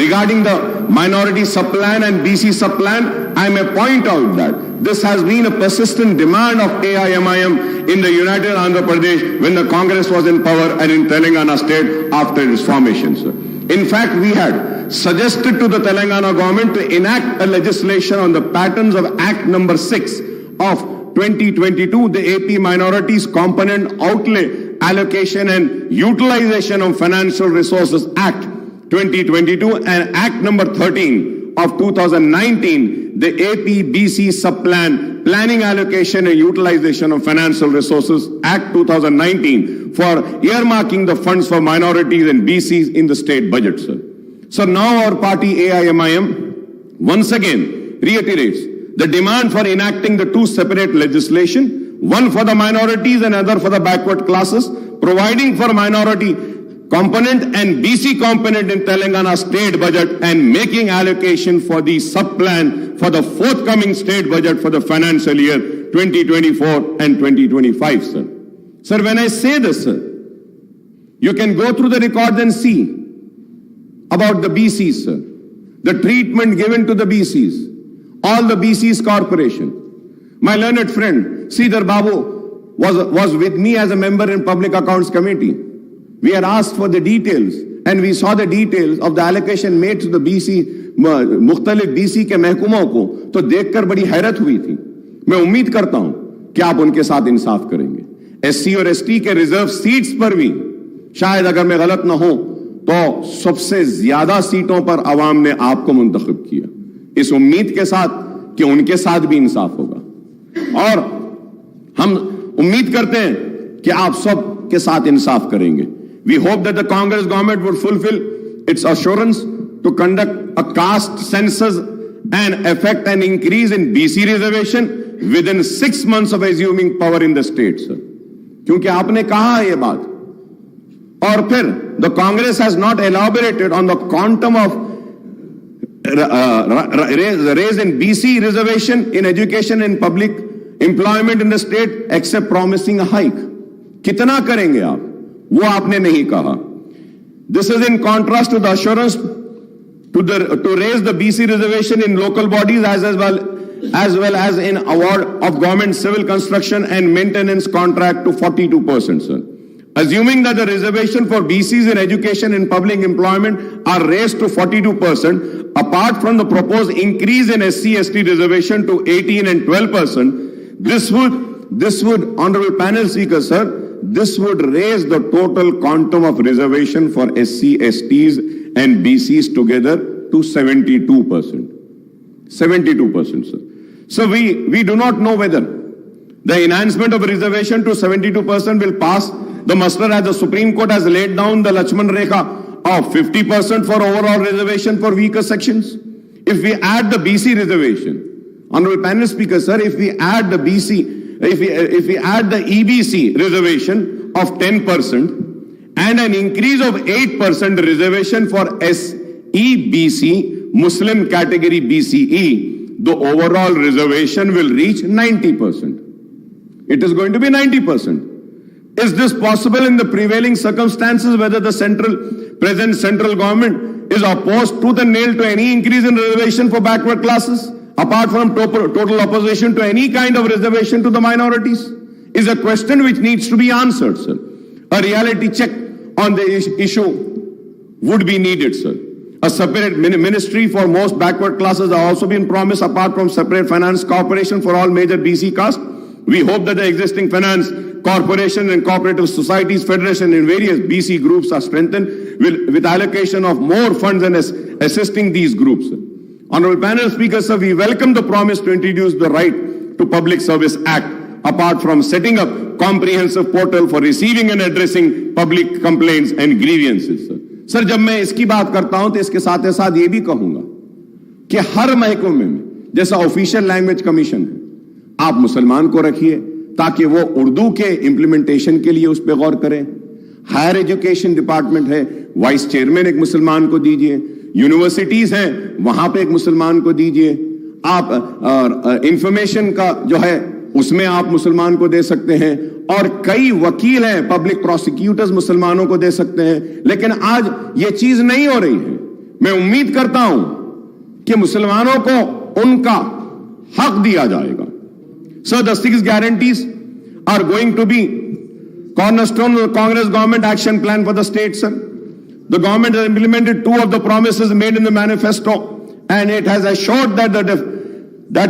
Regarding the minority sub-plan and BC sub-plan, I may point out that this has been a persistent demand of AIMIM in the United Andhra Pradesh when the Congress was in power and in Telangana state after its formation, sir. In fact, we had suggested to the Telangana government to enact a legislation on the patterns of Act number 6 of 2022, the AP Minorities Component Outlay Allocation and Utilization of Financial Resources Act 2022 and Act number 13 of 2019, the AP-BC Subplan Planning Allocation and Utilization of Financial Resources Act 2019 for earmarking the funds for minorities and BCs in the state budget, sir. So now our party AIMIM once again reiterates the demand for enacting the two separate legislation, one for the minorities and other for the backward classes, providing for minority component and BC component in Telangana state budget and making allocation for the sub-plan for the forthcoming state budget for the financial year 2024 and 2025, sir. Sir, when I say this, sir, you can go through the records and see about the BCs, sir. The treatment given to the BCs, all the BCs corporation. My learned friend, Sridhar Babu, was with me as a member in Public Accounts Committee. We had asked for the details and we saw the details of the allocation made to the BC, मुख्तलिफ BC के महकुमों को, तो देखकर बड़ी हैरत हुई थी. मैं उम्मीद करता हूं कि आप उनके साथ इंसाफ करेंगे. SC और ST के रिजर्व सीट्स पर भी शायद अगर मैं गलत ना हो तो सबसे ज्यादा सीटों पर आवाम ने आपको मुंतखब किया. इस उम्मीद के साथ कि उनके साथ भी इंसाफ होगा और हम उम्मीद करते हैं कि आप सब के साथ इंसाफ करेंगे. We hope that the Congress government would fulfill its assurance to conduct a caste census and effect an increase in BC reservation within 6 months of assuming power in the state, sir. क्योंकि आपने कहा ये बात और फिर the Congress has not elaborated on the quantum of raise in BC reservation in education and public employment in the state except promising a hike. कितना करेंगे आप? वो आपने नहीं कहा. This is in contrast to the assurance to raise the BC reservation in local bodies as well as in award of government civil construction and maintenance contract to 42%, sir. Assuming that the reservation for BCs in education and public employment are raised to 42%, apart from the proposed increase in SC/ST reservation to 18 and 12%, this would, Honorable Panel Speaker, sir, this would raise the total quantum of reservation for SC, STs and BCs together to 72%. 72%, sir. So we do not know whether the enhancement of reservation to 72% will pass the muster as the Supreme Court has laid down the Lakshman Rekha of 50% for overall reservation for weaker sections. If we add the BC reservation, Honorable Panel Speaker, sir, if we add the BC, if we add the EBC reservation of 10% and an increase of 8% reservation for SEBC, Muslim category BCE, the overall reservation will reach 90%. It is going to be 90%. Is this possible in the prevailing circumstances, whether the present central government is opposed to the nail to any increase in reservation for backward classes, apart from total opposition to any kind of reservation to the minorities? Is a question which needs to be answered, sir. A reality check on the issue would be needed, sir. A separate ministry for most backward classes have also been promised, apart from separate finance corporation for all major BC castes. We hope that the existing finance corporation and cooperative societies federation in various BC groups are strengthened with allocation of more funds and assisting these groups. Honorable Panel Speaker, sir, we welcome the promise to introduce the Right to Public Service Act, apart from setting up comprehensive portal for receiving and addressing public complaints and grievances, sir. Sir, जब मैं इसकी बात करता हूं तो इसके साथ साथ ये भी कहूंगा कि हर महकमे में जैसा ऑफिशियल लैंग्वेज कमीशन है, आप मुसलमान को रखिए ताकि वो उर्दू के इंप्लीमेंटेशन के लिए उस पर गौर करें। हायर एजुकेशन डिपार्टमेंट है, वाइस चेयरमैन एक मुसलमान को दीजिए। यूनिवर्सिटीज हैं, वहां पे एक मुसलमान को दीजिए। आप इंफॉर्मेशन का जो है उसमें आप मुसलमान को दे सकते हैं, और कई वकील हैं, पब्लिक प्रोसिक्यूटर्स मुसलमानों को दे सकते हैं। लेकिन आज ये चीज नहीं हो रही है। मैं उम्मीद करता हूं कि मुसलमानों को उनका हक दिया जाएगा। Sir, the 6 guarantees are going to be cornerstone of the Congress government action plan for the state, sir. The government has implemented 2 of the promises made in the manifesto, and it has assured that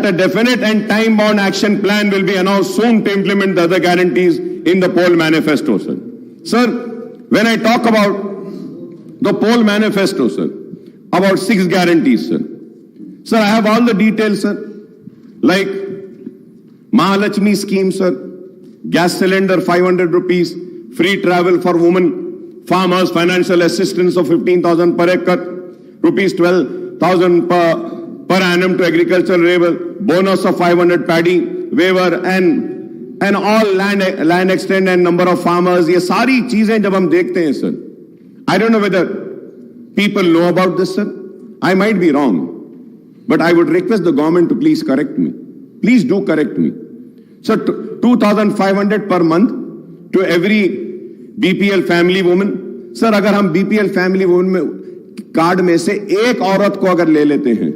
a definite and time-bound action plan will be announced soon to implement the other guarantees in the poll manifesto, sir. Sir, when I talk about the poll manifesto, sir, about 6 guarantees, sir, I have all the details, sir, like Mahalakshmi scheme, sir, gas cylinder 500 rupees, free travel for women, farmers financial assistance of 15,000 per acre, rupees 12,000 per annum to agricultural labor, bonus of 500 paddy waiver, and all land extent and number of farmers. ये सारी चीजें जब हम देखते हैं, sir, I don't know whether people know about this, sir. I might be wrong, but I would request the government to please correct me. Please do correct me. So 2,500 per month to every BPL family woman. Sir, अगर हम BPL family woman में card में से एक औरत को अगर ले लेते हैं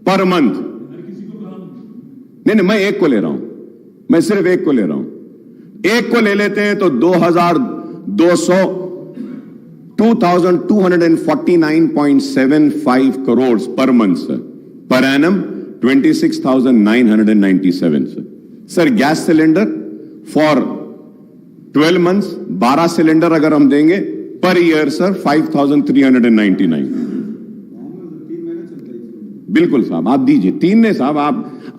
पर मंथ, नहीं, मैं एक को ले रहा हूं, मैं सिर्फ एक को ले रहा हूं, एक को ले लेते हैं तो 2,249.75 crores per month, sir. Per annum 26,997, sir. Sir, gas cylinder for 12 months 12 cylinder अगर हम देंगे पर ईयर, सर 5,399। बिल्कुल साहब, आप दीजिए। 3 ने साहब,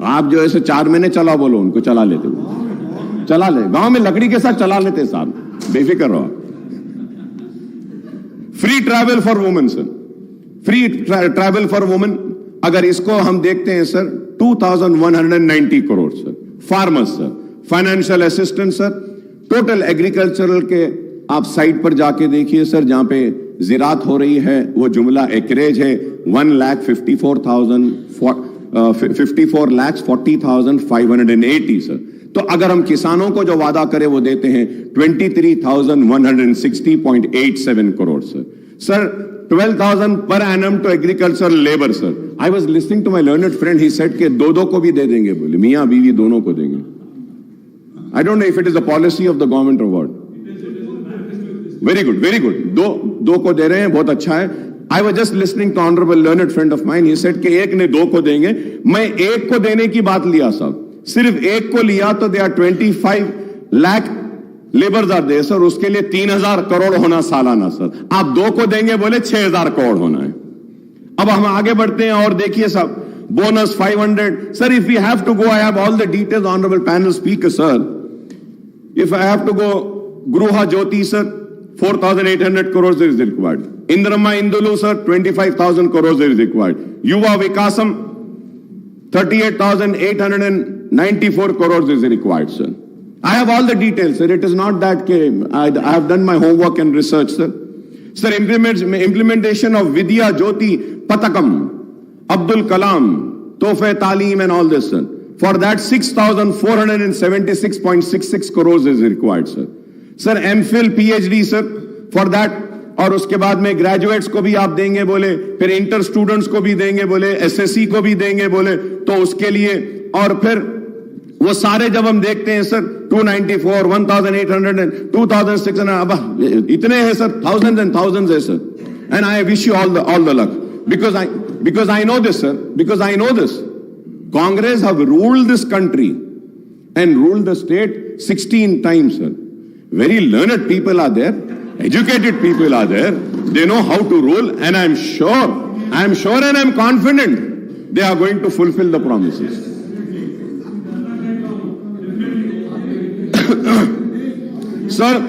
आप जो ऐसे 4 महीने चला, बोलो उनको चला लेते, चला ले, गांव में लकड़ी के साथ चला लेते साहब, बेफिक्र रहो। Free travel for women, sir, free travel for women अगर इसको हम देखते हैं, sir 2,190 crore, sir. Farmers, sir, financial assistance, sir, total agricultural के आप साइट पर जाके देखिए, सर, जहां पे जिरात हो रही है वो जुमला एकरेज है 1,54,40,580, सर। तो अगर हम किसानों को जो वादा करें वो देते हैं 23,160.87 crore, sir. Sir, 12,000 per annum to agricultural labor, sir. I was listening to my learned friend. He said कि दो को भी दे देंगे, बोले मियाँ बीवी दोनों को देंगे। I don't know if it is the policy of the government or what. Very good, very good. दो को दे रहे हैं, बहुत अच्छा है। I was just listening to honorable learned friend of mine. He said कि एक ने 2 को देंगे। मैं एक को देने की बात लिया साहब, सिर्फ एक को लिया तो they are 25 lakh labours are they, sir. उसके लिए 3,000 करोड़ होना सालाना, सर। आप 2 को देंगे, बोले 6,000 करोड़ होना है। अब हम आगे बढ़ते हैं और देखिए साहब, bonus 500, sir. If we have to go, I have all the details, honourable panel speaker, sir. If I have to go, Gruha Jyothi, sir, 4,800 crores is required. Indrama Indulu, sir, 25,000 crores is required. Yuva Vikasam, 38,894 crores is required, sir. I have all the details, sir. It is not that I have done my homework and research, sir. Sir, implementation of Vidya Jyoti Patakam, Abdul Kalam, Tofe Talim and all this, sir. For that 6,476.66 crores is required, sir. Sir, MPhil PhD, sir, for that, और उसके बाद में graduates को भी आप देंगे बोले, फिर इंटर स्टूडेंट्स को भी देंगे बोले, SSC को भी देंगे बोले, तो उसके लिए, और फिर वो सारे जब हम देखते हैं, सर, 294, 1,800 and 2,600, अब इतने हैं, सर, thousands and thousands है, sir. And I wish you all the luck, because I know this, sir, because I know this. Congress have ruled this country and ruled the state 16 times, sir. Very learned people are there, educated people are there, they know how to rule, and I'm sure and I'm confident they are going to fulfill the promises. Sir,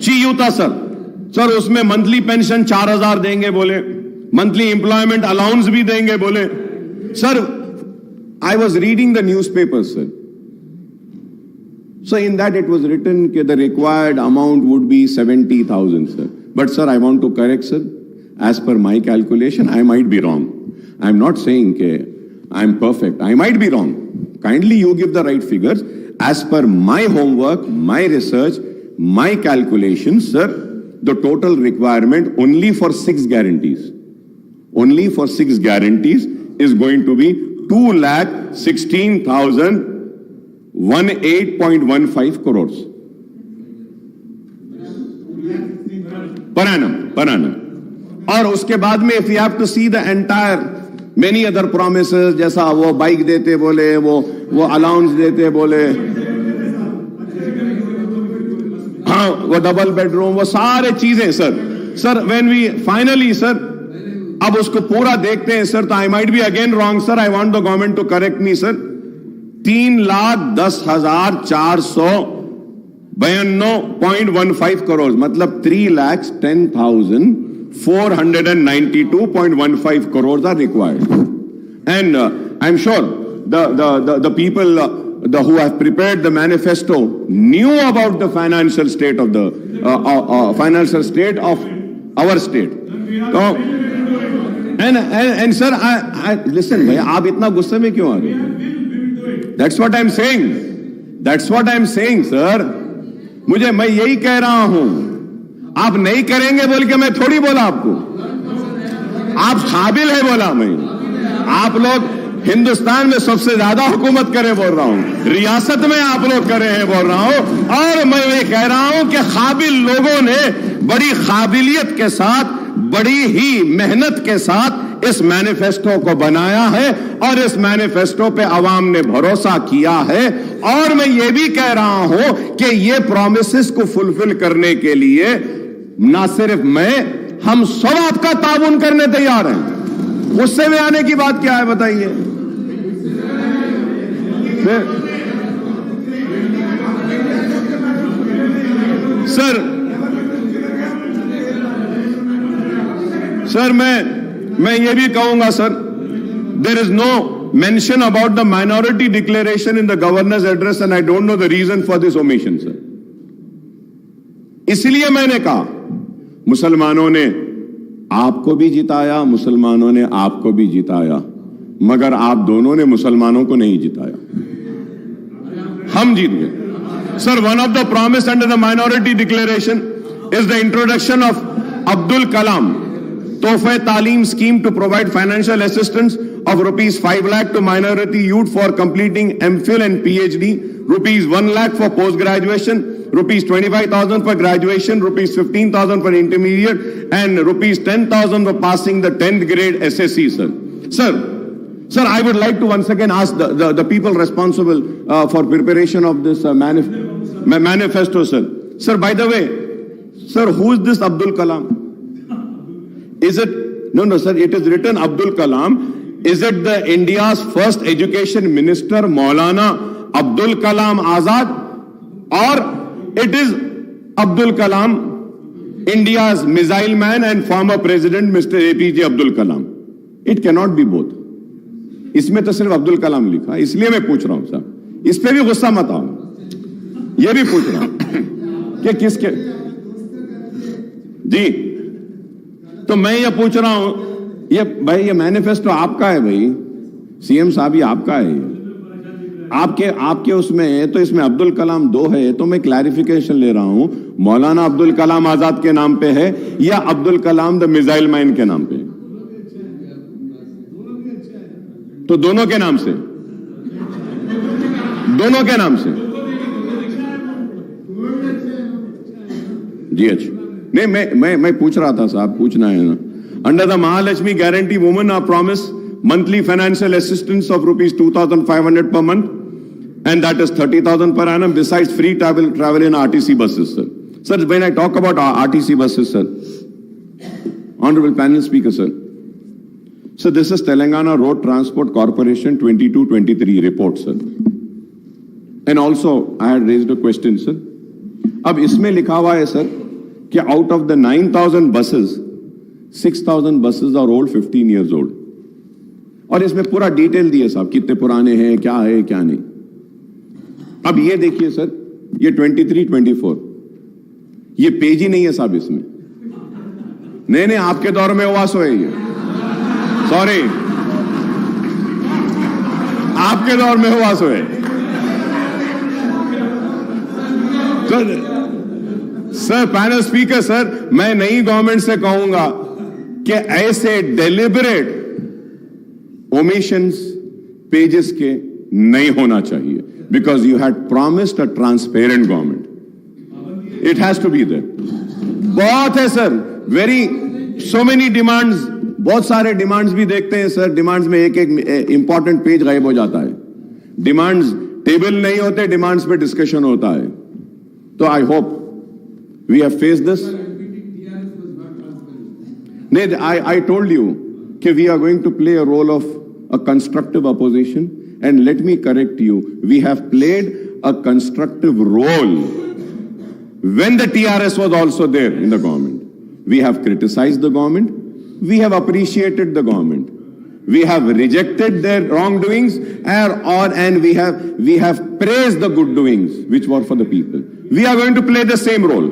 Cheyutha, sir, उसमें monthly pension 4,000 देंगे बोले, monthly employment allowance भी देंगे बोले। Sir, I was reading the newspaper, sir. So in that it was written that the required amount would be 70,000, sir. But sir, I want to correct, sir. As per my calculation, I might be wrong. I'm not saying I'm perfect. I might be wrong. Kindly you give the right figures. As per my homework, my research, my calculations, sir, the total requirement only for 6 guarantees. Only for 6 guarantees is going to be 2,16,018.15 crores. Per annum. और उसके बाद में if you have to see the entire many other promises, जैसा वो bike देते बोले, वो allowance देते बोले, हाँ वो डबल बेडरूम, वो सारे चीजें sir when we finally sir अब उसको पूरा देखते हैं सर, तो I might be again wrong sir, I want the government to correct me sir. 3,10,492.15 crore, मतलब 3,10,492.15 crores are required. And I'm sure the people who have prepared the manifesto knew about the financial state of our state. So, and sir, I listen, bhai, aap itna gusse mein kyun aa gaye? That's what I'm saying, sir. मैं यही कह रहा हूं, आप नहीं करेंगे बोल के मैं थोड़ी बोला आपको, आप काबिल है बोला मैं. आप लोग हिंदुस्तान में सबसे ज्यादा हुकूमत करे बोल रहा हूं, रियासत में आप लोग करे हैं बोल रहा हूं, और मैं ये कह रहा हूं कि काबिल लोगों ने बड़ी काबिलियत के साथ, बड़ी ही मेहनत के साथ इस मैनिफेस्टो को बनाया है, और इस मैनिफेस्टो पे अवाम ने भरोसा किया है. और मैं ये भी कह रहा हूं कि ये प्रॉमिसेस को फुलफिल करने के लिए ना सिर्फ मैं, हम सब आपका ताउन करने तैयार हैं. गुस्से में आने की बात क्या है बताइए? सर मैं ये भी कहूंगा sir, there is no mention about the minority declaration in the governor's address, and I don't know the reason for this omission, sir. इसलिए मैंने कहा, मुसलमानों ने आपको भी जिताया, मुसलमानों ने आपको भी जिताया, मगर आप दोनों ने मुसलमानों को नहीं जिताया. हम जीत गए. Sir, one of the promise under the minority declaration is the introduction of Abdul Kalam Tohfa Talim scheme to provide financial assistance of rupees 5 lakh to minority youth for completing MPhil and PhD, rupees 1 lakh for post-graduation, rupees 25,000 for graduation, rupees 15,000 for intermediate, and rupees 10,000 for passing the 10th grade SSC, sir. Sir, I would like to once again ask the people responsible for preparation of this manifesto, sir. Sir, by the way, sir, who is this Abdul Kalam? Is it, no, sir, it is written Abdul Kalam. Is it the India's first education minister, Maulana Abdul Kalam Azad? Or it is Abdul Kalam, India's missile man and former president, Mr. APJ Abdul Kalam? It cannot be both. इसमें तो सिर्फ अब्दुल कलाम लिखा, इसलिए मैं पूछ रहा हूं साहब, इस पे भी गुस्सा मत आओ. ये भी पूछ रहा हूं कि किसके जी. तो मैं ये पूछ रहा हूं, ये भाई ये मैनिफेस्टो आपका है भाई, सीएम साहब ये आपका है, आपके उसमें है, तो इसमें अब्दुल कलाम 2 है, तो मैं क्लैरिफिकेशन ले रहा हूं, मौलाना अब्दुल कलाम आजाद के नाम पे है या Abdul Kalam the missile man के नाम पे? तो दोनों के नाम से जी. अच्छा, नहीं मैं पूछ रहा था साहब, पूछना है ना. Under the Mahalakshmi Guarantee, women are promised monthly financial assistance of rupees 2,500 per month, and that is 30,000 per annum, besides free travel in RTC buses, sir. Sir, when I talk about RTC buses, sir, Honorable Panel Speaker, sir. So this is Telangana Road Transport Corporation 22-23 report, sir. And also, I had raised a question, sir. अब इसमें लिखा हुआ है, sir, कि out of the 9,000 buses, 6,000 buses are old, 15 years old. और इसमें पूरा detail दिया साहब, कितने पुराने हैं, क्या है क्या नहीं. अब ये देखिए सर, ये 23-24 ये पेज ही नहीं है साहब इसमें। नहीं आपके दौर में हुआ सो है ये, सॉरी आपके दौर में हुआ सो है। सर पैनल स्पीकर सर, मैं नई गवर्नमेंट से कहूंगा कि ऐसे डेलिबरेट ओमिशंस पेजेस के नहीं होना चाहिए, because you had promised a transparent government, it has to be there. बहुत है सर, सो मेनी डिमांड्स, बहुत सारे डिमांड्स भी देखते हैं सर, डिमांड्स में एक इंपॉर्टेंट पेज गायब हो जाता है, डिमांड्स टेबल नहीं होते, डिमांड्स पे डिस्कशन होता है। तो I hope we have faced this. नहीं, I told you कि we are going to play a role of a constructive opposition, and let me correct you, we have played a constructive role when the TRS was also there in the government. We have criticized the government, we have appreciated the government, we have rejected their wrongdoings, and we have praised the good doings which were for the people. We are going to play the same role.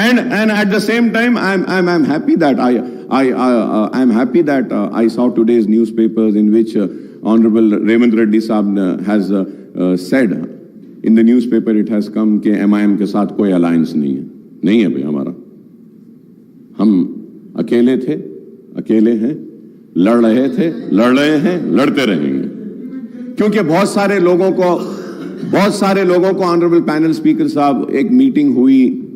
And at the same time, I'm happy that I'm happy that I saw today's newspapers in which Honorable Raymond Reddy Saab has said in the newspaper, it has come कि MIM के साथ कोई alliance नहीं है भाई हमारा, हम अकेले थे, अकेले हैं, लड़ रहे थे, लड़ रहे हैं, लड़ते रहेंगे। क्योंकि बहुत सारे लोगों को ऑनरेबल पैनल स्पीकर साहब, एक मीटिंग हुई,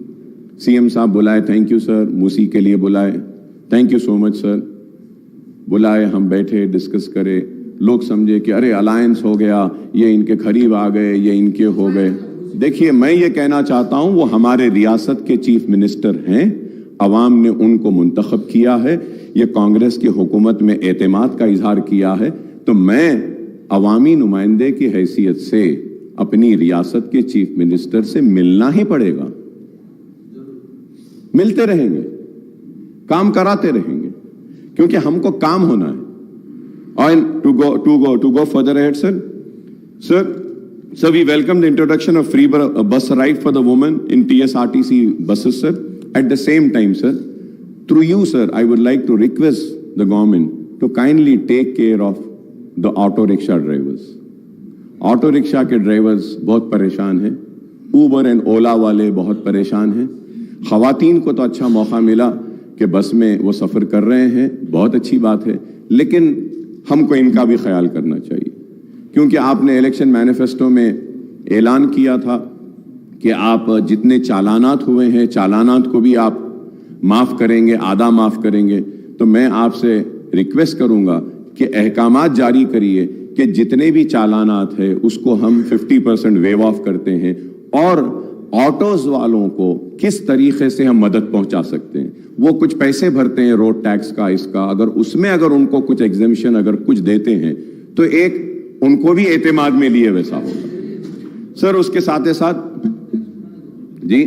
सीएम साहब बुलाए, थैंक यू सर, मूसी के लिए बुलाए, thank you so much sir, बुलाए, हम बैठे, डिस्कस करे, लोग समझे कि अरे अलायंस हो गया, ये इनके करीब आ गए, ये इनके हो गए। देखिए, मैं ये कहना चाहता हूं, वो हमारे रियासत के चीफ मिनिस्टर हैं, अवाम ने उनको मुंतखब किया है, ये कांग्रेस की हुकूमत में एतमाद का इजहार किया है, तो मैं अवामी नुमाइंदे की हैसियत से अपनी रियासत के चीफ मिनिस्टर से मिलना ही पड़ेगा, मिलते रहेंगे, काम कराते रहेंगे, क्योंकि हमको काम होना है। And to go further ahead, sir, we welcome the introduction of free bus ride for the women in TSRTC buses, sir. At the same time, sir, through you, sir, I would like to request the government to kindly take care of the auto rickshaw drivers. Auto rickshaw के drivers बहुत परेशान हैं, Uber and ओला वाले बहुत परेशान हैं। खवातीन को तो अच्छा मौका मिला कि बस में वो सफ़र कर रहे हैं, बहुत अच्छी बात है, लेकिन हमको इनका भी ख्याल करना चाहिए, क्योंकि आपने इलेक्शन मैनिफेस्टो में ऐलान किया था कि आप जितने चालानात हुए हैं, चालानात को भी आप माफ़ करेंगे, आधा माफ़ करेंगे। तो मैं आपसे रिक्वेस्ट करूंगा कि अहकामात जारी करिए कि जितने भी चालानात है उसको हम 50% वेव ऑफ करते हैं, और ऑटोज वालों को किस तरीके से हम मदद पहुंचा सकते हैं। वो कुछ पैसे भरते हैं रोड टैक्स का, इसका, अगर उसमें अगर उनको कुछ एग्जेम्पशन अगर कुछ देते हैं तो एक उनको भी एतमाद में लिए वैसा होगा। सर उसके साथ ही साथ जी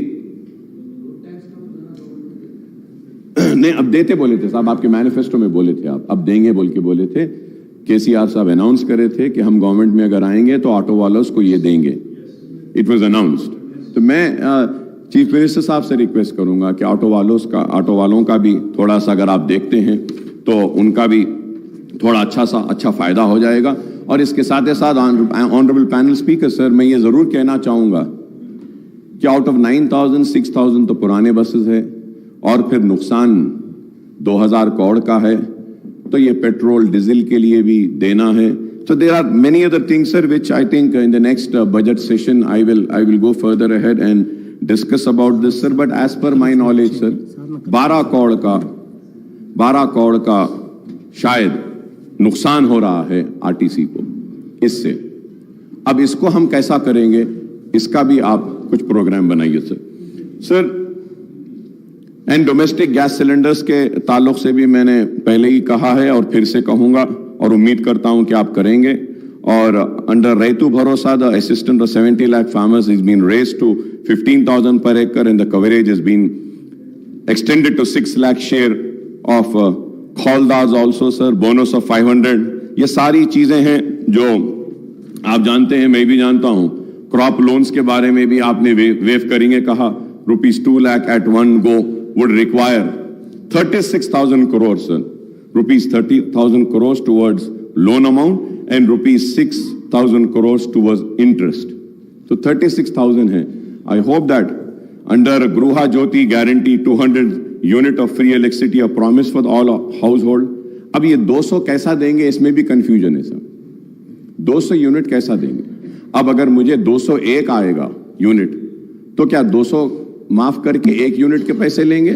नहीं, अब देते बोले थे साहब, आपके मैनिफेस्टो में बोले थे, आप अब देंगे बोल के बोले थे, केसीआर साहब अनाउंस करे थे कि हम गवर्नमेंट में अगर आएंगे तो ऑटो वालों को ये देंगे, इट वाज अनाउंस्ड। तो मैं चीफ मिनिस्टर साहब से रिक्वेस्ट करूंगा कि ऑटो वालों का भी थोड़ा सा अगर आप देखते हैं तो उनका भी थोड़ा अच्छा फायदा हो जाएगा। और इसके साथ ही साथ ऑनरेबल पैनल स्पीकर सर, मैं ये जरूर कहना चाहूंगा कि आउट ऑफ 9,000 6,000 तो पुराने बसेस है, और फिर नुकसान 2,000 करोड़ का है, तो ये पेट्रोल डीजल के लिए भी देना है। So there are many other things, sir, which I think in the next budget session I will go further ahead and discuss about this, sir. But as per my knowledge, sir, 12 crore का शायद नुकसान हो रहा है RTC को इससे। अब इसको हम कैसा करेंगे, इसका भी आप कुछ प्रोग्राम बनाइए sir. And domestic gas cylinders के ताल्लुक से भी मैंने पहले ही कहा है और फिर से कहूंगा, और उम्मीद करता हूं कि आप करेंगे। और under Rythu Bharosa the assistant of 70 lakh farmers is been raised to 15,000 per acre and the coverage has been extended to 6 lakh share of khawldas also, sir, bonus of 500। ये सारी चीजें हैं जो आप जानते हैं, मैं भी जानता हूं, क्रॉप लोन्स के बारे में भी आपने वेव करेंगे कहा, ₹2 lakh at one go would require 36,000 crores, sir. ₹30,000 crores towards loan amount and ₹6,000 crores towards interest. So 36,000 है. I hope that under Gruha Jyoti guarantee 200 unit of free electricity a promise for all household. अब ये 200 कैसा देंगे, इसमें भी confusion है sir. 200 unit कैसा देंगे? अब अगर मुझे 201 आएगा यूनिट, तो क्या 200 माफ करके 1 यूनिट के पैसे लेंगे?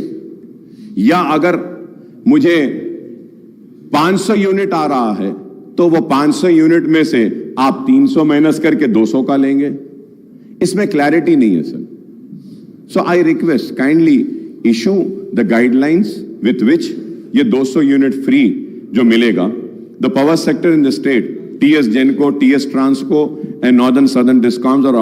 या अगर मुझे 500 यूनिट आ रहा है तो वो 500 यूनिट में से आप 300 माइनस करके 200 का लेंगे? इसमें क्लैरिटी नहीं है sir. So I request kindly issue the guidelines with which ये 200 यूनिट फ्री जो मिलेगा. The power sector in the state, TS Genco, TS Transco, and Northern Southern Discoms are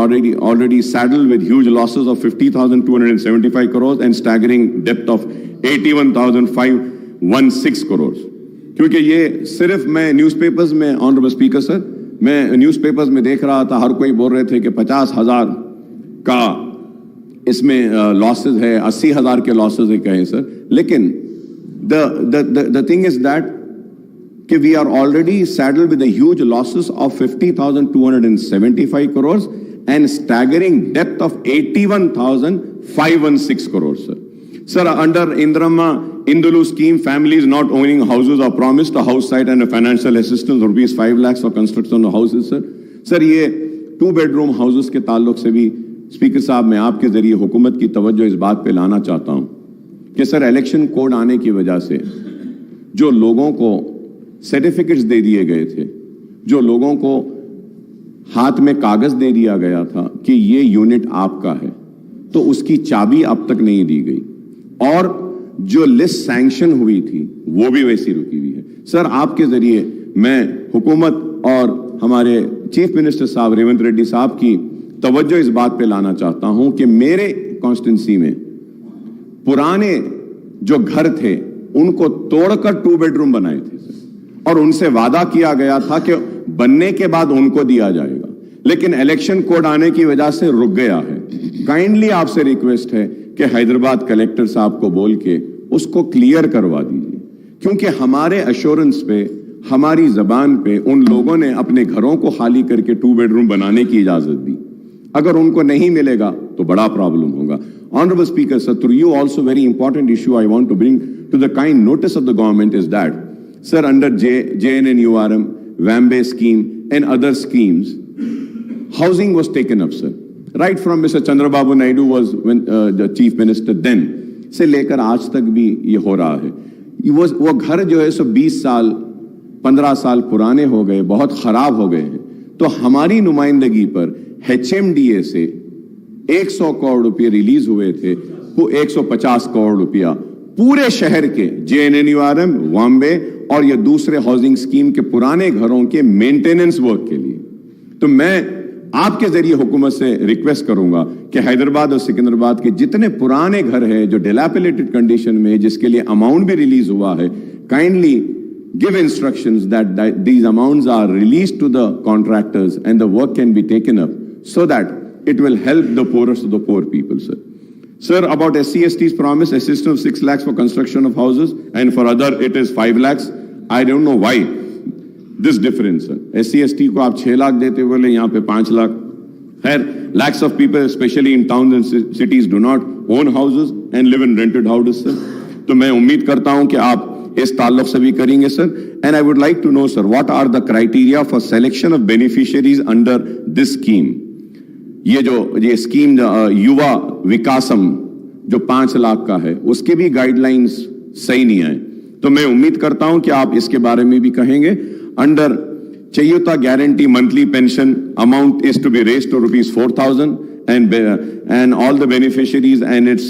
already saddled with huge losses of 50,275 crores and staggering debt of 81,516 crores. क्योंकि ये सिर्फ मैं newspapers में, honourable speaker sir, मैं newspapers में देख रहा था, हर कोई बोल रहे थे कि 50,000 का इसमें लॉसेज है, 80,000 के लॉसेज है कहें सर. लेकिन the thing is that कि we are already saddled with the huge losses of 50,275 crores and staggering debt of 81,516 crores, sir. Sir, under Indulu scheme, families not owning houses are promised a house site and a financial assistance of ₹5 lakhs for construction of houses, sir. Sir, ये 2 bedroom houses के ताल्लुक से भी speaker साहब मैं आपके जरिए हुकूमत की तवज्जो इस बात पे लाना चाहता हूं कि सर इलेक्शन कोड आने की वजह से जो लोगों को सर्टिफिकेट्स दे दिए गए थे, जो लोगों को हाथ में कागज दे दिया गया था कि ये यूनिट आपका है, तो उसकी चाबी अब तक नहीं दी गई. और जो लिस्ट सैंक्शन हुई थी वो भी वैसी रुकी हुई है. सर, आपके जरिए मैं हुकूमत और हमारे चीफ मिनिस्टर साहब रेवंत रेड्डी साहब की तवज्जो इस बात पे लाना चाहता हूं कि मेरे कॉन्स्टिट्यूंसी में पुराने जो घर थे उनको तोड़कर 2 bedroom बनाए थे और उनसे वादा किया गया था कि बनने के बाद उनको दिया जाएगा, लेकिन इलेक्शन कोड आने की वजह से रुक गया है. काइंडली आपसे रिक्वेस्ट है कि हैदराबाद कलेक्टर साहब को बोल के उसको क्लियर करवा दीजिए, क्योंकि हमारे अश्योरेंस पे, हमारी जबान पे उन लोगों ने अपने घरों को खाली करके 2 bedroom बनाने की इजाजत दी. अगर उनको नहीं मिलेगा तो बड़ा प्रॉब्लम होगा. Honorable Speaker, sir, through you also very important issue I want to bring to the kind notice of the government is that, sir, under JNNURM, Wambe scheme and other schemes, housing was taken up, sir. Right from Mr. Chandrababu Naidu was the chief minister then, से लेकर आज तक भी ये हो रहा है. वो घर जो है सो 20 साल 15 साल पुराने हो गए, बहुत खराब हो गए हैं. तो हमारी नुमाइंदगी पर HMDA से 100 करोड़ रुपए रिलीज हुए थे, वो 150 करोड़ रुपया पूरे शहर के JNNURM, वाम्बे और ये दूसरे हाउसिंग स्कीम के पुराने घरों के मेंटेनेंस वर्क के लिए. तो मैं आपके जरिए हुकूमत से रिक्वेस्ट करूंगा कि हैदराबाद और सिकंदराबाद के जितने पुराने घर हैं जो डिलैपिलेटेड कंडीशन में, जिसके लिए अमाउंट भी रिलीज हुआ है, kindly give instructions that these amounts are released to the contractors and the work can be taken up so that it will help the poorest of the poor people, sir. Sir, about SC/ST's promise assistance of 6 lakhs for construction of houses and for other it is 5 lakhs. I don't know why this difference, sir. SC/ST को आप 6 लाख देते बोले, यहाँ पे 5 lakh. Here, lakhs of people, especially in towns and cities, do not own houses and live in rented houses, sir. तो मैं उम्मीद करता हूँ कि आप इस ताल्लुक से भी करेंगे sir. And I would like to know sir what are the criteria for selection of beneficiaries under this scheme. ये स्कीम युवा विकासम जो 5 लाख का है, उसके भी गाइडलाइंस सही नहीं आए. तो मैं उम्मीद करता हूं कि आप इसके बारे में भी कहेंगे. Under Cheyutha guarantee monthly pension amount is to be raised to ₹4,000 and all the beneficiaries, and it's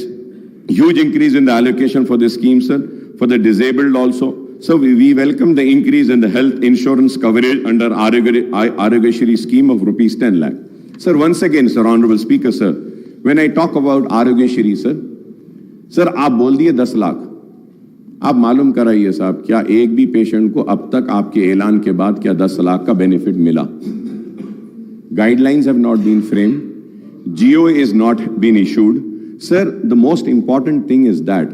huge increase in the allocation for this scheme, sir. For the disabled also. So we welcome the increase in the health insurance coverage under Arogeshri scheme of ₹10 lakh. Sir, once again, sir, Honorable Speaker, sir, when I talk about Arogeshri, sir, आप बोल दिए 10 लाख. आप मालूम कराइए साहब, क्या एक भी पेशेंट को अब तक आपके ऐलान के बाद क्या 10 लाख का बेनिफिट मिला? guidelines have not been framed, GO is not been issued. Sir, the most important thing is that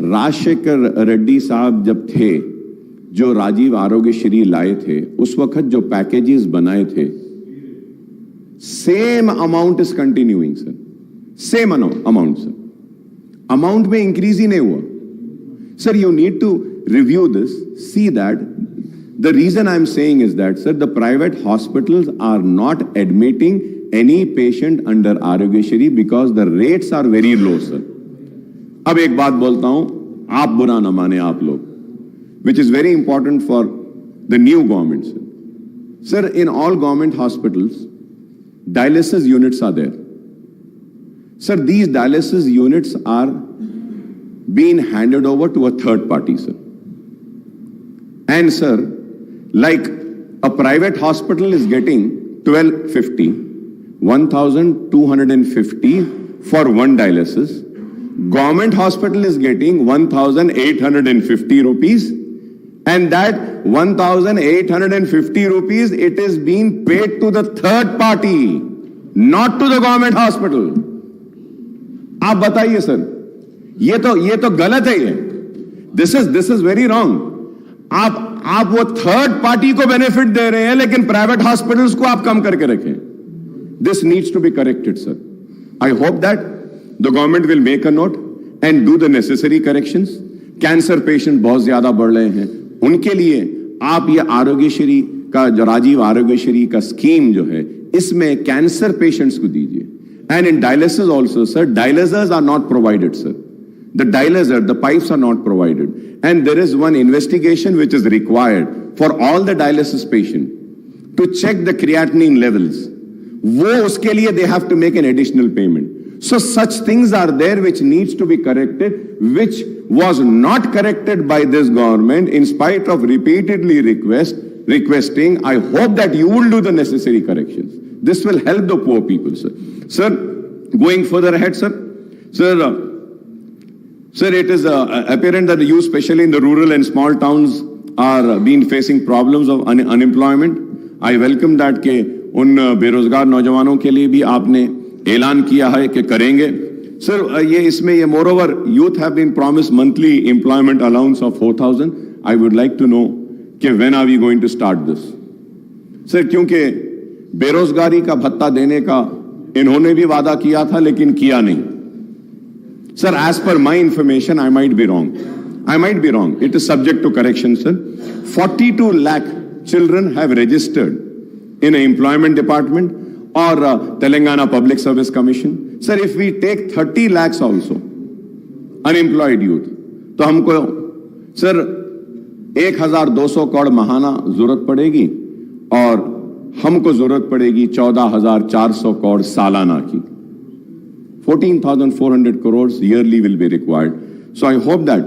Rajshekhar Reddy साहब जब थे, जो राजीव आरोग्य श्री लाए थे, उस वक्त जो पैकेजेस बनाए थे, same amount is continuing sir, same amount sir, amount में इंक्रीज ही नहीं हुआ. Sir, you need to review this, see that. The reason I'm saying is that, sir, the private hospitals are not admitting any patient under Arogyashri because the rates are very low, sir. अब एक बात बोलता हूं, आप बुरा ना माने आप लोग, which is very important for the new government, sir. Sir, in all government hospitals, dialysis units are there. Sir, these dialysis units are being handed over to a third party, sir. And sir, like a private hospital is getting 1250, 1250 for one dialysis. Government hospital is getting 1850 rupees. And that 1850 rupees, it is being paid to the third party, not to the government hospital. आप बताइए sir, ये तो गलत है. ये this is very wrong. आप वो third party को बेनिफिट दे रहे हैं, लेकिन प्राइवेट हॉस्पिटल्स को आप कम करके रखें. This needs to be corrected sir. I hope that the government will make a note and do the necessary corrections. Cancer patient बहुत ज्यादा बढ़ रहे हैं, उनके लिए आप ये आरोग्यश्री का जो राजीव आरोग्यश्री का स्कीम जो है, इसमें कैंसर पेशेंट्स को दीजिए. And in dialysis also sir, dialysis are not provided sir. The dialyzer, the pipes are not provided. And there is one investigation which is required for all the dialysis patient to check the creatinine levels. वो उसके लिए they have to make an additional payment. So such things are there which needs to be corrected, which was not corrected by this government in spite of repeatedly requesting. I hope that you will do the necessary corrections. This will help the poor people, sir. Sir, going further ahead, sir. Sir, it is apparent that you, especially in the rural and small towns, are being facing problems of unemployment. I welcome that कि उन बेरोजगार नौजवानों के लिए भी आपने ऐलान किया है कि करेंगे. Sir, ये इसमें ये moreover, youth have been promised monthly employment allowance of 4,000. I would like to know कि when are we going to start this? Sir, क्योंकि बेरोजगारी का भत्ता देने का इन्होंने भी वादा किया था, लेकिन किया नहीं. Sir, as per my information, I might be wrong. It is subject to correction, sir. 42 lakh children have registered in an employment department or Telangana Public Service Commission. Sir, if we take 30 lakhs also, unemployed youth, तो हमको, sir, 1,200 crore महाना जरूरत पड़ेगी और हमको जरूरत पड़ेगी 14,400 करोड़ सालाना की. 14,400 crores yearly will be required. So I hope that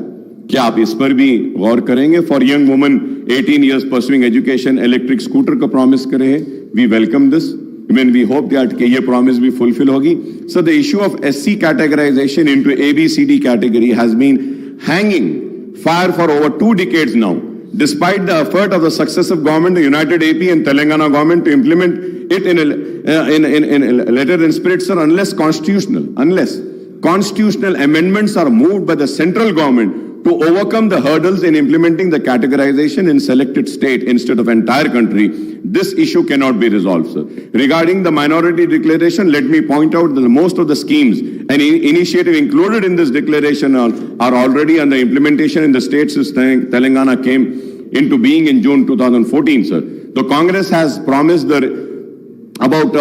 क्या आप इस पर भी गौर करेंगे. For young women 18 years pursuing education, electric scooter का promise करे हैं. We welcome this. When we hope that कि ये promise भी fulfill होगी. So the issue of SC categorization into ABCD category has been hanging fire for over 2 decades now. Despite the effort of the successive government, the United AP and Telangana government to implement it in a letter and spirit, sir, unless constitutional amendments are moved by the central government to overcome the hurdles in implementing the categorization in selected state instead of entire country, this issue cannot be resolved, sir. Regarding the minority declaration, let me point out that most of the schemes and initiative included in this declaration are already under implementation in the states since Telangana came into being in June 2014, sir. The Congress has promised about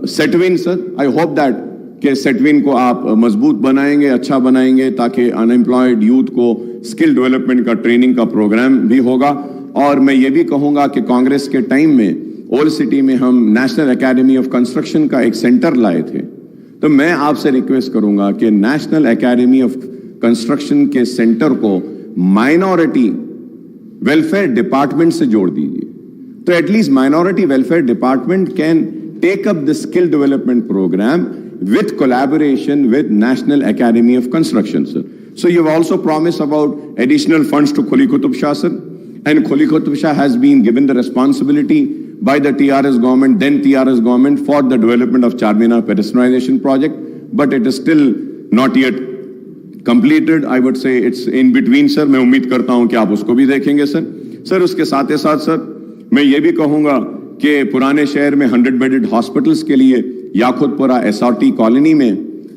Setwin, sir. I hope that कि सेटविन को आप मजबूत बनाएंगे, अच्छा बनाएंगे, ताकि unemployed youth को skill development का ट्रेनिंग का प्रोग्राम भी होगा. और मैं ये भी कहूँगा कि कांग्रेस के टाइम में ओल्ड सिटी में हम नेशनल एकेडमी ऑफ कंस्ट्रक्शन का एक सेंटर लाए थे. तो मैं आपसे रिक्वेस्ट करूँगा कि नेशनल एकेडमी ऑफ कंस्ट्रक्शन के सेंटर को माइनॉरिटी वेलफेयर डिपार्टमेंट से जोड़ दीजिए. तो at least minority welfare department can take up the skill development programme with collaboration with National Academy of Construction, sir. So you've also promised about additional funds to Kholi Qutub Shah, sir. And Kholi Qutub Shah has been given the responsibility by the TRS government, then TRS government, for the development of Charminar pedestrianization project, but it is still not yet completed. I would say it's in between, sir. मैं उम्मीद करता हूं कि आप उसको भी देखेंगे, sir. Sir, उसके साथ ही साथ, सर, मैं ये भी कहूंगा कि पुराने शहर में 100 बेडेड हॉस्पिटल्स के लिए याकुतपुरा SRT कॉलोनी में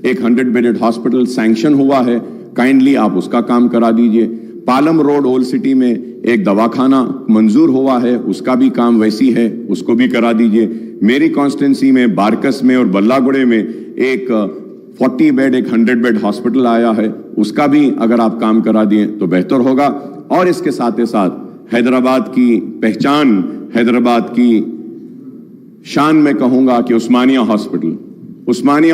एक 100 बेडेड हॉस्पिटल सैंक्शन हुआ है. काइंडली आप उसका काम करा दीजिए. पालम रोड ओल्ड सिटी में एक दवाखाना मंजूर हुआ है, उसका भी काम वैसी है, उसको भी करा दीजिए. मेरी कॉन्स्टिट्यूंसी में बारकस में और बल्लागुड़े में एक 40 बेड एक 100 बेड हॉस्पिटल आया है, उसका भी अगर आप काम करा दिए तो बेहतर होगा. और इसके साथ ही साथ हैदराबाद की पहचान, हैदराबाद की शान में कहूंगा कि उस्मानिया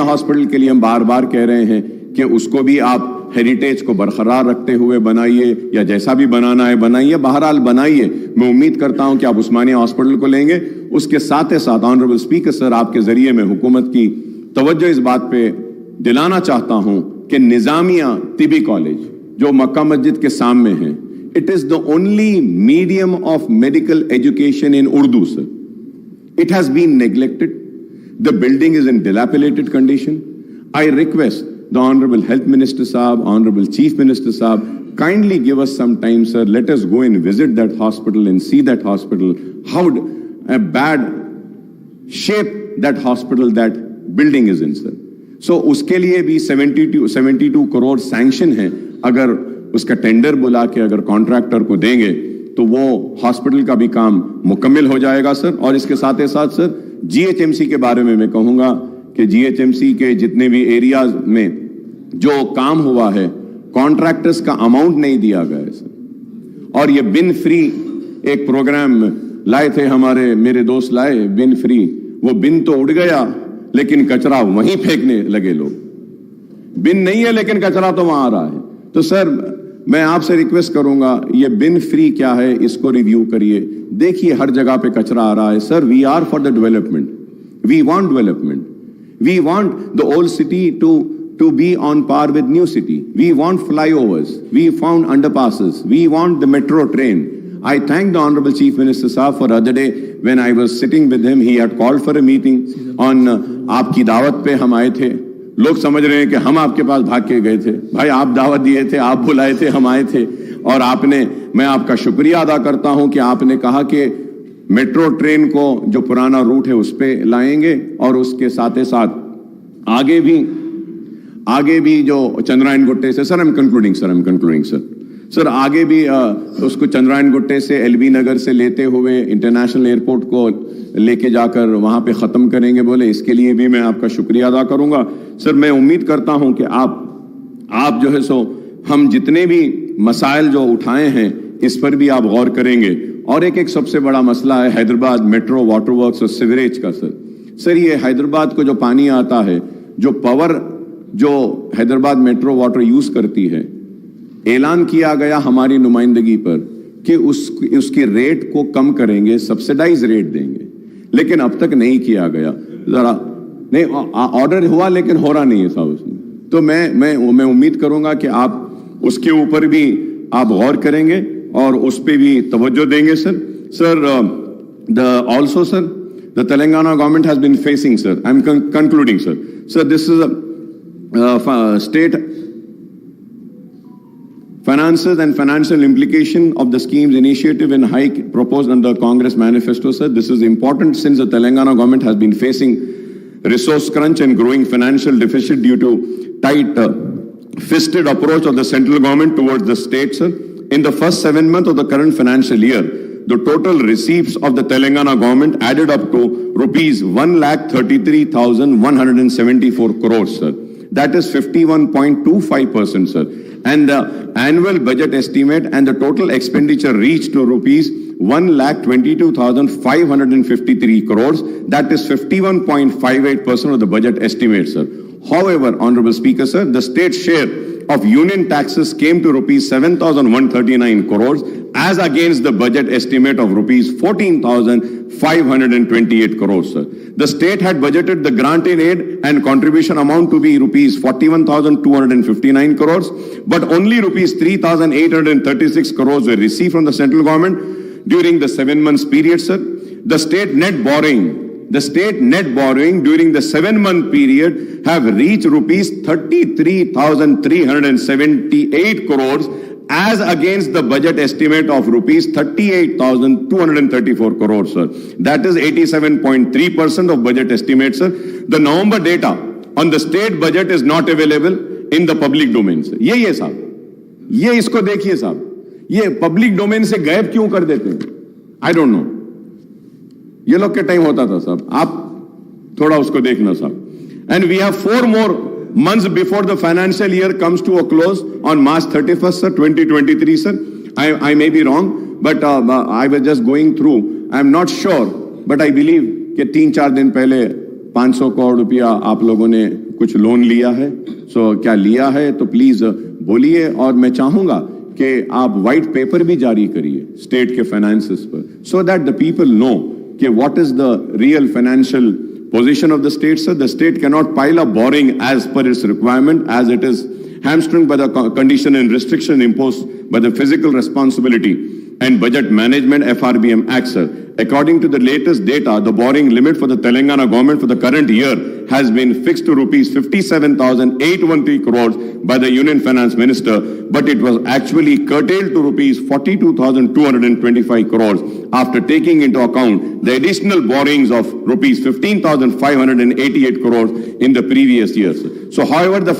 हॉस्पिटल के लिए हम बार बार कह रहे हैं कि उसको भी आप हेरिटेज को बरकरार रखते हुए बनाइए, या जैसा भी बनाना है बनाइए, बहरहाल बनाइए. मैं उम्मीद करता हूं कि आप उस्मानिया हॉस्पिटल को लेंगे. उसके साथ ही साथ ऑनरेबल स्पीकर सर, आपके जरिए मैं हुकूमत की तवज्जो इस बात पे दिलाना चाहता हूं कि निजामिया तिबी कॉलेज जो मक्का मस्जिद के सामने है, it is the only medium of medical education in Urdu, sir. It has been neglected. The building is in dilapidated condition. I request the Honorable Health Minister Saab, Honorable Chief Minister Saab, kindly give us some time, sir. Let us go and visit that hospital and see that hospital, how a bad shape that hospital, that building is in, sir. So उसके लिए भी 72 crore sanction है. अगर उसका tender बुला के अगर contractor को देंगे तो वो हॉस्पिटल का भी काम मुकम्मल हो जाएगा, सर. और इसके साथ ही साथ, सर, GHMC के बारे में मैं कहूंगा कि GHMC के जितने भी एरियाज में जो काम हुआ है, कॉन्ट्रैक्टर्स का अमाउंट नहीं दिया गया है, सर. और ये बिन फ्री एक प्रोग्राम लाए थे हमारे, मेरे दोस्त लाए बिन फ्री. वो बिन तो उड़ गया लेकिन कचरा वहीं फेंकने लगे लोग. बिन नहीं है लेकिन कचरा तो वहां आ रहा है. तो सर, मैं आपसे रिक्वेस्ट करूंगा, ये बिन फ्री क्या है, इसको रिव्यू करिए. देखिए हर जगह पे कचरा आ रहा है, sir. We are for the development. We want development. We want the old city to be on par with new city. We want flyovers. We found underpasses. We want the metro train. I thank the Honorable Chief Minister Saab for other day when I was sitting with him. He had called for a meeting on आपकी दावत पे हम आए थे. लोग समझ रहे हैं कि हम आपके पास भाग के गए थे. भाई, आप दावत दिए थे, आप बुलाए थे, हम आए थे. और आपने, मैं आपका शुक्रिया अदा करता हूं कि आपने कहा कि मेट्रो ट्रेन को जो पुराना रूट है उस पे लाएंगे, और उसके साथ ही साथ आगे भी जो चंद्रायन गुट्टे से, sir I am concluding sir. Sir, आगे भी उसको चंद्रायन गुट्टे से एलबी नगर से लेते हुए इंटरनेशनल एयरपोर्ट को लेके जाकर वहां पे खत्म करेंगे बोले. इसके लिए भी मैं आपका शुक्रिया अदा करूंगा. सर, मैं उम्मीद करता हूं कि आप जो है सो हम जितने भी मसाइल जो उठाए हैं इस पर भी आप गौर करेंगे. और एक सबसे बड़ा मसला है हैदराबाद मेट्रो वाटर वर्क्स और सीवरेज का, सर. ये हैदराबाद को जो पानी आता है, जो पावर जो हैदराबाद मेट्रो वाटर यूज करती है, ऐलान किया गया हमारी नुमाइंदगी पर कि उसकी रेट को कम करेंगे, सब्सिडाइज रेट देंगे, लेकिन अब तक नहीं किया गया. जरा नहीं, ऑर्डर हुआ लेकिन हो रहा नहीं है साहब उसमें. तो मैं उम्मीद करूंगा कि आप उसके ऊपर भी आप गौर करेंगे और उस पर भी तवज्जो देंगे, sir. Also, sir, the Telangana government has been facing, sir. I'm concluding, sir. Sir, this is a state finances and financial implication of the scheme's initiative and hike proposed under Congress manifesto, sir. This is important since the Telangana government has been facing resource crunch and growing financial deficit due to tight-fisted approach of the central government towards the state, sir. In the first 7 months of the current financial year, the total receipts of the Telangana government added up to rupees 1,33,174 crores, sir. That is 51.25%, sir. And the annual budget estimate and the total expenditure reached to rupees 1,22,553 crores. That is 51.58% of the budget estimate, sir. However, Honorable Speaker, sir, the state share of union taxes came to rupees 7,139 crores as against the budget estimate of rupees 14,528 crores, sir. The state had budgeted the grant in aid and contribution amount to be rupees 41,259 crores, but only rupees 3,836 crores were received from the central government during the 7 months period, sir. The state net borrowing during the 7-month period have reached rupees 33,378 crores as against the budget estimate of rupees 38,234 crores, sir. That is 87.3% of budget estimate, sir. The November data on the state budget is not available in the public domain, sir. ये साहब, ये इसको देखिए साहब, ये public domain से गायब क्यों कर देते हैं? I don't know. ये लोग के टाइम होता था साहब, आप थोड़ा उसको देखना साहब. And we have 4 more months before the financial year comes to a close on March 31st, sir, 2023, sir. I may be wrong, but I was just going through. I'm not sure, but I believe कि 3-4 दिन पहले 500 करोड़ रुपया आप लोगों ने कुछ loan लिया है. So क्या लिया है तो प्लीज बोलिए, और मैं चाहूंगा कि आप व्हाइट पेपर भी जारी करिए स्टेट के फाइनेंसेस पर, so that the people know कि what is the real financial position of the state, sir. The state cannot pile up borrowing as per its requirement, as it is hamstrung by the condition and restriction imposed by the Physical Responsibility and Budget Management FRBM Act, sir. According to the latest data, the borrowing limit for the Telangana government for the current year has been fixed to rupees 57,813 crores by the Union Finance Minister, but it was actually curtailed to rupees 42,225 crores after taking into account the additional borrowings of rupees 15,588 crores in the previous years. So, however, the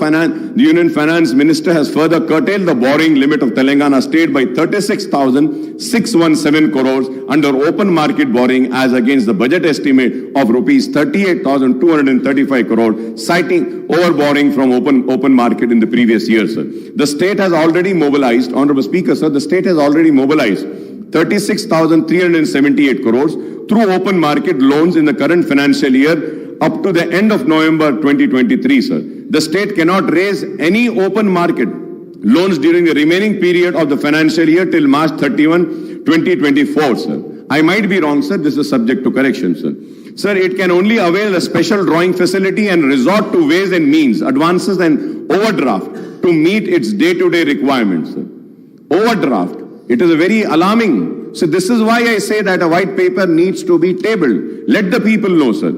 Union Finance Minister has further curtailed the borrowing limit of Telangana state by 36,617 crores under open market borrowing as against the budget estimate of rupees 38,235 crores, citing overborrowing from open market in the previous year, sir. The state has already mobilized, Honorable Speaker, sir, the state has already mobilized 36,378 crores through open market loans in the current financial year up to the end of November 2023, sir. The state cannot raise any open market loans during the remaining period of the financial year till March 31, 2024, sir. I might be wrong, sir. This is subject to correction, sir. Sir, it can only avail a special drawing facility and resort to ways and means, advances and overdraft to meet its day-to-day requirements, sir. Overdraft. It is a very alarming. So this is why I say that a white paper needs to be tabled. Let the people know, sir.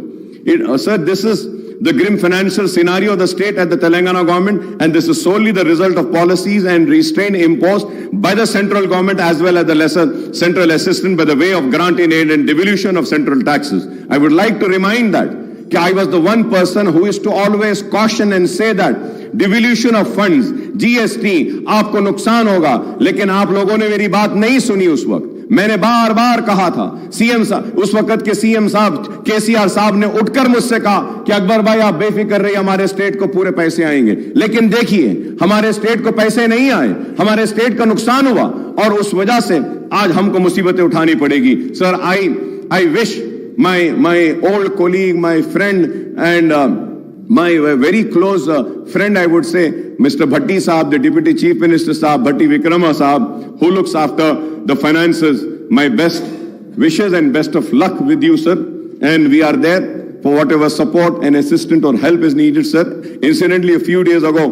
Sir, this is the grim financial scenario of the state at the Telangana government, and this is solely the result of policies and restraint imposed by the central government as well as the lesser central assistance by the way of grant in aid and devolution of central taxes. I would like to remind that I was the one person who is to always caution and say that devolution of funds, GST, आपको नुकसान होगा, लेकिन आप लोगों ने मेरी बात नहीं सुनी उस वक्त. मैंने बार बार कहा था, सीएम साहब, उस वक्त के सीएम साहब केसीआर साहब ने उठकर मुझसे कहा कि अकबर भाई आप बेफिक्र रहिए, हमारे स्टेट को पूरे पैसे आएंगे. लेकिन देखिए हमारे स्टेट को पैसे नहीं आए, हमारे स्टेट का नुकसान हुआ, और उस वजह से आज हमको मुसीबतें उठानी पड़ेगी. Sir, I wish my old colleague, my friend, and my very close friend, I would say, Mr. Bhatti Saab, the Deputy Chief Minister Saab, Bhatti Vikrama Saab, who looks after the finances, my best wishes and best of luck with you, sir. And we are there for whatever support and assistance or help is needed, sir. Incidentally, a few days ago,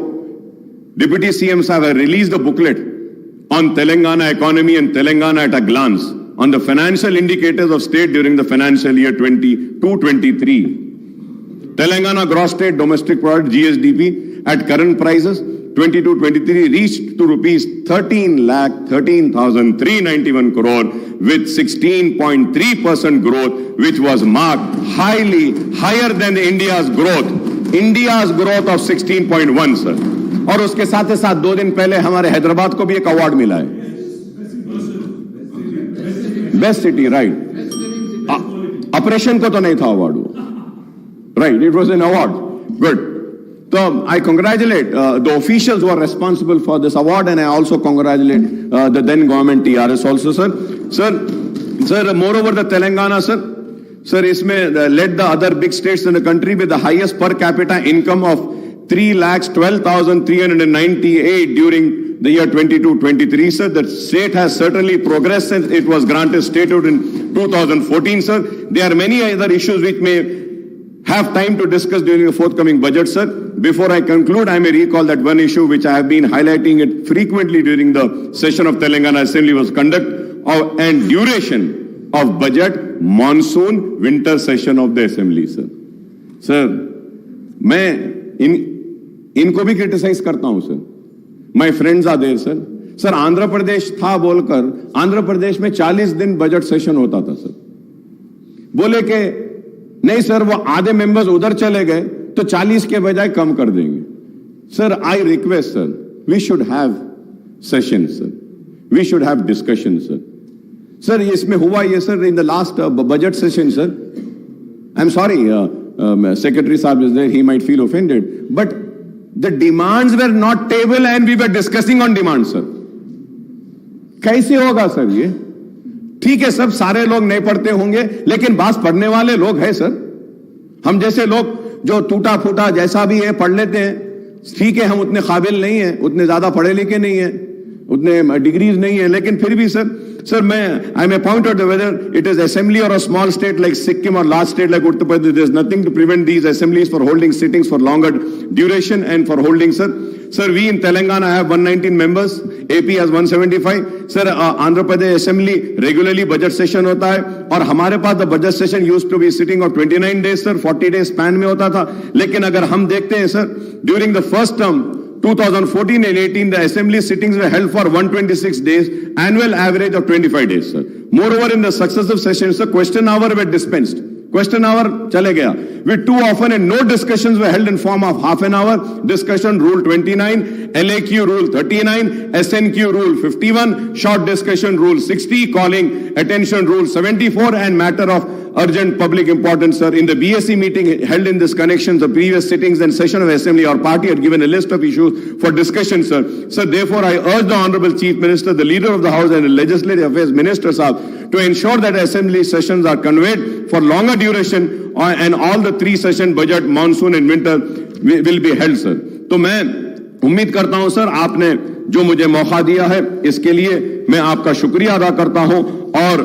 Deputy CM Saab had released a booklet on Telangana economy and Telangana at a glance, on the financial indicators of state during the financial year 22-23. Telangana gross state domestic product GSDP at current prices 22-23 reached to rupees 13,13,391 crore with 16.3% growth, which was marked higher than India's growth of 16.1, sir. और उसके साथ ही साथ 2 दिन पहले हमारे हैदराबाद को भी एक अवार्ड मिला है, बेस्ट सिटी, राइट. ऑपरेशन को तो नहीं था अवार्ड वो, right? It was an award. Good. So I congratulate the officials who are responsible for this award, and I also congratulate the then government TRS also, sir. Sir, moreover, the Telangana, sir, isme led the other big states in the country with the highest per capita income of 3,12,398 during the year 22-23, sir. The state has certainly progressed since it was granted statehood in 2014, sir. There are many other issues which may have time to discuss during the forthcoming budget, sir. Before I conclude, I may recall that one issue which I have been highlighting it frequently during the session of Telangana Assembly was conduct and duration of budget monsoon winter session of the assembly, sir. Sir, मैं इनको भी criticize करता हूं sir. My friends are there sir. Sir Andhra Pradesh था बोलकर आंध्र प्रदेश में 40 दिन budget session होता था सर. बोले कि नहीं सर वो आधे मेंबर्स उधर चले गए तो 40 के बजाय कम कर देंगे. Sir I request sir, we should have session sir, we should have discussion sir. Sir इसमें हुआ ये sir, in the last budget session sir, I am sorry secretary साहब is there, he might feel offended, but the demands were not table and we were discussing on demands sir. कैसे होगा sir ये? ठीक है सब सारे लोग नहीं पढ़ते होंगे लेकिन बात पढ़ने वाले लोग हैं सर. हम जैसे लोग जो टूटा फूटा जैसा भी है पढ़ लेते हैं. ठीक है हम उतने काबिल नहीं है, उतने ज्यादा पढ़े लिखे नहीं है, उतने डिग्रीज नहीं है, लेकिन फिर भी सर मैं I may point out whether it is assembly or a small state like Sikkim or large state like Uttar Pradesh, there is nothing to prevent these assemblies for holding sittings for longer duration and for holding sir we in Telangana have 119 members, AP has 175. Sir Andhra Pradesh assembly regularly budget session होता है और हमारे पास the budget session used to be sitting of 29 days sir, 40 days span में होता था. लेकिन अगर हम देखते हैं sir during the first term 2014 and 18, the assembly sittings were held for 126 days, annual average of 25 days, sir. Moreover, in the successive sessions, the question hour were dispensed. Question hour chale gaya. With too often and no discussions were held in form of half an hour. Discussion rule 29, LAQ rule 39, SNQ rule 51, short discussion rule 60, calling attention rule 74, and matter of urgent public importance, sir. In the BSc meeting held in this connection, the previous sittings and session of assembly, our party had given a list of issues for discussion, sir. Sir, therefore, I urge the Honorable Chief Minister, the Leader of the House and the Legislative Affairs Minister, sir, to ensure that assembly sessions are conveyed for longer duration and all the 3 session budget, monsoon and winter will be held, sir. तो मैं उम्मीद करता हूं sir आपने जो मुझे मौका दिया है इसके लिए मैं आपका शुक्रिया अदा करता हूं और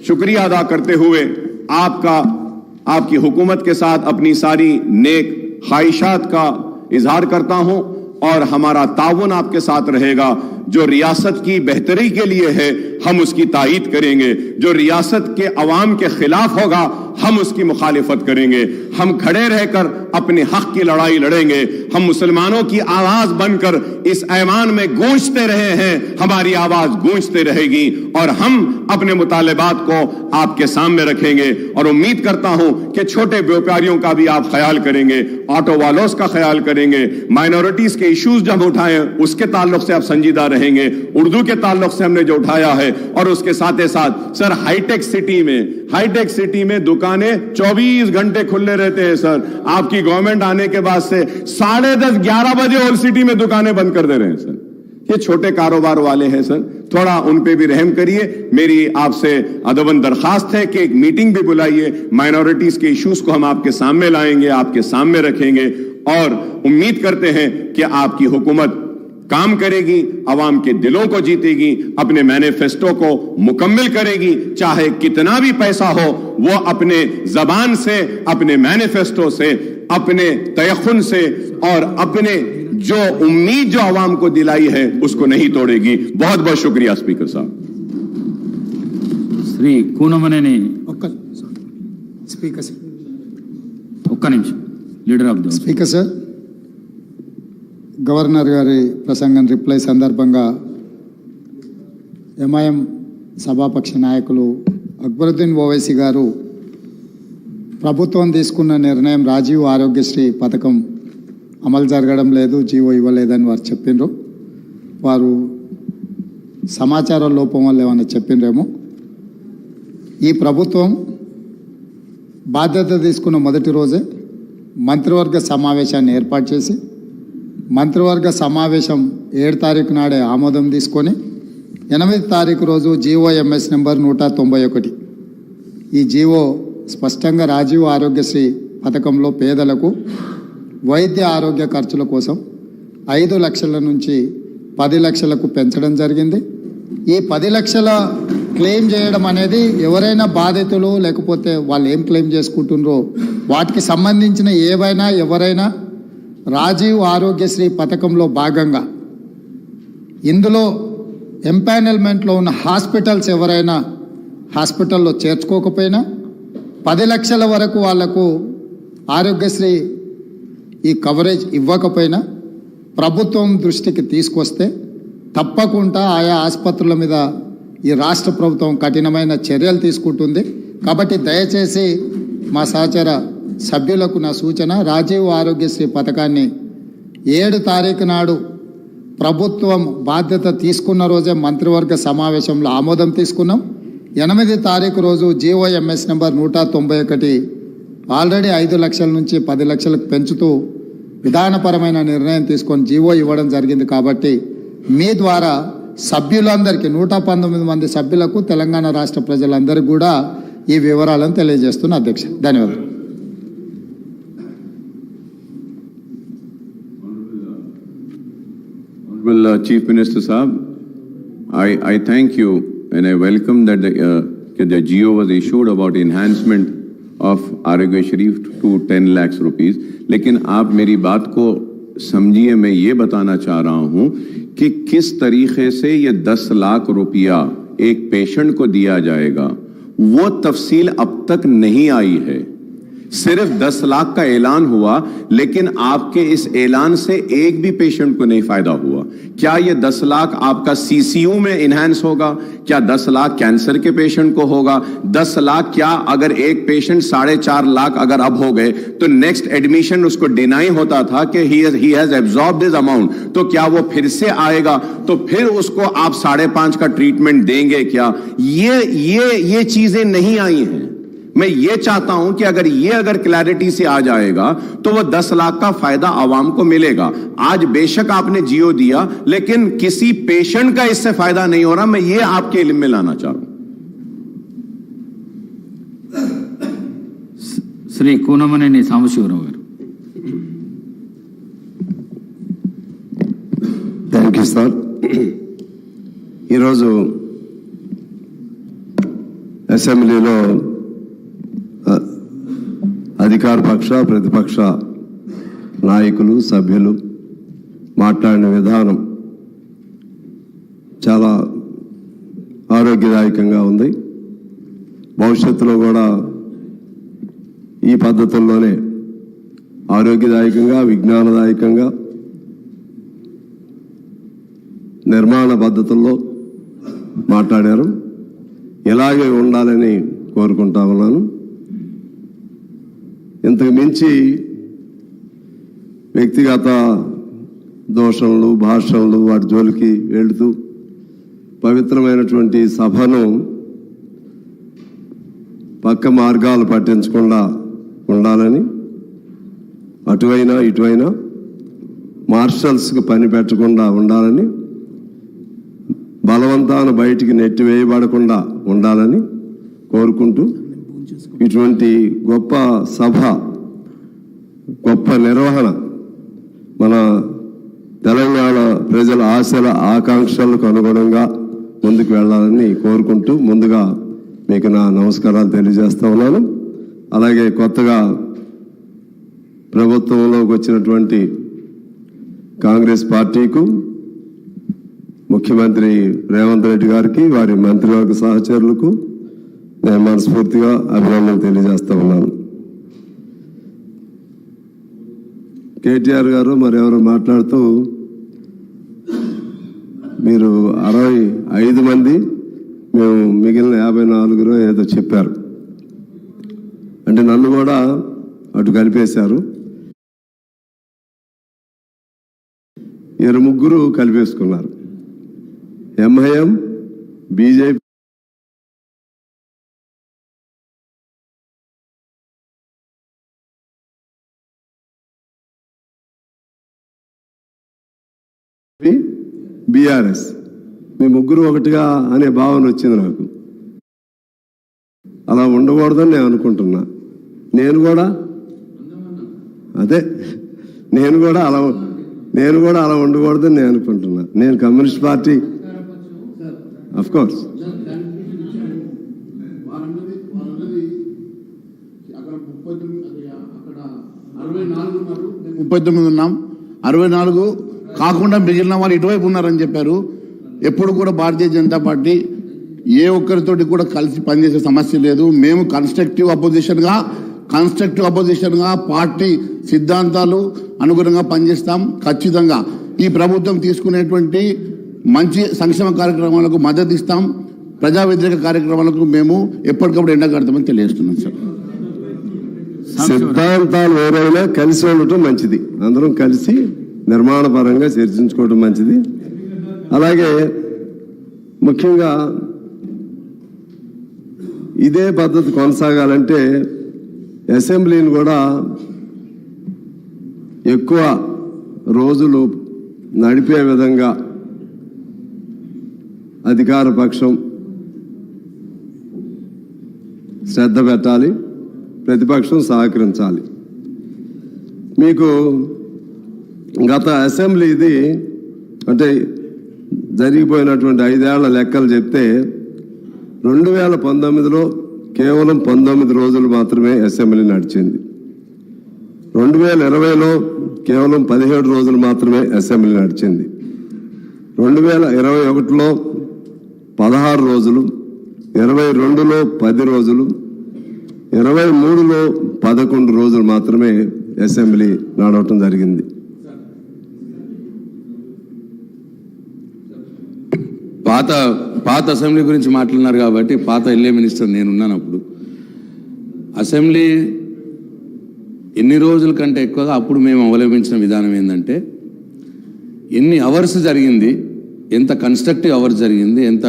शुक्रिया अदा करते हुए आपकी हुकूमत के साथ अपनी सारी नेक ख्वाहिशात का इजहार करता हूं और हमारा ताउन आपके साथ रहेगा. जो रियासत की बेहतरी के लिए है हम उसकी तायीद करेंगे, जो रियासत के अवाम के खिलाफ होगा हम उसकी मुखालिफत करेंगे. हम खड़े रहकर अपने हक की लड़ाई लड़ेंगे. हम मुसलमानों की आवाज बनकर इस ऐवान में गूंजते रहे हैं, हमारी आवाज गूंजते रहेगी और हम अपने मुतालिबात को आपके सामने रखेंगे. और उम्मीद करता हूं कि छोटे व्यापारियों का भी आप ख्याल करेंगे, ऑटो वालों का ख्याल करेंगे, माइनॉरिटीज के इश्यूज जब उठाए उसके ताल्लुक से आप संजीदा रहेंगे, उर्दू के ताल्लुक से हमने जो उठाया है, और उसके साथ ही साथ सर हाईटेक सिटी में दुकानें 24 घंटे खुले रहते हैं सर. आपकी गवर्नमेंट आने के बाद से 10:30-11 बजे ओल्ड सिटी में दुकानें बंद कर दे रहे हैं सर. ये छोटे कारोबार वाले हैं सर, थोड़ा उन पे भी रहम करिए. मेरी आपसे अदबन दरखास्त है कि एक मीटिंग भी बुलाइए, माइनॉरिटीज के इश्यूज को हम आपके सामने लाएंगे, आपके सामने रखेंगे और उम्मीद करते हैं कि आपकी हुकूमत काम करेगी, अवाम के दिलों को जीतेगी, अपने मैनिफेस्टो को मुकम्मल करेगी. चाहे कितना भी पैसा हो वो अपने जबान से, अपने मैनिफेस्टो से, अपने तयखुन से और अपने जो उम्मीद जो अवाम को दिलाई है उसको नहीं तोड़ेगी. बहुत बहुत शुक्रिया स्पीकर साहब. श्री కూనమనేని స్పీకర్ సార్, ఒక్క నిమిషం. Leader of the speaker sir, governor గారి ప్రసంగం రిప్లై సందర్భంగా ఎంఐఎం సభాపక్ష నాయకులు అక్బరుద్దీన్ ఓవైసీ గారు ప్రభుత్వం తీసుకున్న నిర్ణయం రాజీవ్ ఆరోగ్యశ్రీ పథకం అమలు జరగడం లేదు, జీవో ఇవ్వలేదని వారు చెప్పిండ్రు. వారు సమాచార లోపం వల్ల ఏమన్నా చెప్పిండ్రేమో. ఈ ప్రభుత్వం బాధ్యత తీసుకున్న మొదటి రోజే మంత్రివర్గ సమావేశాన్ని ఏర్పాటు చేసి మంత్రివర్గ సమావేశం 7 తారీఖు నాడే ఆమోదం తీసుకొని 8 తారీఖు రోజు GOMS నెంబర్ 191 ఈ జీవో స్పష్టంగా రాజీవ్ ఆరోగ్యశ్రీ పథకంలో పేదలకు వైద్య ఆరోగ్య ఖర్చుల కోసం 5 లక్షల నుంచి 10 లక్షలకు పెంచడం జరిగింది. ఈ 10 లక్షల క్లెయిమ్ చేయడం అనేది ఎవరైనా బాధితులు లేకపోతే వాళ్ళు ఏం క్లెయిమ్ చేసుకుంటున్నారో వాటికి సంబంధించిన ఏవైనా ఎవరైనా రాజీవ్ ఆరోగ్యశ్రీ పథకంలో భాగంగా ఇందులో ఎంపానల్మెంట్లో ఉన్న హాస్పిటల్స్ ఎవరైనా హాస్పిటల్లో చేర్చుకోకపోయినా 10 లక్షల వరకు వాళ్లకు ఆరోగ్యశ్రీ ఈ కవరేజ్ ఇవ్వకపోయినా ప్రభుత్వం దృష్టికి తీసుకొస్తే తప్పకుండా ఆయా ఆసుపత్రుల మీద ఈ రాష్ట్ర ప్రభుత్వం కఠినమైన చర్యలు తీసుకుంటుంది. కాబట్టి దయచేసి మా సహచర సభ్యులకు నా సూచన, రాజీవ్ ఆరోగ్యశ్రీ పథకాన్ని 7 తారీఖు నాడు ప్రభుత్వం బాధ్యత తీసుకున్న రోజే మంత్రివర్గ సమావేశంలో ఆమోదం తీసుకున్నాం. 8 తారీఖు రోజు జీఓఎంఎస్ నెంబర్ 191 ఆల్రెడీ 5 లక్షల నుంచి 10 లక్షలకు పెంచుతూ విధానపరమైన నిర్ణయం తీసుకొని జీవో ఇవ్వడం జరిగింది. కాబట్టి మీ ద్వారా సభ్యులందరికీ 119 మంది సభ్యులకు తెలంగాణ రాష్ట్ర ప్రజలందరికీ కూడా ఈ వివరాలను తెలియజేస్తున్న అధ్యక్ష. ధన్యవాదాలు. Chief Minister Saab, I thank you and I welcome that the GO was issued about enhancement of Arogya Sharif to 10 lakhs rupees. लेकिन आप मेरी बात को समझिए, मैं ये बताना चाह रहा हूं कि किस तरीके से ये 10 लाख रुपया एक पेशेंट को दिया जाएगा वो तफसील अब तक नहीं आई है। सिर्फ 10 लाख का ऐलान हुआ, लेकिन आपके इस ऐलान से एक भी पेशेंट को नहीं फायदा हुआ। क्या ये 10 लाख आपका सीसीयू में इनहैंस होगा? क्या 10 लाख कैंसर के पेशेंट को होगा? 10 लाख क्या अगर एक पेशेंट 4.5 लाख अगर अब हो गए तो नेक्स्ट एडमिशन उसको डिनाई होता था कि he has absorbed this amount, तो क्या वो फिर से आएगा? तो फिर उसको आप 5.5 का ट्रीटमेंट देंगे क्या? ये चीजें नहीं आई हैं। मैं ये चाहता हूं कि अगर क्लैरिटी से आ जाएगा तो वो 10 लाख का फायदा आवाम को मिलेगा। आज बेशक आपने जियो दिया, लेकिन किसी पेशेंट का इससे फायदा नहीं हो रहा। मैं ये आपके इल्म में लाना चाह रहा हूं। శ్రీ కూనమనేని సాంబశివరావు గారు. Thank you sir. ఈరోజు అసెంబ్లీలో అధికార పక్ష ప్రతిపక్ష నాయకులు సభ్యులు మాట్లాడిన విధానం చాలా ఆరోగ్యదాయకంగా ఉంది. భవిష్యత్తులో కూడా ఈ పద్ధతుల్లోనే ఆరోగ్యదాయకంగా, విజ్ఞానదాయకంగా, నిర్మాణ పద్ధతుల్లో మాట్లాడారు. ఇలాగే ఉండాలని కోరుకుంటా ఉన్నాను. ఇంతకు మించి వ్యక్తిగత దోషణలు, భాషణలు వాటి జోలికి వెళుతూ పవిత్రమైనటువంటి సభను పక్క మార్గాలు పట్టించకుండా ఉండాలని, అటువైనా ఇటువైనా మార్షల్స్కి పని పెట్టకుండా ఉండాలని, బలవంతాన బయటికి నెట్టివేయబడకుండా ఉండాలని కోరుకుంటూ, ఇటువంటి గొప్ప సభ, గొప్ప నిర్వహణ మన తెలంగాణ ప్రజల ఆశల ఆకాంక్షలకు అనుగుణంగా ముందుకు వెళ్ళాలని కోరుకుంటూ ముందుగా మీకు నా నమస్కారాలు తెలియజేస్తా ఉన్నాను. అలాగే కొత్తగా ప్రభుత్వంలోకి వచ్చినటువంటి కాంగ్రెస్ పార్టీకు, ముఖ్యమంత్రి రేవంత్ రెడ్డి గారికి, వారి మంత్రివర్గ సహచరులకు నేను మనస్ఫూర్తిగా అభినందనలు తెలియజేస్తా ఉన్నాను. కేటీఆర్ గారు మరెవరు మాట్లాడుతూ మీరు 65 మంది, మేము మిగిలిన 54 ఏదో చెప్పారు. అంటే నన్ను కూడా అటు కలిపేశారు. 23 కలిపేసుకున్నారు. ఎంఐఎం, బీజేపీ, బీఆర్ఎస్, మీ ముగ్గురు ఒకటిగా అనే భావన వచ్చింది నాకు. అలా ఉండకూడదని నేను అనుకుంటున్నా. నేను కూడా అలా ఉండకూడదని నేను అనుకుంటున్నా. నేను కమ్యూనిస్ట్ పార్టీ అఫ్ కోర్స్ 39 ఉన్నాం. 64 కాకుండా మిగిలిన వాళ్ళు ఇటువైపు ఉన్నారని చెప్పారు. ఎప్పుడు కూడా భారతీయ జనతా పార్టీ ఏ ఒక్కరితోటి కూడా కలిసి పనిచేసే సమస్య లేదు. మేము కన్స్ట్రక్టివ్ అపోజిషన్గా పార్టీ సిద్ధాంతాలు అనుగుణంగా పనిచేస్తాం. ఖచ్చితంగా ఈ ప్రభుత్వం తీసుకునేటువంటి మంచి సంక్షేమ కార్యక్రమాలకు మద్దతు ఇస్తాం. ప్రజా వ్యతిరేక కార్యక్రమాలకు మేము ఎప్పటికప్పుడు ఎండగడతామని తెలియజేస్తున్నాం సార్. సిద్ధాంతాలు వేరైనా కలిసి ఉండటం మంచిది. అందరం కలిసి నిర్మాణపరంగా చర్చించుకోవడం మంచిది. అలాగే ముఖ్యంగా ఇదే పద్ధతి కొనసాగాలంటే అసెంబ్లీని కూడా ఎక్కువ రోజులు నడిపే విధంగా అధికార పక్షం శ్రద్ధ పెట్టాలి, ప్రతిపక్షం సహకరించాలి. మీకు గత అసెంబ్లీది అంటే జరిగిపోయినటువంటి 5 ఏళ్ల లెక్కలు చెప్తే 2019లో కేవలం 19 రోజులు మాత్రమే అసెంబ్లీ నడిచింది. 2020లో కేవలం 17 రోజులు మాత్రమే అసెంబ్లీ నడిచింది. 2021లో 16 రోజులు, 22లో 10 రోజులు, 23లో 11 రోజులు మాత్రమే అసెంబ్లీ నడవటం జరిగింది. పాత అసెంబ్లీ గురించి మాట్లాడినారు కాబట్టి పాత ఎల్ఏ మినిస్టర్ నేనున్నాను. అప్పుడు అసెంబ్లీ ఎన్ని రోజుల కంటే ఎక్కువగా అప్పుడు మేము అవలంబించిన విధానం ఏంటంటే ఎన్ని అవర్స్ జరిగింది, ఎంత కన్స్ట్రక్టివ్ అవర్స్ జరిగింది, ఎంత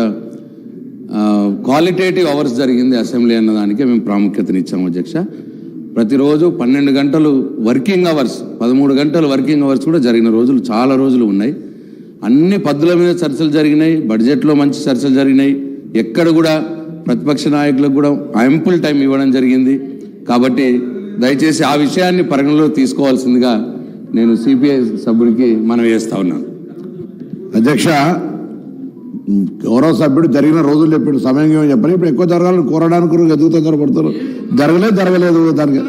క్వాలిటేటివ్ అవర్స్ జరిగింది అసెంబ్లీ అన్నదానికే మేము ప్రాముఖ్యతనిచ్చాము అధ్యక్ష. ప్రతిరోజు 12 గంటలు వర్కింగ్ అవర్స్, 13 గంటలు వర్కింగ్ అవర్స్ కూడా జరిగిన రోజులు చాలా రోజులు ఉన్నాయి. అన్ని పద్ధతుల మీద చర్చలు జరిగినాయి, బడ్జెట్లో మంచి చర్చలు జరిగినాయి. ఎక్కడ కూడా ప్రతిపక్ష నాయకులకు కూడా యాంపుల్ టైం ఇవ్వడం జరిగింది. కాబట్టి దయచేసి ఆ విషయాన్ని పరిగణలో తీసుకోవాల్సిందిగా నేను సిపిఐ సభ్యుడికి మనవి చేస్తా ఉన్నాను. అధ్యక్ష, గౌరవ సభ్యుడు జరిగిన రోజులు చెప్పాడు, సమయం ఏమో చెప్పని. ఇప్పుడు ఎక్కువ జరగాలని కోరడానికి ఎందుకు తొందరపడతారు? జరగలేదు దానికి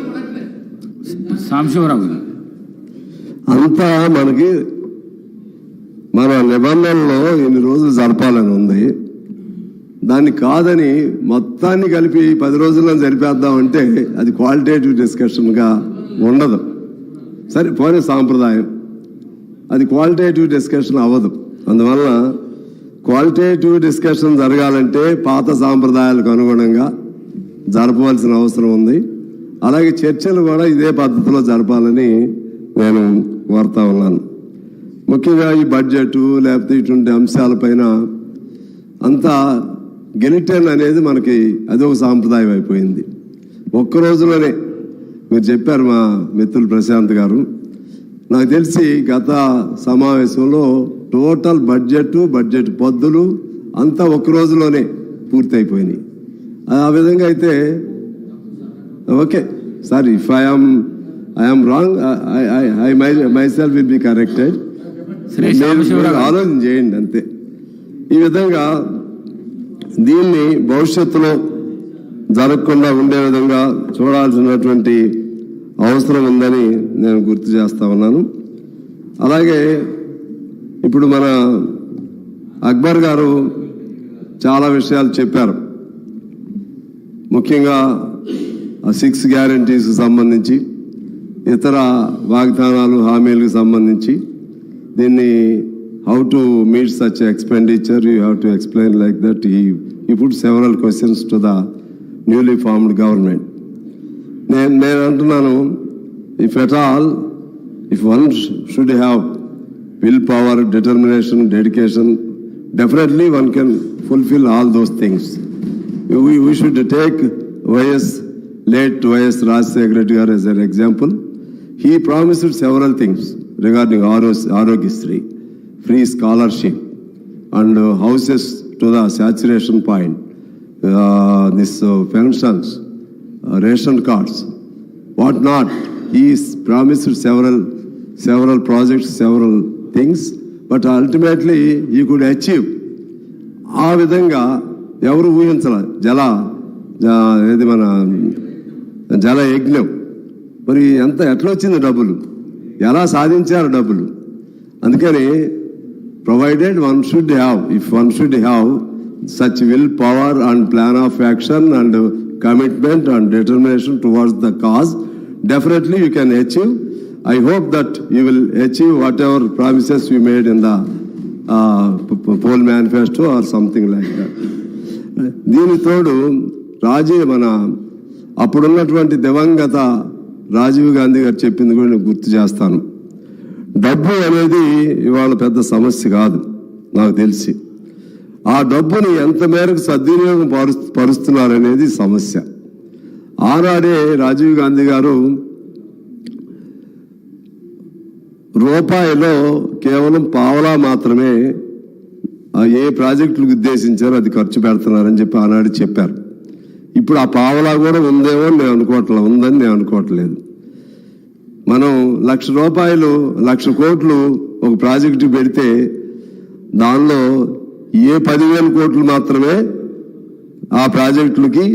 సాంబశివరావు అంతా మనకి మన నిబంధనలో ఎన్ని రోజులు జరపాలని ఉంది. దాన్ని కాదని మొత్తాన్ని కలిపి 10 రోజుల్లో జరిపేద్దామంటే అది క్వాలిటేటివ్ డిస్కషన్గా ఉండదు. సరే పోనీ సాంప్రదాయం, అది క్వాలిటేటివ్ డిస్కషన్ అవ్వదు. అందువల్ల క్వాలిటేటివ్ డిస్కషన్ జరగాలంటే పాత సాంప్రదాయాలకు అనుగుణంగా జరపవలసిన అవసరం ఉంది. అలాగే చర్చలు కూడా ఇదే పద్ధతిలో జరపాలని నేను కోరుతా ఉన్నాను. ముఖ్యంగా ఈ బడ్జెట్ లేకపోతే ఇటువంటి అంశాలపైన అంతా గెలిటన్ అనేది మనకి అదొక సాంప్రదాయం అయిపోయింది. ఒక్క రోజులోనే మీరు చెప్పారు మా మిత్రులు ప్రశాంత్ గారు, నాకు తెలిసి గత సమావేశంలో టోటల్ బడ్జెట్ పద్దులు అంతా ఒక్క రోజులోనే పూర్తయిపోయినాయి. ఆ విధంగా అయితే okay sir, if I'm wrong I myself will be corrected. ఆలోచన చేయండి అంతే. ఈ విధంగా దీన్ని భవిష్యత్తులో జరగకుండా ఉండే విధంగా చూడాల్సినటువంటి అవసరం ఉందని నేను గుర్తు చేస్తా ఉన్నాను. అలాగే ఇప్పుడు మన అక్బర్ గారు చాలా విషయాలు చెప్పారు. ముఖ్యంగా 6 గ్యారంటీస్కి సంబంధించి, ఇతర వాగ్దానాలు హామీలకు సంబంధించి దీన్ని how to meet such expenditure, you have to explain like that. He put several questions to the newly formed government. నేను అంటున్నాను, if at all, if one should have willpower, determination, dedication, definitely one can fulfill all those things. We should take late YS Rajశేఖర Reddy garu as an example. He promised several things regarding Arogyasri, free scholarship and houses to the saturation point, this pensions, ration cards, what not. He promised several projects, several things, but ultimately he could achieve. ఆ విధంగా ఎవరు ఊహించాల ఏది మన జల యజ్ఞం, మరి ఎట్లా వచ్చింది డబ్బులు, ఎలా సాధించారు డబ్బులు? అందుకని provided one should have, if one should have such willpower and plan of action and commitment and determination towards the cause, definitely you can achieve. I hope that you will achieve whatever promises you made in the poll manifesto or something like that. దీని తోడు మన అప్పుడున్నటువంటి దివంగత రాజీవ్ గాంధీ గారు చెప్పింది కూడా నేను గుర్తు చేస్తాను. డబ్బు అనేది ఇవాళ పెద్ద సమస్య కాదు నాకు తెలిసి. ఆ డబ్బుని ఎంత మేరకు సద్వినియోగం పరుస్తున్నారనేది సమస్య. ఆనాడే రాజీవ్ గాంధీ గారు రూపాయిలో కేవలం పావలా మాత్రమే ఏ ప్రాజెక్టులకు ఉద్దేశించారో అది ఖర్చు పెడుతున్నారని చెప్పి ఆనాడు చెప్పారు. ఇప్పుడు ఆ పావలా కూడా ఉందేమో నేను అనుకోవట్లేదు, ఉందని నేను అనుకోవట్లేదు. మనం ₹1,00,000 1,00,000 కోట్లు ఒక ప్రాజెక్టు పెడితే దానిలో 10,000 కోట్లు మాత్రమే ఆ ప్రాజెక్టులకి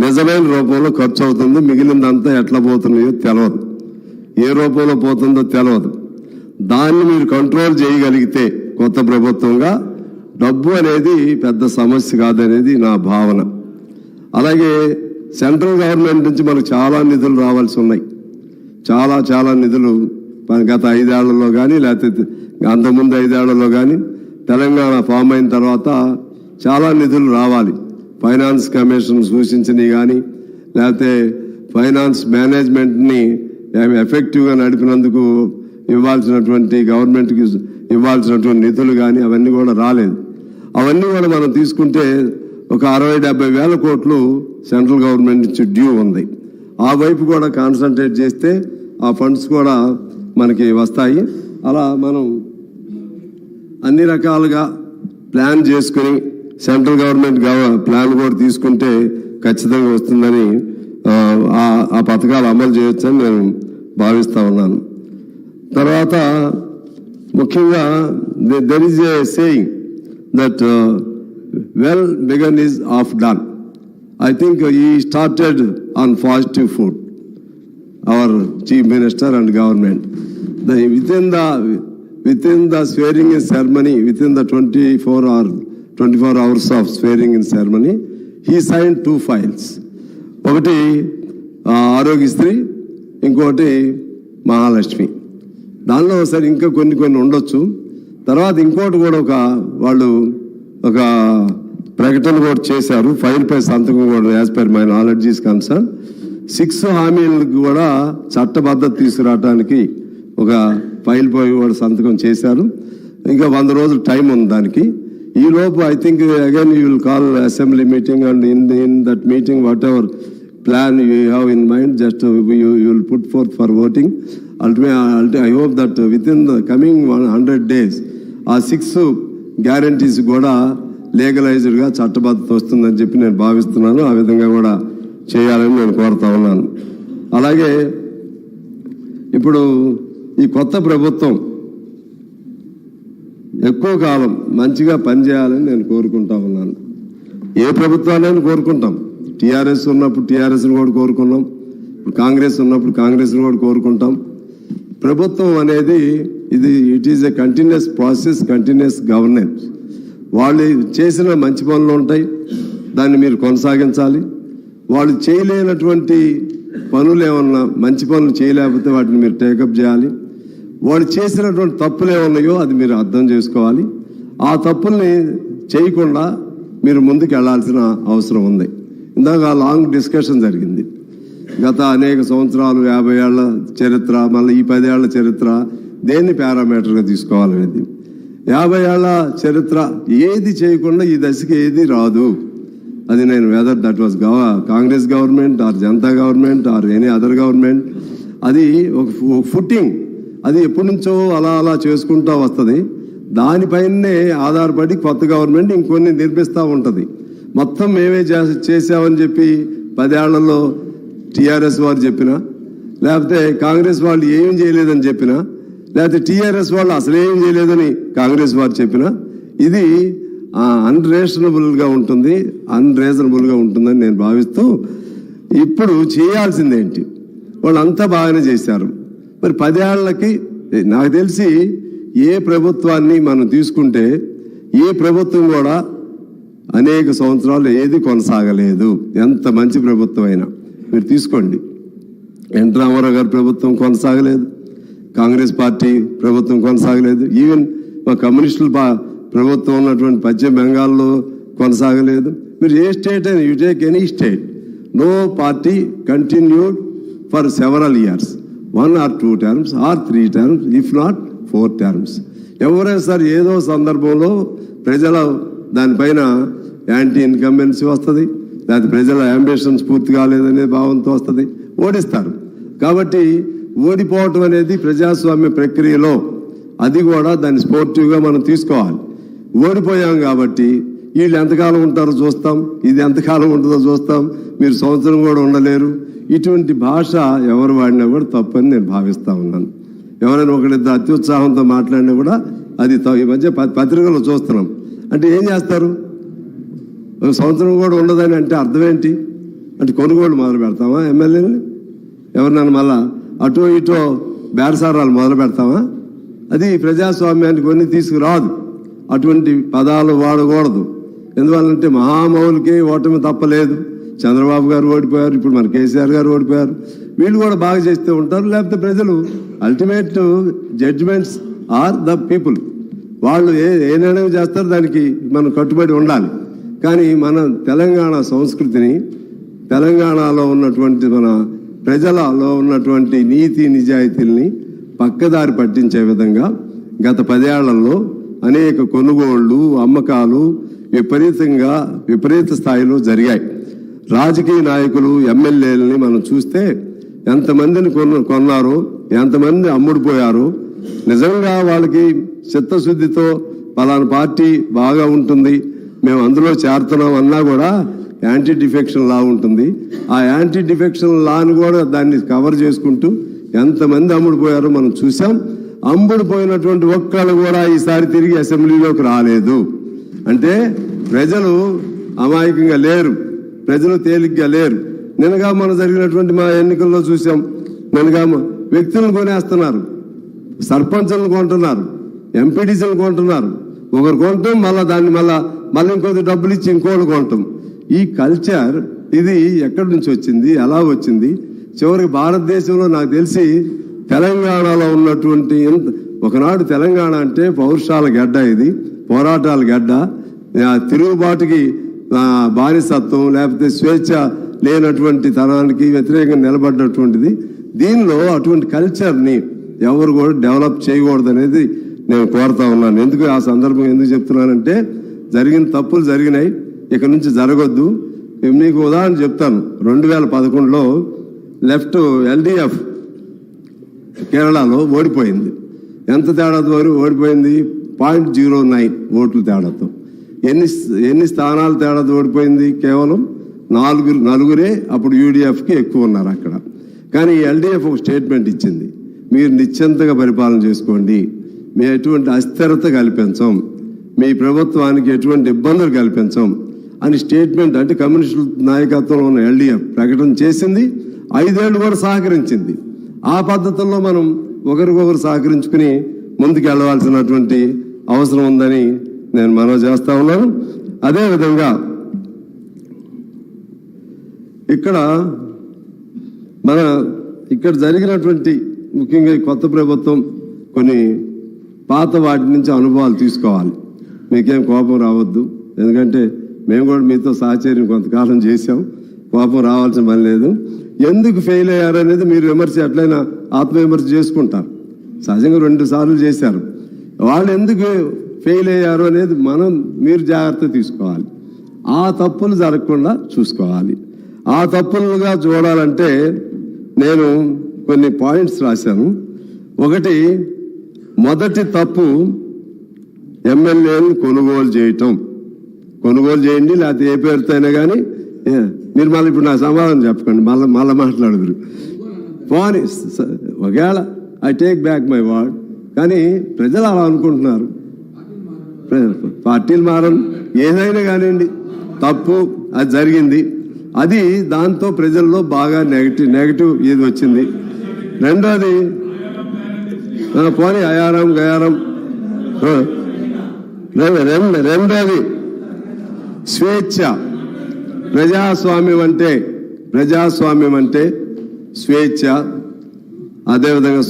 నిజమైన రూపంలో ఖర్చు అవుతుంది. మిగిలిందంతా ఎట్లా పోతున్నాయో తెలియదు, ఏ రూపంలో పోతుందో తెలియదు. దాన్ని మీరు కంట్రోల్ చేయగలిగితే కొత్త ప్రభుత్వంగా డబ్బు అనేది పెద్ద సమస్య కాదనేది నా భావన. అలాగే సెంట్రల్ గవర్నమెంట్ నుంచి మనకు చాలా నిధులు రావాల్సి ఉన్నాయి. చాలా నిధులు గత 5 ఏళ్లలో కానీ లేకపోతే అంతకుముందు 5 ఏళ్లలో కానీ తెలంగాణ ఫామ్ అయిన తర్వాత చాలా నిధులు రావాలి. ఫైనాన్స్ కమిషన్ సూచించినవి కానీ లేకపోతే ఫైనాన్స్ మేనేజ్మెంట్ని ఎఫెక్టివ్గా నడిపినందుకు ఇవ్వాల్సినటువంటి గవర్నమెంట్కి ఇవ్వాల్సినటువంటి నిధులు కానీ అవన్నీ కూడా రాలేదు. అవన్నీ కూడా మనం తీసుకుంటే ఒక 60-70 వేల కోట్లు సెంట్రల్ గవర్నమెంట్ నుంచి డ్యూ ఉంది. ఆ వైపు కూడా కాన్సన్ట్రేట్ చేస్తే ఆ ఫండ్స్ కూడా మనకి వస్తాయి. అలా మనం అన్ని రకాలుగా ప్లాన్ చేసుకుని సెంట్రల్ గవర్నమెంట్ ప్లాన్ కూడా తీసుకుంటే ఖచ్చితంగా వస్తుందని ఆ పథకాలు అమలు చేయొచ్చని నేను భావిస్తూ ఉన్నాను. తర్వాత ముఖ్యంగా there is a saying that well begun is half done. I think he started on positive foot, our chief minister and government. Within the swearing in ceremony, within the 24 hours of swearing in ceremony, he signed 2 files. ఒకటి ఆరోగ్యశ్రీ, ఇంకోటి మహాలక్ష్మి. దానిలో సరే ఇంకా కొన్ని ఉండొచ్చు. తర్వాత ఇంకోటి కూడా వాళ్ళు ఒక ప్రకటన కూడా చేశారు. ఫైల్ పై సంతకం కూడా as per my knowledge is concern 6 హామీలకు కూడా చట్టబద్ధత తీసుకురావడానికి ఒక ఫైల్ పై కూడా సంతకం చేశారు. ఇంకా 100 రోజులు టైం ఉంది దానికి. ఈ లోపు I think again you will call assembly meeting and in that meeting what ever plan you have in mind just you will put forth for voting. I hope that with in the coming 100 days ఆ 6 guarantees కూడా లీగలైజ్డ్గా చట్టబద్ధత వస్తుందని చెప్పి నేను భావిస్తున్నాను. ఆ విధంగా కూడా చేయాలని నేను కోరుతా ఉన్నాను. అలాగే ఇప్పుడు ఈ కొత్త ప్రభుత్వం ఎక్కువ కాలం మంచిగా పనిచేయాలని నేను కోరుకుంటా ఉన్నాను. ఏ ప్రభుత్వాన్ని కోరుకుంటాం. టీఆర్ఎస్ ఉన్నప్పుడు టీఆర్ఎస్ని కూడా కోరుకున్నాం, ఇప్పుడు కాంగ్రెస్ ఉన్నప్పుడు కాంగ్రెస్ని కూడా కోరుకుంటాం. ప్రభుత్వం అనేది it is a continuous process, continuous governance. వాళ్ళు చేసిన మంచి పనులు ఉంటాయి, దాన్ని మీరు కొనసాగించాలి. వాళ్ళు చేయలేనటువంటి పనులు ఏమన్నా, మంచి పనులు చేయలేకపోతే వాటిని మీరు టేకప్ చేయాలి. వాళ్ళు చేసినటువంటి తప్పులు ఏమన్నాయో అది మీరు అర్థం చేసుకోవాలి. ఆ తప్పుల్ని చేయకుండా మీరు ముందుకు వెళ్లాల్సిన అవసరం ఉంది. ఇందాక లాంగ్ డిస్కషన్ జరిగింది. గత అనేక సంవత్సరాలు 50 ఏళ్ల చరిత్ర, మళ్ళీ ఈ 10 ఏళ్ల చరిత్ర దేన్ని పారామీటర్గా తీసుకోవాలనేది. 50 ఏళ్ల చరిత్ర ఏది చేయకుండా ఈ దశకి ఏది రాదు. అది నేను weather that was Congress government are Janata government or any other government, అది ఒక ఫుట్టింగ్, అది ఎప్పటి నుంచో అలా చేసుకుంటూ వస్తుంది. దానిపైనే ఆధారపడి కొత్త గవర్నమెంట్ ఇంకొన్ని నిర్మిస్తూ ఉంటుంది. మొత్తం మేమే చేసామని చెప్పి 10 ఏళ్లలో టీఆర్ఎస్ వారు చెప్పినా, లేకపోతే కాంగ్రెస్ వాళ్ళు ఏం చేయలేదని చెప్పినా, లేకపోతే టీఆర్ఎస్ వాళ్ళు అసలు ఏం చేయలేదని కాంగ్రెస్ వారు చెప్పినా, ఇది అన్రీజనబుల్గా ఉంటుందని నేను భావిస్తూ, ఇప్పుడు చేయాల్సిందేంటి? వాళ్ళంతా బాగానే చేశారు. మరి 10 ఏళ్లకి నాకు తెలిసి ఏ ప్రభుత్వాన్ని మనం తీసుకుంటే ఏ ప్రభుత్వం కూడా అనేక సంవత్సరాలు ఏది కొనసాగలేదు. ఎంత మంచి ప్రభుత్వం అయినా మీరు తీసుకోండి. ఎన్ రామారావు గారి ప్రభుత్వం కొనసాగలేదు, కాంగ్రెస్ పార్టీ ప్రభుత్వం కొనసాగలేదు, ఈవెన్ మా కమ్యూనిస్టుల ప్రభుత్వం ఉన్నటువంటి పశ్చిమ బెంగాల్లో కొనసాగలేదు. మీరు ఏ స్టేట్ అయినా, you take any state, no party continued for several years, 1 or 2 terms or 3 terms, if not 4 terms. ఎవరైనా సరే ఏదో సందర్భంలో ప్రజల దానిపైన యాంటీ ఇన్కంబెన్సీ వస్తుంది, లేకపోతే ప్రజల అంబిషన్స్ పూర్తి కాలేదనే భావంతో వస్తుంది, ఓడిస్తారు. కాబట్టి ఓడిపోవటం అనేది ప్రజాస్వామ్య ప్రక్రియలో అది కూడా దాన్ని స్పోర్టివ్గా మనం తీసుకోవాలి. ఓడిపోయాం కాబట్టి వీళ్ళు ఎంతకాలం ఉంటారో చూస్తాం, ఇది ఎంతకాలం ఉంటుందో చూస్తాం, మీరు సంవత్సరం కూడా ఉండలేరు. ఇటువంటి భాష ఎవరు వాడినా కూడా తప్పని నేను భావిస్తూ ఉన్నాను. ఎవరైనా ఒకరిద్దరు అత్యుత్సాహంతో మాట్లాడినా కూడా అది ఈ మధ్య పత్రికల్లో చూస్తున్నాం. అంటే ఏం చేస్తారు? ఒక సంవత్సరం కూడా ఉండదని అంటే అర్థం ఏంటి? అంటే కొనుగోలు మొదలు పెడతామా ఎమ్మెల్యేని? ఎవరినైనా మళ్ళా అటో ఇటో బేరసారాలు మొదలు పెడతామా? అది ప్రజాస్వామ్యానికి కొన్ని తీసుకురాదు. అటువంటి పదాలు వాడకూడదు. ఎందువల్లంటే మహామౌలికి ఓటమి తప్పలేదు. చంద్రబాబు గారు ఓడిపోయారు, ఇప్పుడు మన కేసీఆర్ గారు ఓడిపోయారు. వీళ్ళు కూడా బాగా చేస్తూ ఉంటారు, లేకపోతే ప్రజలు ultimate judgements are the people. వాళ్ళు ఏ నిర్ణయం చేస్తారో దానికి మనం కట్టుబడి ఉండాలి. కానీ మన తెలంగాణ సంస్కృతిని, తెలంగాణలో ఉన్నటువంటి మన ప్రజలలో ఉన్నటువంటి నీతి నిజాయితీల్ని పక్కదారి పట్టించే విధంగా గత 10 ఏళ్లలో అనేక కొనుగోళ్లు, అమ్మకాలు విపరీత స్థాయిలో జరిగాయి. రాజకీయ నాయకులు, ఎమ్మెల్యేలని మనం చూస్తే ఎంతమందిని కొన్నారో, ఎంతమంది అమ్ముడుపోయారో. నిజంగా వాళ్ళకి చిత్తశుద్ధితో పలానా పార్టీ బాగా ఉంటుంది, మేము అందులో చేరుతున్నాం అన్నా కూడా యాంటీ డిఫెక్షన్ లా ఉంటుంది. ఆ యాంటీ డిఫెక్షన్ లాను కూడా దాన్ని కవర్ చేసుకుంటూ ఎంతమంది అమ్ముడుపోయారో మనం చూసాం. అమ్ముడుపోయినటువంటి ఒక్కళ్ళు కూడా ఈసారి తిరిగి అసెంబ్లీలోకి రాలేదు. అంటే ప్రజలు అమాయకంగా లేరు, ప్రజలు తేలిగ్గా లేరు. నిన్నగా మనం జరిగినటువంటి మా ఎన్నికల్లో చూసాం. నిన్నగా వ్యక్తులను కొనేస్తున్నారు, సర్పంచులను కొంటున్నారు, ఎంపీటీసీలను కొంటున్నారు. ఒకరు కొంటాం, మళ్ళీ దాన్ని మళ్ళీ ఇంకొద్ది డబ్బులు ఇచ్చి ఇంకోటి కొంటాం. ఈ కల్చర్ ఇది ఎక్కడి నుంచి వచ్చింది, ఎలా వచ్చింది? చివరికి భారతదేశంలో నాకు తెలిసి తెలంగాణలో ఉన్నటువంటి ఒకనాడు తెలంగాణ అంటే పౌరుషాల గడ్డ, ఇది పోరాటాల గడ్డ, తిరుగుబాటుకి బానిసత్వం లేకపోతే స్వేచ్ఛ లేనటువంటి తనానికి వ్యతిరేకంగా నిలబడ్డటువంటిది. దీనిలో అటువంటి కల్చర్ని ఎవరు కూడా డెవలప్ చేయకూడదు అనేది నేను కోరుతా ఉన్నాను. ఎందుకు ఆ సందర్భం ఎందుకు చెప్తున్నానంటే జరిగిన తప్పులు జరిగినాయి, ఇక నుంచి జరగొద్దు. మీకు ఉదాహరణ చెప్తాను. 2011లో లెఫ్ట్ LDF కేరళలో ఓడిపోయింది. ఎంత తేడాతో ఓడిపోయింది? 0.09 ఓట్ల తేడాతో. ఎన్ని స్థానాలు తేడాతో ఓడిపోయింది? కేవలం నలుగురే అప్పుడు UDFకి ఎక్కువ ఉన్నారు అక్కడ. కానీ LDF ఒక స్టేట్మెంట్ ఇచ్చింది, మీరు నిశ్చింతగా పరిపాలన చేసుకోండి, మీ ఎటువంటి అస్థిరత కల్పించం, మీ ప్రభుత్వానికి ఎటువంటి ఇబ్బందులు కల్పించం అని స్టేట్మెంట్, అంటే కమ్యూనిస్టు నాయకత్వంలో ఉన్న LDF ప్రకటన చేసింది. 5 ఏళ్ళు కూడా సహకరించింది. ఆ పద్ధతుల్లో మనం ఒకరికొకరు సహకరించుకుని ముందుకు వెళ్ళవలసినటువంటి అవసరం ఉందని నేను మనవి చేస్తా ఉన్నాను. అదేవిధంగా ఇక్కడ జరిగినటువంటి ముఖ్యంగా కొత్త ప్రభుత్వం కొన్ని పాత వాటి నుంచి అనుభవాలు తీసుకోవాలి. మీకేం కోపం రావద్దు, ఎందుకంటే మేము కూడా మీతో సహచర్యం కొంతకాలం చేశాం, కోపం రావాల్సిన పని లేదు. ఎందుకు ఫెయిల్ అయ్యారు అనేది మీరు విమర్శ ఎట్లయినా ఆత్మవిమర్శ చేసుకుంటారు. సహజంగా 2 సార్లు చేశారు. వాళ్ళు ఎందుకు ఫెయిల్ అయ్యారు అనేది మీరు జాగ్రత్త తీసుకోవాలి. ఆ తప్పులు జరగకుండా చూసుకోవాలి. ఆ తప్పులుగా చూడాలంటే నేను కొన్ని పాయింట్స్ రాశాను. ఒకటి, మొదటి తప్పు ఎమ్మెల్యేలను కొనుగోలు చేయటం. కొనుగోలు చేయండి, లేకపోతే ఏ పేరుతో అయినా కానీ మీరు మళ్ళీ ఇప్పుడు నా సమాధానం చెప్పకండి, మళ్ళీ మాట్లాడదురు. పోనీ ఒకవేళ I take back my word, కానీ ప్రజలు అలా అనుకుంటున్నారు. పార్టీలు మారను, ఏదైనా కానివ్వండి, తప్పు అది జరిగింది. అది దాంతో ప్రజల్లో బాగా నెగటివ్ ఇది వచ్చింది. రెండోది, పోనీ అయారం గయారం. రెండోది స్వేచ్ఛ. ప్రజాస్వామ్యం అంటే స్వేచ్ఛ, అదేవిధంగా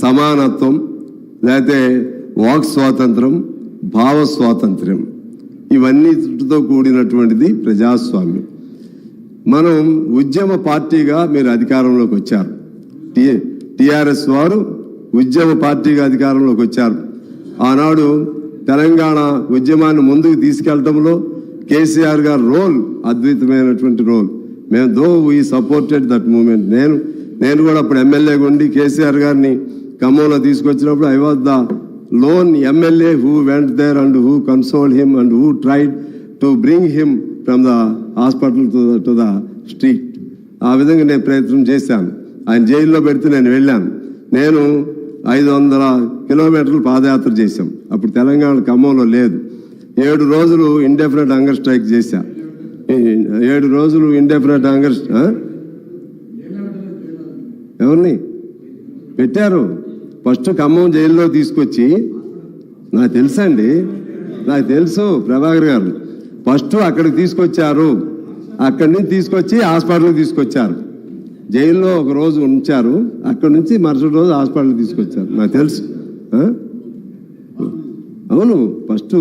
సమానత్వం, లేకపోతే వాక్ స్వాతంత్రం, భావ స్వాతంత్ర్యం, ఇవన్నిటితో కూడినటువంటిది ప్రజాస్వామ్యం. మనం ఉద్యమ పార్టీగా మీరు అధికారంలోకి వచ్చారు. టిఆర్ఎస్ వారు ఉద్యమ పార్టీగా అధికారంలోకి వచ్చారు. ఆనాడు తెలంగాణ ఉద్యమాన్ని ముందుకు తీసుకెళ్లడంలో కేసీఆర్ గారి రోల్ అద్భుతమైనటువంటి రోల్. మేము వీ సపోర్టెడ్ దట్ మూమెంట్. నేను కూడా అప్పుడు ఎమ్మెల్యేగా ఉండి కేసీఆర్ గారిని ఖమ్మంలో తీసుకొచ్చినప్పుడు I was the lone MLA who went there and who consoled him and who tried to bring him from the hospital to the street. ఆ విధంగా నేను ప్రయత్నం చేశాను. ఆయన జైల్లో పెడితే నేను వెళ్ళాను. నేను 500 కిలోమీటర్లు పాదయాత్ర చేశాం. అప్పుడు తెలంగాణ ఖమ్మంలో లేదు. 7 రోజులు ఇండెఫినెట్ హంగర్ స్ట్రైక్ చేశా. 7 రోజులు ఇండెఫినెట్ హంగర్ ఎవరిని పెట్టారు? ఫస్ట్ ఖమ్మం జైల్లో తీసుకొచ్చి, నాకు తెలుసండి, నాకు తెలుసు ప్రభాకర్ గారు, ఫస్ట్ అక్కడికి తీసుకొచ్చారు. అక్కడి నుంచి తీసుకొచ్చి హాస్పిటల్కి తీసుకొచ్చారు. జైల్లో ఒక రోజు ఉంచారు. అక్కడి నుంచి మరుసటి రోజు హాస్పిటల్కి తీసుకొచ్చారు. నాకు తెలుసు. అవును, ఫస్ట్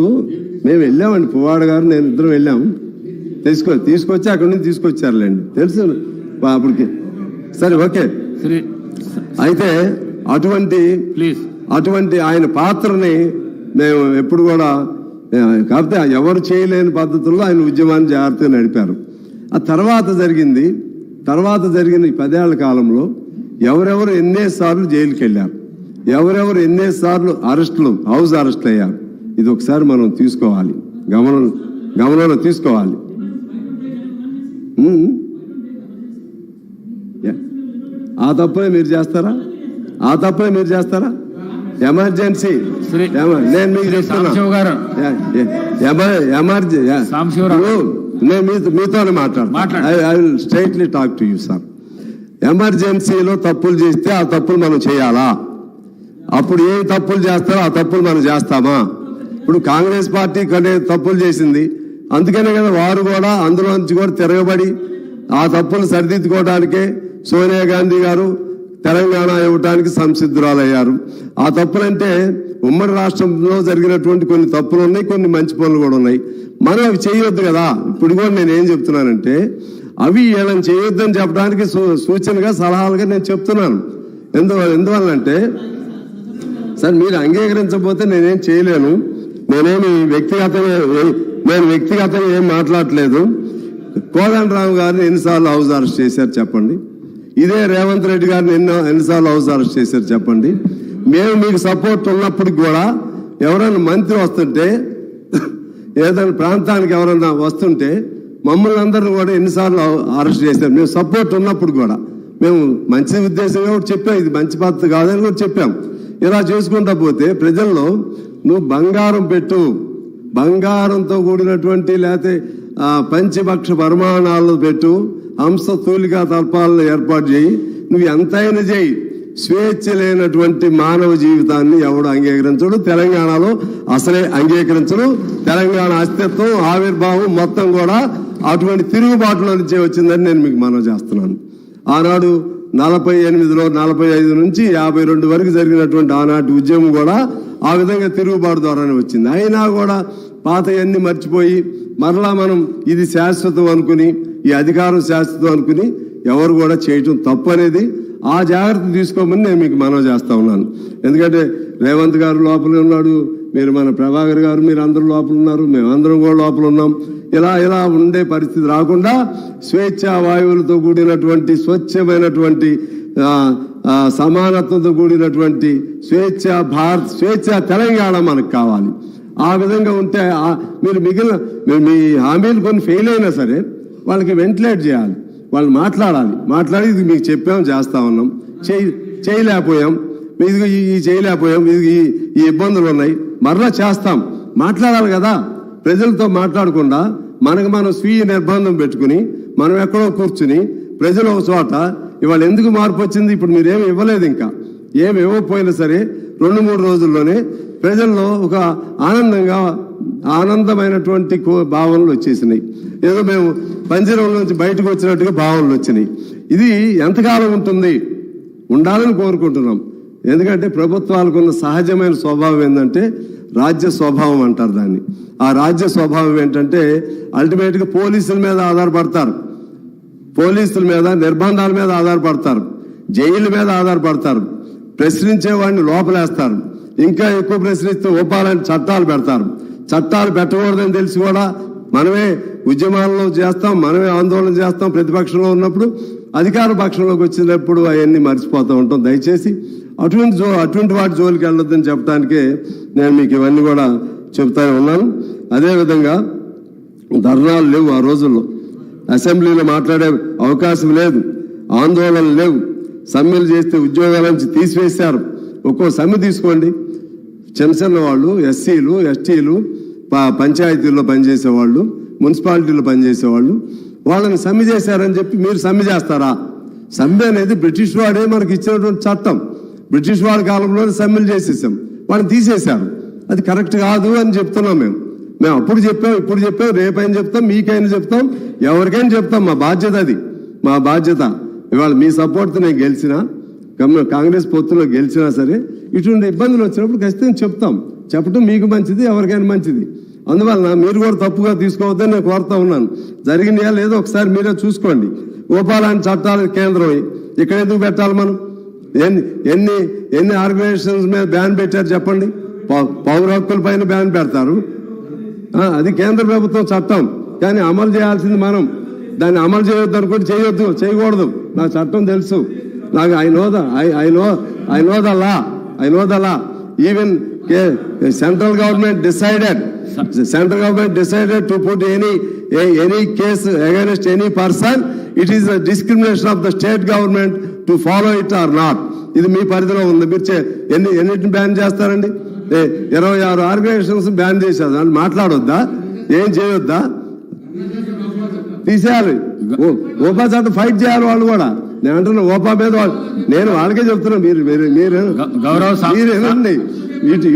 మేము వెళ్ళామండి, పువ్వాడ గారు నేను ఇద్దరం వెళ్ళాము. తీసుకొచ్చి అక్కడి నుంచి తీసుకొచ్చారులేండి, తెలుసు అప్పటికి. సరే, ఓకే. అయితే అటువంటి ఆయన పాత్రని మేము ఎప్పుడు కూడా, కాకపోతే ఎవరు చేయలేని పద్ధతుల్లో ఆయన ఉద్యమాన్ని జాగ్రత్తగా నడిపారు. ఆ తర్వాత జరిగిన ఈ 10 ఏళ్ల కాలంలో ఎవరెవరు ఎన్నేసార్లు జైలుకి వెళ్ళారు, ఎవరెవరు ఎన్నేసార్లు హౌస్ అరెస్టులు అయ్యారు, ఇది ఒకసారి మనం తీసుకోవాలి, గమనంలో తీసుకోవాలి. ఆ తప్పునే మీరు చేస్తారా? ఎమర్జెన్సీ నేను మీకు చెప్తున్నా, నేను మీతోనే మాట్లాడతాను. I will straightly talk to you sir. ఎమర్జెన్సీలో తప్పులు చేస్తే ఆ తప్పులు మనం చేయాలా? అప్పుడు ఏం తప్పులు చేస్తారో ఆ తప్పులు మనం చేస్తామా? ఇప్పుడు కాంగ్రెస్ పార్టీ కొన్ని తప్పులు చేసింది, అందుకనే కదా వారు కూడా అందులో నుంచి కూడా తిరగబడి ఆ తప్పులు సరిదిద్దుకోవడానికే సోనియా గాంధీ గారు తెలంగాణ ఇవ్వడానికి సంసిద్ధురాలయ్యారు. ఆ తప్పులంటే ఉమ్మడి రాష్ట్రంలో జరిగినటువంటి కొన్ని తప్పులు ఉన్నాయి, కొన్ని మంచి పనులు కూడా ఉన్నాయి. మనం అవి చేయొద్దు కదా. ఇప్పుడు కూడా నేను ఏం చెప్తున్నానంటే, అవి ఏమైనా చేయొద్దని చెప్పడానికి సూచనగా, సలహాలుగా నేను చెప్తున్నాను. ఎందువల్లంటే, సార్ మీరు అంగీకరించకపోతే నేనేం చేయలేను. నేను వ్యక్తిగతంగా ఏం మాట్లాడట్లేదు. కోదండరావు గారిని ఎన్నిసార్లు హౌస్ అరెస్ట్ చేశారు చెప్పండి? ఇదే రేవంత్ రెడ్డి గారిని ఎన్నిసార్లు హౌస్ అరెస్ట్ చేశారు చెప్పండి? మేము మీకు సపోర్ట్ ఉన్నప్పుడు కూడా ఎవరైనా మంత్రి వస్తుంటే, ఏదైనా ప్రాంతానికి ఎవరైనా వస్తుంటే మమ్మల్ని అందరిని కూడా ఎన్నిసార్లు అరెస్ట్ చేశారు. మేము సపోర్ట్ ఉన్నప్పుడు కూడా మేము మంచి ఉద్దేశంగా కూడా చెప్పాం, ఇది మంచి పద్ధతి కాదని కూడా చెప్పాం. ఇలా చేసుకుంటా పోతే ప్రజల్లో నువ్వు బంగారం పెట్టు, బంగారంతో కూడినటువంటి లేకపోతే పంచభక్ష పరిమాణాలు పెట్టు, హంస తూలికా తల్పాలను ఏర్పాటు చేయి, నువ్వు ఎంతైనా చేయి, స్వేచ్ఛ లేనటువంటి మానవ జీవితాన్ని ఎవడు అంగీకరించడు. తెలంగాణలో అసలే అంగీకరించడు. తెలంగాణ అస్తిత్వం, ఆవిర్భావం మొత్తం కూడా అటువంటి తిరుగుబాటులో నుంచే వచ్చిందని నేను మీకు మనవి చేస్తున్నాను. ఆనాడు 48లో 45 నుంచి 52 వరకు జరిగినటువంటి ఆనాటి ఉద్యమం కూడా ఆ విధంగా తిరుగుబాటు ద్వారానే వచ్చింది. అయినా కూడా పాతయన్నీ మర్చిపోయి మరలా మనం ఇది శాశ్వతం అనుకుని, ఈ అధికారం శాశ్వతం అనుకుని ఎవరు కూడా చేయటం తప్పు అనేది, ఆ జాగ్రత్త తీసుకోమని నేను మీకు మనవి చేస్తా ఉన్నాను. ఎందుకంటే రేవంత్ గారు లోపల ఉన్నాడు, మీరు మన ప్రభాకర్ గారు మీరు అందరూ లోపల ఉన్నారు, మేమందరం కూడా లోపల ఉన్నాం. ఇలా ఉండే పరిస్థితి రాకుండా స్వేచ్ఛా వాయువులతో కూడినటువంటి స్వచ్ఛమైనటువంటి సమానత్వంతో కూడినటువంటి స్వేచ్ఛా తెలంగాణ మనకు కావాలి. ఆ విధంగా ఉంటే మీరు మీ హామీలు కొన్ని ఫెయిల్ అయినా సరే వాళ్ళకి వెంటిలేట్ చేయాలి, వాళ్ళు మాట్లాడి ఇది మీకు చెప్పాం, చేస్తా ఉన్నాం, చేయలేకపోయాం, ఇది చేయలేకపోయాం, ఇది ఈ ఇబ్బందులు ఉన్నాయి, మరలా చేస్తాం, మాట్లాడాలి కదా. ప్రజలతో మాట్లాడకుండా మనం స్వీయ నిర్బంధం పెట్టుకుని మనం ఎక్కడో కూర్చుని ప్రజలు ఒక చోట ఇవాళ ఎందుకు మార్పు వచ్చింది? ఇప్పుడు మీరేమి ఇవ్వలేదు, ఇంకా ఏమి ఇవ్వకపోయినా సరే 2-3 రోజుల్లోనే ప్రజల్లో ఒక ఆనందమైనటువంటి భావనలు వచ్చేసినాయి. ఏదో మేము పంజరం నుంచి బయటకు వచ్చినట్టుగా భావనలు వచ్చినాయి. ఇది ఎంతకాలం ఉంటుంది? ఉండాలని కోరుకుంటున్నాం. ఎందుకంటే ప్రభుత్వాలకు ఉన్న సహజమైన స్వభావం ఏంటంటే రాజ్య స్వభావం అంటారు దాన్ని. ఆ రాజ్య స్వభావం ఏంటంటే అల్టిమేట్గా పోలీసుల మీద ఆధారపడతారు, పోలీసుల మీద నిర్బంధాల మీద ఆధారపడతారు, జైళ్ళ మీద ఆధారపడతారు, ప్రశ్నించే వాడిని లోపలేస్తారు, ఇంకా ఎక్కువ ప్రశ్నిస్తే ఒప్పాలని చట్టాలు పెడతారు. చట్టాలు పెట్టకూడదని తెలిసి కూడా మనమే ఉద్యమాల్లో చేస్తాం, మనమే ఆందోళన చేస్తాం. ప్రతిపక్షంలో ఉన్నప్పుడు అధికార పక్షంలోకి వచ్చినప్పుడు అవన్నీ మర్చిపోతూ ఉంటాం. దయచేసి అటువంటి వాటి జోలికి వెళ్ళొద్దని చెప్పడానికే నేను మీకు ఇవన్నీ కూడా చెప్తానే ఉన్నాను. అదేవిధంగా ధర్నాలు లేవు ఆ రోజుల్లో, అసెంబ్లీలో మాట్లాడే అవకాశం లేదు, ఆందోళనలు లేవు, సమ్మెలు చేస్తే ఉద్యోగాల నుంచి తీసివేశారు. ఒక్కో సమ్మె తీసుకోండి, చిన్న చిన్న వాళ్ళు, ఎస్సీలు, ఎస్టీలు, పంచాయతీల్లో పనిచేసేవాళ్ళు, మున్సిపాలిటీలో పనిచేసేవాళ్ళు, వాళ్ళని సమ్మె చేశారని చెప్పి మీరు సమ్మె చేస్తారా? సమ్మె అనేది బ్రిటిష్ వాడే మనకి ఇచ్చినటువంటి చట్టం. బ్రిటిష్ వాడి కాలంలోనే సమ్మెలు చేసేసాం, వాళ్ళని తీసేశారు. అది కరెక్ట్ కాదు అని చెప్తున్నాం. మేము అప్పుడు చెప్పాం, ఇప్పుడు చెప్పాం, రేపైనా చెప్తాం, మీకైనా చెప్తాం, ఎవరికైనా చెప్తాం. మా బాధ్యత అది, మా బాధ్యత. ఇవాళ మీ సపోర్ట్తో నేను గెలిచినా, కాంగ్రెస్ పొత్తులో గెలిచినా సరే ఇటువంటి ఇబ్బందులు వచ్చినప్పుడు ఖచ్చితంగా చెప్తాం. చెప్పడం మీకు మంచిది, ఎవరికైనా మంచిది. అందువలన మీరు కూడా తప్పుగా తీసుకోవద్దని నేను కోరుతా ఉన్నాను. జరిగినాయా లేదో ఒకసారి మీరే చూసుకోండి. గోపాలాన్ని చట్టాల కేంద్రం ఇక్కడ ఎందుకు పెట్టాలి? మనం ఎన్ని ఆర్గనైజేషన్స్ మీద బ్యాన్ పెట్టారు చెప్పండి? పౌర హక్కుల పైన బ్యాన్ పెడతారు, అది కేంద్ర ప్రభుత్వం చట్టం. కానీ అమలు చేయాల్సింది మనం. దాన్ని అమలు చేయొద్దు అనుకుంటే చేయకూడదు. నాకు చట్టం తెలుసు, నాకు I know the law. Even central government decided to put any case against any person. It is a discrimination of the state government to follow it or not. ఇది మీ పరిధిలో ఉంది. మీరు ఎన్నిటిని బ్యాన్ చేస్తారండి? 26 ఆర్గనైజేషన్స్ బ్యాన్ చేశారు. దాన్ని మాట్లాడొద్దా? ఏం చేయొద్దా? తీసేయాలి. ఓపా చట్టం ఫైట్ చేయాలి వాళ్ళు కూడా. నేను అంటున్నా ఓపా మీద నేను వాళ్ళకే చెప్తున్నా. మీరు ఏనండి ఎటు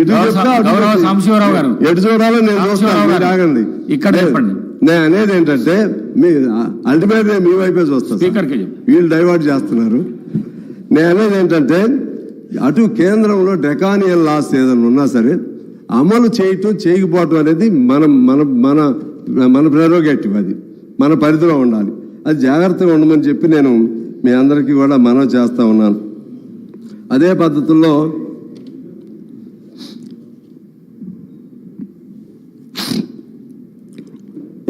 చూడాలో నేను చూస్తాను, ఆగండి. నేను అనేది ఏంటంటే మీ అల్టిమేట్ మీ వైపే చూస్తాను. వీళ్ళు డైవర్ట్ చేస్తున్నారు. నేను అనేది ఏంటంటే అటు కేంద్రంలో డ్రెకానియన్ లాస్ ఏదైనా ఉన్నా సరే అమలు చేయకపోవటం అనేది మన ప్రెరోగేటివ్, అది మన పరిధిలో ఉండాలి. అది జాగ్రత్తగా ఉండమని చెప్పి నేను మీ అందరికీ కూడా మనవి చేస్తా ఉన్నాను. అదే పద్ధతుల్లో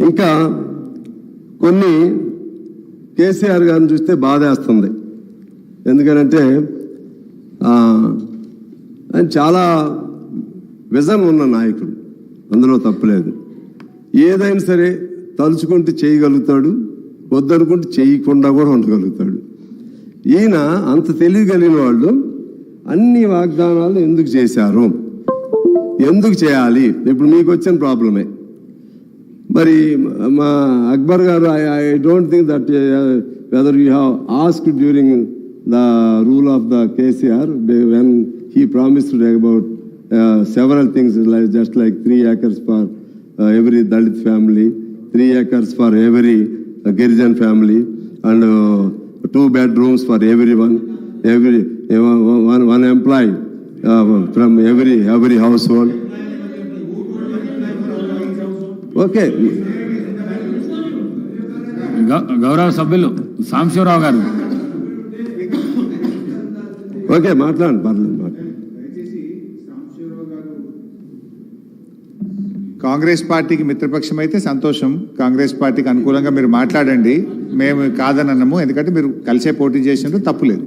ఇంకా కొన్ని కేసీఆర్ గారిని చూస్తే బాధేస్తుంది. ఎందుకంటే ఆయన చాలా విజన్ ఉన్న నాయకుడు, అందులో తప్పులేదు. ఏదైనా సరే తలుచుకుంటే చేయగలుగుతాడు, వద్దనుకుంటే చేయకుండా కూడా ఉండగలుగుతాడు. ఈయన అంత తెలియగలిగిన వాళ్ళు అన్ని వాగ్దానాలు ఎందుకు చేశారు, ఎందుకు చేయాలి? ఇప్పుడు మీకు వచ్చిన ప్రాబ్లమే. మరి మా అక్బర్ గారు, I don't think that whether you have asked during the rule of the KCR when he promised about several things, like just like 3 acres for every Dalit family, 3 acres for every Girijan family, and 2 bedrooms for everyone, one employee from every household. Okay. గౌరవ సభ్యులు సాంబశివరావు గారు. Okay, మాట్లాడండి, పర్లేదు. కాంగ్రెస్ పార్టీకి మిత్రపక్షం అయితే సంతోషం. కాంగ్రెస్ పార్టీకి అనుకూలంగా మీరు మాట్లాడండి, మేము కాదనన్నాము. ఎందుకంటే మీరు కలిసే పోటీ చేసినట్టు తప్పులేదు.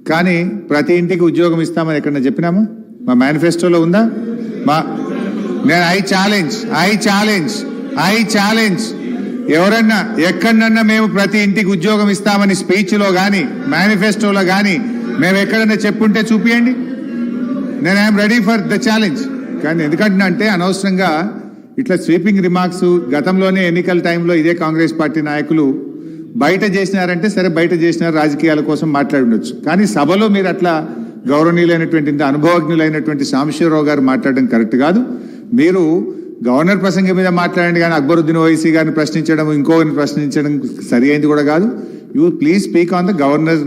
కానీ ప్రతి ఇంటికి ఉద్యోగం ఇస్తామని ఎక్కడన్నా చెప్పినాము? మా మేనిఫెస్టోలో ఉందా? నేను ఐ ఛాలెంజ్ ఎవరన్నా ఎక్కడన్నా మేము ప్రతి ఇంటికి ఉద్యోగం ఇస్తామని స్పీచ్లో కానీ మేనిఫెస్టోలో కానీ మేము ఎక్కడన్నా చెప్పుంటే చూపియండి. నేను I'm ready for the challenge. కానీ ఎందుకంటే అంటే అనవసరంగా ఇట్లా స్వీపింగ్ రిమార్క్స్ గతంలోనే ఎన్నికల టైంలో ఇదే కాంగ్రెస్ పార్టీ నాయకులు బయట చేసినారంటే సరే, బయట చేసినారు, రాజకీయాల కోసం మాట్లాడి ఉండొచ్చు. కానీ సభలో మీరు అట్లా గౌరవనీయులైనటువంటి ఇంత అనుభవజ్ఞులైనటువంటి సాంబశివరావు గారు మాట్లాడడం కరెక్ట్ కాదు. మీరు గవర్నర్ ప్రసంగం మీద మాట్లాడండి, కానీ అక్బరుద్దీన్ ఓవైసీ గారిని ప్రశ్నించడం, ఇంకొకరిని ప్రశ్నించడం సరి అయింది కూడా కాదు. You please speak on the governor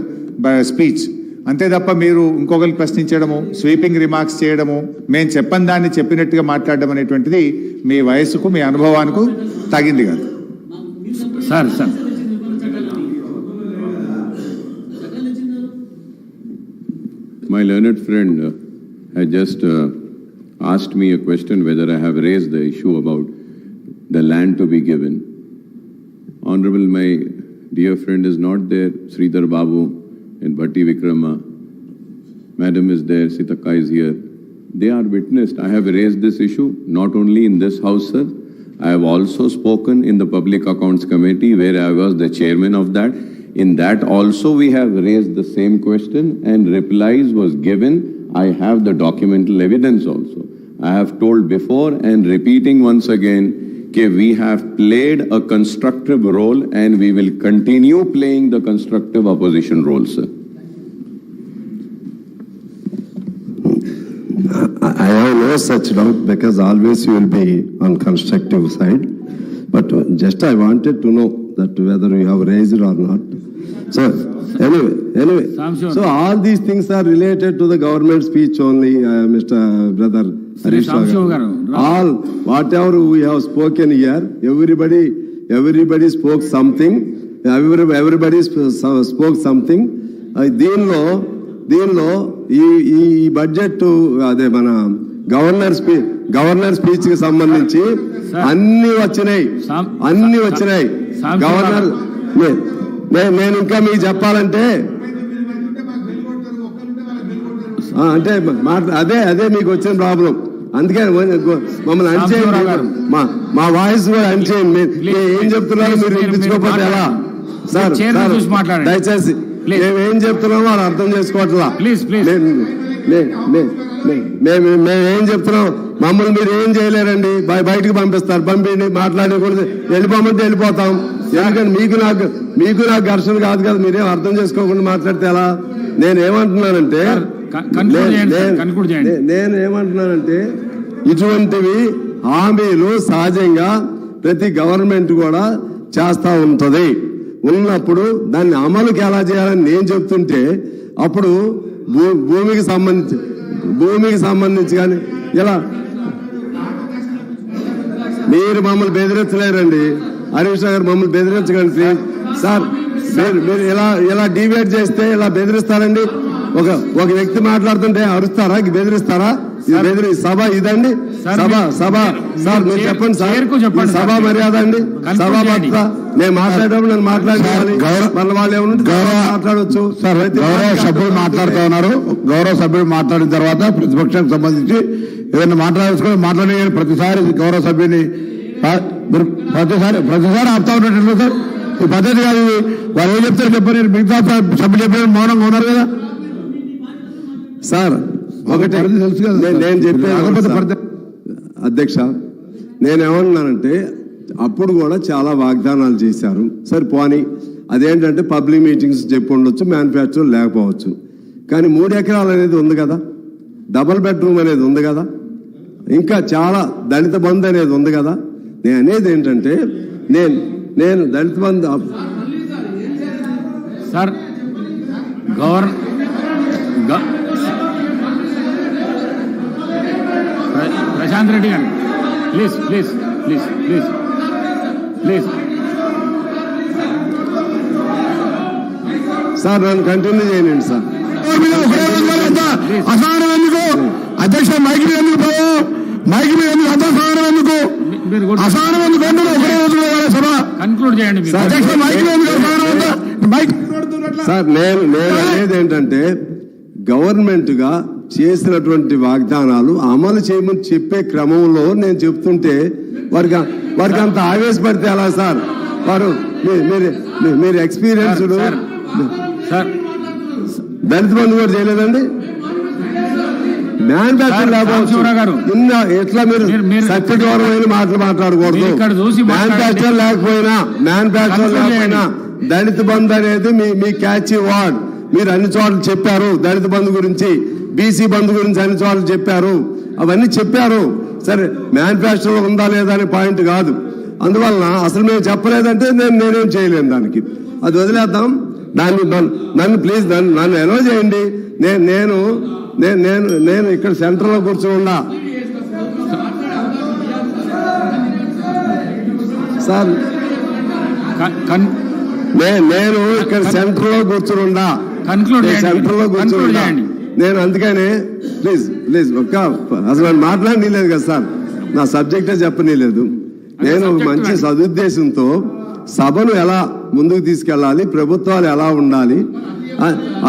speech, అంతే తప్ప మీరు ఇంకొకరిని ప్రశ్నించడము, స్వీపింగ్ రిమార్క్స్ చేయడము, మేము చెప్పని దాన్ని చెప్పినట్టుగా మాట్లాడడం అనేటువంటిది మీ వయసుకు మీ అనుభవానికి తగింది కాదు. Sir My learned friend had just asked me a question whether I have raised the issue about the land to be given. Honorable, my dear friend is not there. Sridhar Babu and Bhatti Vikrama. Madam is there. Sitaka is here. They are witnessed. I have raised this issue not only in this house, sir. I have also spoken in the Public Accounts Committee where I was the chairman of that. In that also we have raised the same question and replies was given. I have the documental evidence also. I have told before and repeating once again that we have played a constructive role and we will continue playing the constructive opposition role, sir. I have no such doubt because always you will be on constructive side. But just I wanted to know that whether you have raised it or not. So anyway, so all these things are related to the government speech only, Mr. Brother Harish. All whatever we have spoken here, everybody spoke something. Everybody spoke something. దీనిలో ఈ budget అదే మన governor speech కి సంబంధించి అన్ని వచ్చినాయి. Governor నేను ఇంకా మీకు చెప్పాలంటే అంటే అదే మీకు వచ్చిన ప్రాబ్లం. అందుకే మమ్మల్ని అనిచేయండి, మా వాయిస్ కూడా అనిచేయండి. ఏం చెప్తున్నారో మీరు వినిపించుకోకపోతే ఎలా సార్? దయచేసి మేమేం చెప్తున్నామో వాళ్ళు అర్థం చేసుకోవట్లా. మేమేం చెప్తున్నాం, మమ్మల్ని మీరు ఏం చేయలేరండి, బయటకు పంపిస్తారు. పంపిండి మాట్లాడకూడదు, వెళ్ళిపోమంటే వెళ్ళిపోతాం. ఎందుకంటే మీకు నాకు ఘర్షణ కాదు కదా, మీరేం అర్థం చేసుకోకుండా మాట్లాడితే ఎలా? నేనేమంటున్నానంటే ఇటువంటివి హామీలు సహజంగా ప్రతి గవర్నమెంట్ కూడా చేస్తా ఉంటది. ఉన్నప్పుడు దాన్ని అమలుకి ఎలా చేయాలని నేను చెప్తుంటే అప్పుడు భూమికి సంబంధించి కానీ ఇలా మీరు మమ్మల్ని బెదిరించలేరండి. హరీష్ గారు మమ్మల్ని బెదిరించకండి సార్. మీరు ఇలా డిబేట్ చేస్తే ఇలా బెదిరిస్తారండి. ఒక వ్యక్తి మాట్లాడుతుంటే అరుస్తారా, బెదిరిస్తారా? సభ ఇదండి, సభ సార్ మీరు చెప్పండి సార్. సభ మర్యాద అండి, సభా భద్రత. నేను మాట్లాడేటప్పుడు నన్ను మాట్లాడాలి, వాళ్ళు ఏమన్నా మాట్లాడవచ్చు సార్. గౌరవ సభ్యులు మాట్లాడుతూ ఉన్నారు. గౌరవ సభ్యులు మాట్లాడిన తర్వాత ప్రతిపక్షానికి సంబంధించి ఏదైనా మాట్లాడే ప్రతిసారి గౌరవ సభ్యుని ప్రతిసారి ఆపుతా ఉన్నట్టు సార్. ఈ పద్ధతి కాదు. వాళ్ళు ఏం చెప్తారు చెప్పండి, మిగతా సభ్యులు చెప్పిన మౌనంగా ఉన్నారు కదా సార్. ఒకటి నేను చెప్పే అధ్యక్ష, నేనేమన్నానంటే అప్పుడు కూడా చాలా వాగ్దానాలు చేశారు. సరే పోనీ, అదేంటంటే పబ్లిక్ మీటింగ్స్ చెప్పి ఉండొచ్చు, మ్యానుఫ్యాక్చర్ లేకపోవచ్చు. కానీ 3 ఎకరాలు అనేది ఉంది కదా, డబుల్ బెడ్రూమ్ అనేది ఉంది కదా, ఇంకా చాలా దళిత బంధు అనేది ఉంది కదా. నేను అనేది ఏంటంటే నేను దళిత బంధు సార్ ప్రశాంత్ రెడ్డి గారు ప్లీజ్ సార్ నన్ను కంటిన్యూ చేయండి సార్. అసహనం ఎందుకు అధ్యక్ష? మైక్ మీద ఎందుకు మైక్ మీద ఎందుకు అంత అసహనం ఎందుకు? అసహనం ఎందుకు ఒకటే రోజులో సభ కన్క్లూడ్ చేయండి అధ్యక్ష. మైక్ మీద ఎందుకు అసహనం ఉందా? మైక్ సార్ నేను అనేది ఏంటంటే గవర్నమెంట్ గా చేసినటువంటి వాగ్దానాలు అమలు చేయమని చెప్పే క్రమంలో నేను చెప్తుంటే వారికి అంత ఆవేశపడితే ఎలా సార్? వారు మీరు ఎక్స్పీరియన్స్డ్ దళిత బంధు కూడా చేయలేదండి. మ్యానుఫ్యాక్చర్ లేకపోవచ్చు, ఎట్లా మీరు సత్యగౌరవమైన మాటలు మాట్లాడకూడదు. మ్యానుఫ్యాక్చర్ లేకపోయినా దళిత బంధు అనేది మీ క్యాచ్ వర్డ్. మీరు అన్ని చోట్ల చెప్పారు, దళిత బంధు గురించి, బీసీ బంధు గురించి అన్ని చోట్ల చెప్పారు, అవన్నీ చెప్పారు. సరే, మేనిఫెస్టోలో ఉందా లేదా అనే పాయింట్ కాదు. అందువలన అసలు మేము చెప్పలేదంటే నేనేం చేయలేను దానికి. అది వదిలేద్దాం. నన్ను ప్లీజ్ నన్ను ఎలో చేయండి. నేను ఇక్కడ సెంటర్లో కూర్చోండా సార్, నేను ఇక్కడ సెంటర్లో కూర్చుండా నేను అందుకనే ప్లీజ్ అసలు మాట్లాడనీలేదు కదా సార్, నా సబ్జెక్టే చెప్పనీలేదు. నేను మంచి సదుద్దేశంతో సభను ఎలా ముందుకు తీసుకెళ్ళాలి, ప్రభుత్వాలు ఎలా ఉండాలి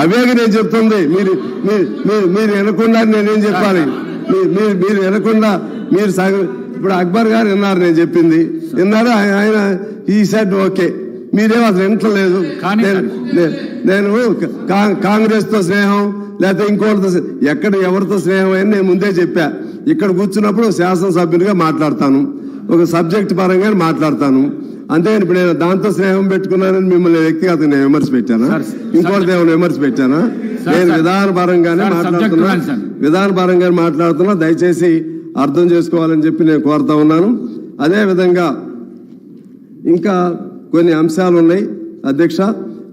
అవేగా నేను చెప్తుంది. మీరు వినకుండా నేనేం చెప్పాలి? మీరు వినకుండా మీరు ఇప్పుడు అక్బర్ గారు విన్నారు నేను చెప్పింది, విన్నారు. ఆయన ఈ సెడ్ ఓకే, మీరేం అసలు వింటలేదు. నేను కాంగ్రెస్ తో స్నేహం లేకపోతే ఇంకోటితో ఎక్కడ ఎవరితో స్నేహం అని నేను ముందే చెప్పా. ఇక్కడ కూర్చున్నప్పుడు శాసనసభ్యునిగా మాట్లాడతాను, ఒక సబ్జెక్ట్ పరంగా మాట్లాడతాను. అంతేగాని ఇప్పుడు నేను దాంతో స్నేహం పెట్టుకున్నానని మిమ్మల్ని వ్యక్తిగతంగా నేను విమర్శ పెట్టానా? ఇంకోటి ఏమైనా విమర్శ పెట్టానా? నేను విధానపరంగానే మాట్లాడుతున్నా. దయచేసి అర్థం చేసుకోవాలని చెప్పి నేను కోరుతా ఉన్నాను. అదే విధంగా ఇంకా కొన్ని అంశాలు ఉన్నాయి అధ్యక్ష.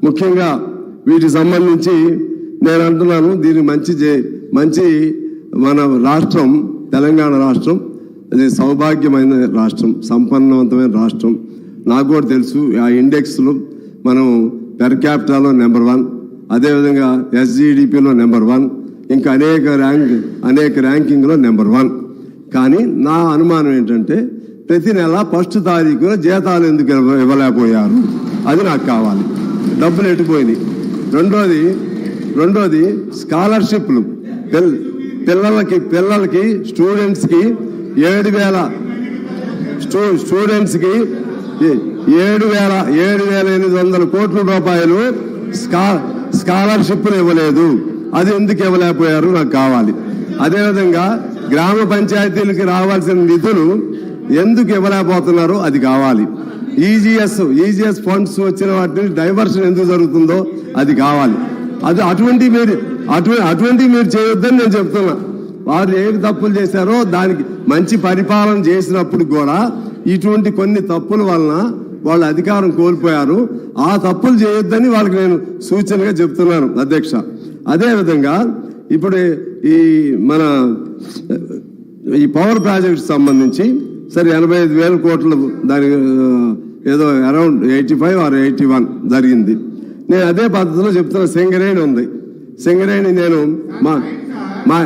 ముఖ్యంగా వీటికి సంబంధించి నేను అంటున్నాను, దీనికి మంచి మన రాష్ట్రం తెలంగాణ రాష్ట్రం అది సౌభాగ్యమైన రాష్ట్రం, సంపన్నవంతమైన రాష్ట్రం. నాకు కూడా తెలుసు, ఆ ఇండెక్స్లో మనం పెర్ క్యాపిటాలో నెంబర్ 1, అదేవిధంగా SGDPలో నెంబర్ 1, ఇంకా అనేక ర్యాంకింగ్లో నెంబర్ 1. కానీ నా అనుమానం ఏంటంటే ప్రతి నెల 1వ తారీఖున జీతాలు ఎందుకు ఇవ్వలేకపోయారు, అది నాకు కావాలి. డబ్బులు ఎట్టుపోయినాయి. రెండోది స్కాలర్షిప్లు పిల్లలకి స్టూడెంట్స్కి 7,800 కోట్ల రూపాయలు స్కాలర్షిప్లు ఇవ్వలేదు. అది ఎందుకు ఇవ్వలేకపోయారు నాకు కావాలి. అదేవిధంగా గ్రామ పంచాయతీలకి రావాల్సిన నిధులు ఎందుకు ఇవ్వలేకపోతున్నారు అది కావాలి. ఈజీఎస్ ఫండ్స్ వచ్చిన వాటిని డైవర్షన్ ఎందుకు జరుగుతుందో అది కావాలి. అటువంటి మీరు చేయొద్దని నేను చెప్తున్నా. వారు ఏమి తప్పులు చేశారో దానికి మంచి పరిపాలన చేసినప్పుడు కూడా ఇటువంటి కొన్ని తప్పుల వలన వాళ్ళు అధికారం కోల్పోయారు. ఆ తప్పులు చేయొద్దని వాళ్ళకి నేను సూచనగా చెప్తున్నాను అధ్యక్ష. అదేవిధంగా ఇప్పుడు ఈ పవర్ ప్రాజెక్ట్ సంబంధించి సరే 85,000 కోట్లు దాని ఏదో అరౌండ్ 85 or 81 జరిగింది. నేను అదే పద్ధతిలో చెప్తున్నా. సింగరేణి ఉంది, సింగరేణి నేను మా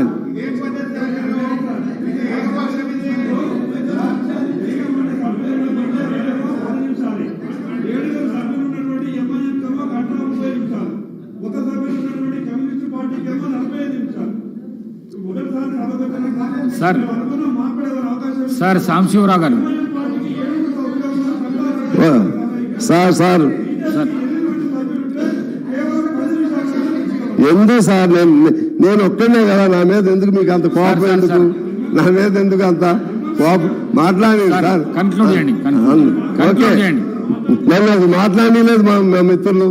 సార్ సాంశివరావు గారు సార్ ఎందుకు సార్ నేను ఒక్కనే కదా, నా మీద ఎందుకు మీకు అంత కోపం? ఎందుకు నా మీద ఎందుకు అంత కోపం? మాట్లాడి సార్ నన్ను అది మాట్లాడలేదు. మా మిత్రులు,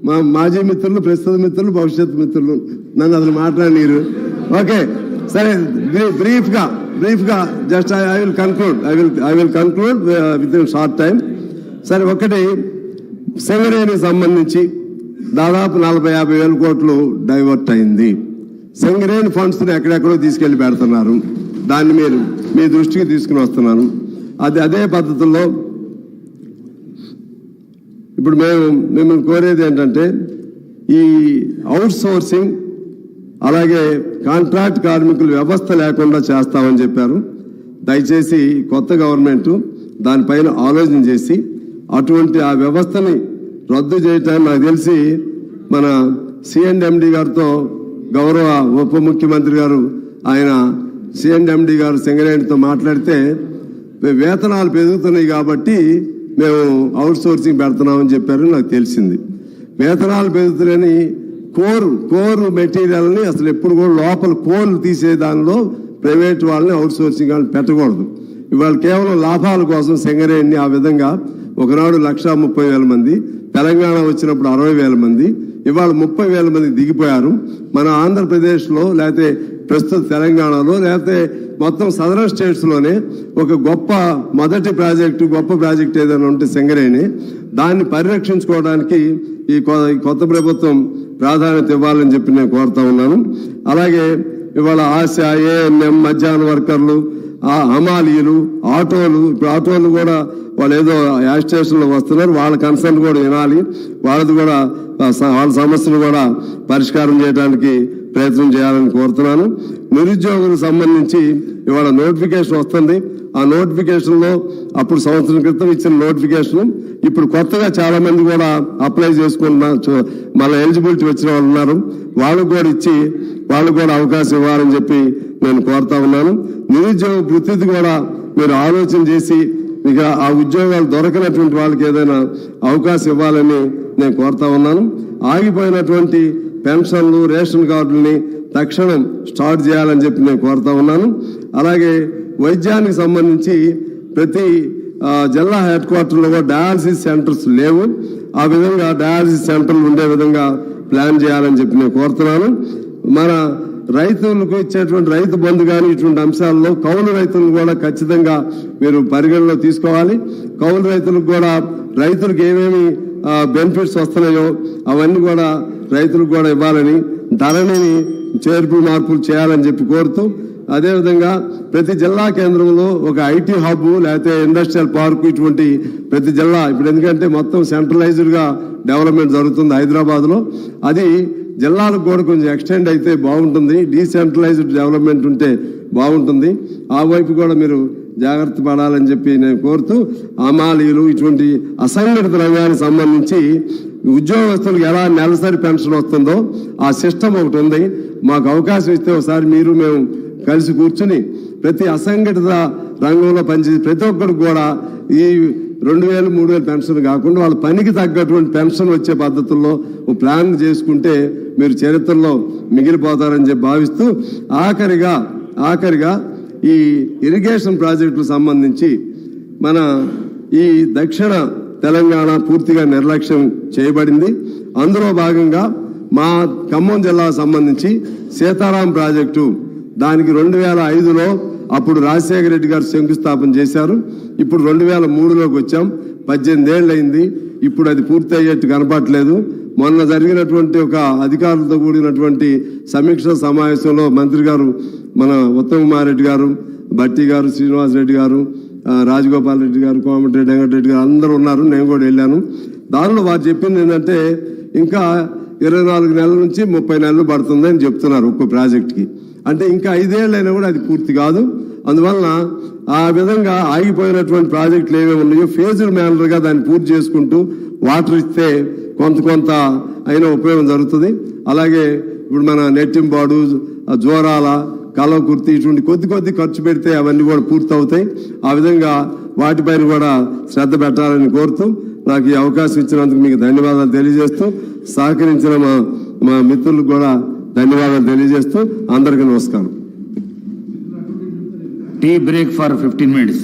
మా మాజీ మిత్రులు, ప్రస్తుత మిత్రులు, భవిష్యత్ మిత్రులు నన్ను అసలు మాట్లాడినారు. ఓకే సరే, బ్రీఫ్ గా just I will conclude with in short time. సరే, ఒకటి సింగరేణికి సంబంధించి దాదాపు 40,000-50,000 కోట్లు డైవర్ట్ అయింది. సింగరేణి ఫండ్స్ ని ఎక్కడెక్కడో తీసుకెళ్లి పెడుతున్నారు. దాన్ని మీ దృష్టికి తీసుకుని వస్తున్నాను. అదే పద్ధతుల్లో ఇప్పుడు మిమ్మల్ని కోరేది ఏంటంటే ఈ అవుట్ సోర్సింగ్ అలాగే కాంట్రాక్ట్ కార్మికుల వ్యవస్థ లేకుండా చేస్తామని చెప్పారు. దయచేసి కొత్త గవర్నమెంట్ దానిపైన ఆలోచన చేసి అటువంటి ఆ వ్యవస్థని రద్దు చేయటానికి నాకు తెలిసి మన CNMD గారితో గౌరవ ఉప ముఖ్యమంత్రి గారు ఆయన CNMD గారు సింగరేణితో మాట్లాడితే వేతనాలు పెరుగుతున్నాయి కాబట్టి మేము అవుట్ సోర్సింగ్ పెడుతున్నామని చెప్పారు. నాకు తెలిసింది వేతనాలు పెరుగుతున్నాయని కోర్ మెటీరియల్ని అసలు ఎప్పుడు కూడా లోపల కోర్లు తీసే దానిలో ప్రైవేట్ వాళ్ళని అవుట్ సోర్సింగ్ వాళ్ళని పెట్టకూడదు. ఇవాళ కేవలం లాభాల కోసం సింగరేణిని ఆ విధంగా ఒకనాడు 130,000 మంది, తెలంగాణ వచ్చినప్పుడు 60,000 మంది, ఇవాళ 30,000 మంది దిగిపోయారు. మన ఆంధ్రప్రదేశ్లో లేకపోతే ప్రస్తుత తెలంగాణలో లేకపోతే మొత్తం సదరన్ స్టేట్స్లోనే ఒక మొదటి గొప్ప ప్రాజెక్ట్ ఏదైనా ఉంటే సింగరేణి, దాన్ని పరిరక్షించుకోవడానికి ఈ కొత్త ప్రభుత్వం ప్రాధాన్యత ఇవ్వాలని చెప్పి నేను కోరుతా ఉన్నాను. అలాగే ఇవాళ ఆశ, ఏఎన్ఎం, మధ్యాహ్న వర్కర్లు, హమాలీలు, ఆటోలు కూడా వాళ్ళు ఏదో యాడ్ స్టేషన్లో వస్తున్నారు, వాళ్ళ కన్సర్న్ కూడా వినాలి, వాళ్ళ సమస్యలు కూడా పరిష్కారం చేయడానికి ప్రయత్నం చేయాలని కోరుతున్నాను. నిరుద్యోగులకు సంబంధించి ఇవాళ నోటిఫికేషన్ వస్తుంది. ఆ నోటిఫికేషన్లో అప్పుడు సంవత్సరం క్రితం ఇచ్చిన నోటిఫికేషన్ ఇప్పుడు కొత్తగా చాలా మంది కూడా అప్లై చేసుకుంటున్నారు, మళ్ళీ ఎలిజిబిలిటీ వచ్చిన వాళ్ళు ఉన్నారు, వాళ్ళకు కూడా అవకాశం ఇవ్వాలని చెప్పి నేను కోరుతా ఉన్నాను. నిరుద్యోగ వృత్తిది కూడా మీరు ఆలోచన చేసి ఇక ఆ ఉద్యోగాలు దొరకనటువంటి వాళ్ళకి ఏదైనా అవకాశం ఇవ్వాలని నేను కోరుతా ఉన్నాను. ఆగిపోయినటువంటి పెన్షన్లు, రేషన్ కార్డుల్ని తక్షణం స్టార్ట్ చేయాలని చెప్పి నేను కోరుతా ఉన్నాను. అలాగే వైద్యానికి సంబంధించి ప్రతి జిల్లా హెడ్ క్వార్టర్లో కూడా డయాలసిస్ సెంటర్స్ లేవు. ఆ విధంగా డయాలసిస్ సెంటర్లు ఉండే విధంగా ప్లాన్ చేయాలని చెప్పి నేను కోరుతున్నాను. మన రైతులకు ఇచ్చేటువంటి రైతు బంధు కానీ ఇటువంటి అంశాల్లో కౌలు రైతులను కూడా ఖచ్చితంగా మీరు పరిగణలో తీసుకోవాలి. కౌలు రైతులకు కూడా రైతులకు ఏమేమి బెనిఫిట్స్ వస్తున్నాయో అవన్నీ కూడా రైతులకు కూడా ఇవ్వాలని, ధరని మార్పులు చేయాలని చెప్పి కోరుతూ, అదేవిధంగా ప్రతి జిల్లా కేంద్రంలో ఒక ఐటీ హబ్ లేకపోతే ఇండస్ట్రియల్ పార్క్ ఇటువంటి ప్రతి జిల్లా, ఇప్పుడు ఎందుకంటే మొత్తం సెంట్రలైజ్డ్ గా డెవలప్మెంట్ జరుగుతుంది హైదరాబాద్ లో, అది జిల్లాలకు కూడా కొంచెం ఎక్స్టెండ్ అయితే బాగుంటుంది. డీసెంట్రలైజ్డ్ డెవలప్మెంట్ ఉంటే బాగుంటుంది. ఆ వైపు కూడా మీరు జాగ్రత్త పడాలని చెప్పి నేను కోరుతూ, హమాలీలు ఇటువంటి అసంఘటిత రంగానికి సంబంధించి ఉద్యోగస్తులకు ఎలా నెలసరి పెన్షన్ వస్తుందో ఆ సిస్టమ్ ఒకటి ఉంది. మాకు అవకాశం ఇస్తే ఒకసారి మేము కలిసి కూర్చుని ప్రతి అసంఘటిత రంగంలో పనిచేసి ప్రతి ఒక్కరికి కూడా ఈ 2,000, 3,000 పెన్షన్ కాకుండా వాళ్ళ పనికి తగ్గటువంటి పెన్షన్ వచ్చే పద్ధతుల్లో ప్లాన్ చేసుకుంటే మీరు చరిత్రలో మిగిలిపోతారని చెప్పి భావిస్తూ, ఆఖరిగా ఈ ఇరిగేషన్ ప్రాజెక్టులకు సంబంధించి మన ఈ దక్షిణ తెలంగాణ పూర్తిగా నిర్లక్ష్యం చేయబడింది. అందులో భాగంగా మా ఖమ్మం జిల్లాకు సంబంధించి సీతారాం ప్రాజెక్టు, దానికి 2005లో అప్పుడు రాజశేఖర రెడ్డి గారు శంకుస్థాపన చేశారు. ఇప్పుడు 2003లోకి వచ్చాం, 18 ఏళ్ళు అయింది. ఇప్పుడు అది పూర్తి అయ్యేట్టు కనపడలేదు. మొన్న జరిగినటువంటి ఒక అధికారులతో కూడినటువంటి సమీక్ష సమావేశంలో మంత్రి గారు, మన ఉత్తమ్ కుమార్ రెడ్డి గారు, భట్టి గారు, శ్రీనివాస్ రెడ్డి గారు, రాజగోపాల్ రెడ్డి గారు, కోమటిరెడ్డి వెంకటరెడ్డి గారు అందరూ ఉన్నారు. నేను కూడా వెళ్ళాను. దానిలో వారు చెప్పింది ఏంటంటే ఇంకా 24 నెలల నుంచి 30 నెలలు పడుతుందని చెప్తున్నారు ఒక్కో ప్రాజెక్ట్కి. అంటే ఇంకా 5 ఏళ్ళైనా కూడా అది పూర్తి కాదు. అందువలన ఆ విధంగా ఆగిపోయినటువంటి ప్రాజెక్టులు ఏమేమి ఉన్నాయో ఫేజ్డ్ మేనర్గా దాన్ని పూర్తి చేసుకుంటూ వాటర్ ఇస్తే కొంత అయినా ఉపయోగం జరుగుతుంది. అలాగే ఇప్పుడు మన నెట్టింబాడు, జోరాల, కలవకుర్తి ఇటువంటి కొద్ది ఖర్చు పెడితే అవన్నీ కూడా పూర్తి అవుతాయి. ఆ విధంగా వాటిపైన కూడా శ్రద్ధ పెట్టాలని కోరుతూ, నాకు ఈ అవకాశం ఇచ్చినందుకు మీకు ధన్యవాదాలు తెలియజేస్తూ, సహకరించిన మా మిత్రులకు కూడా ధన్యవాదాలు తెలియజేస్తూ అందరికీ నమస్కారం. Tea break for 15 minutes.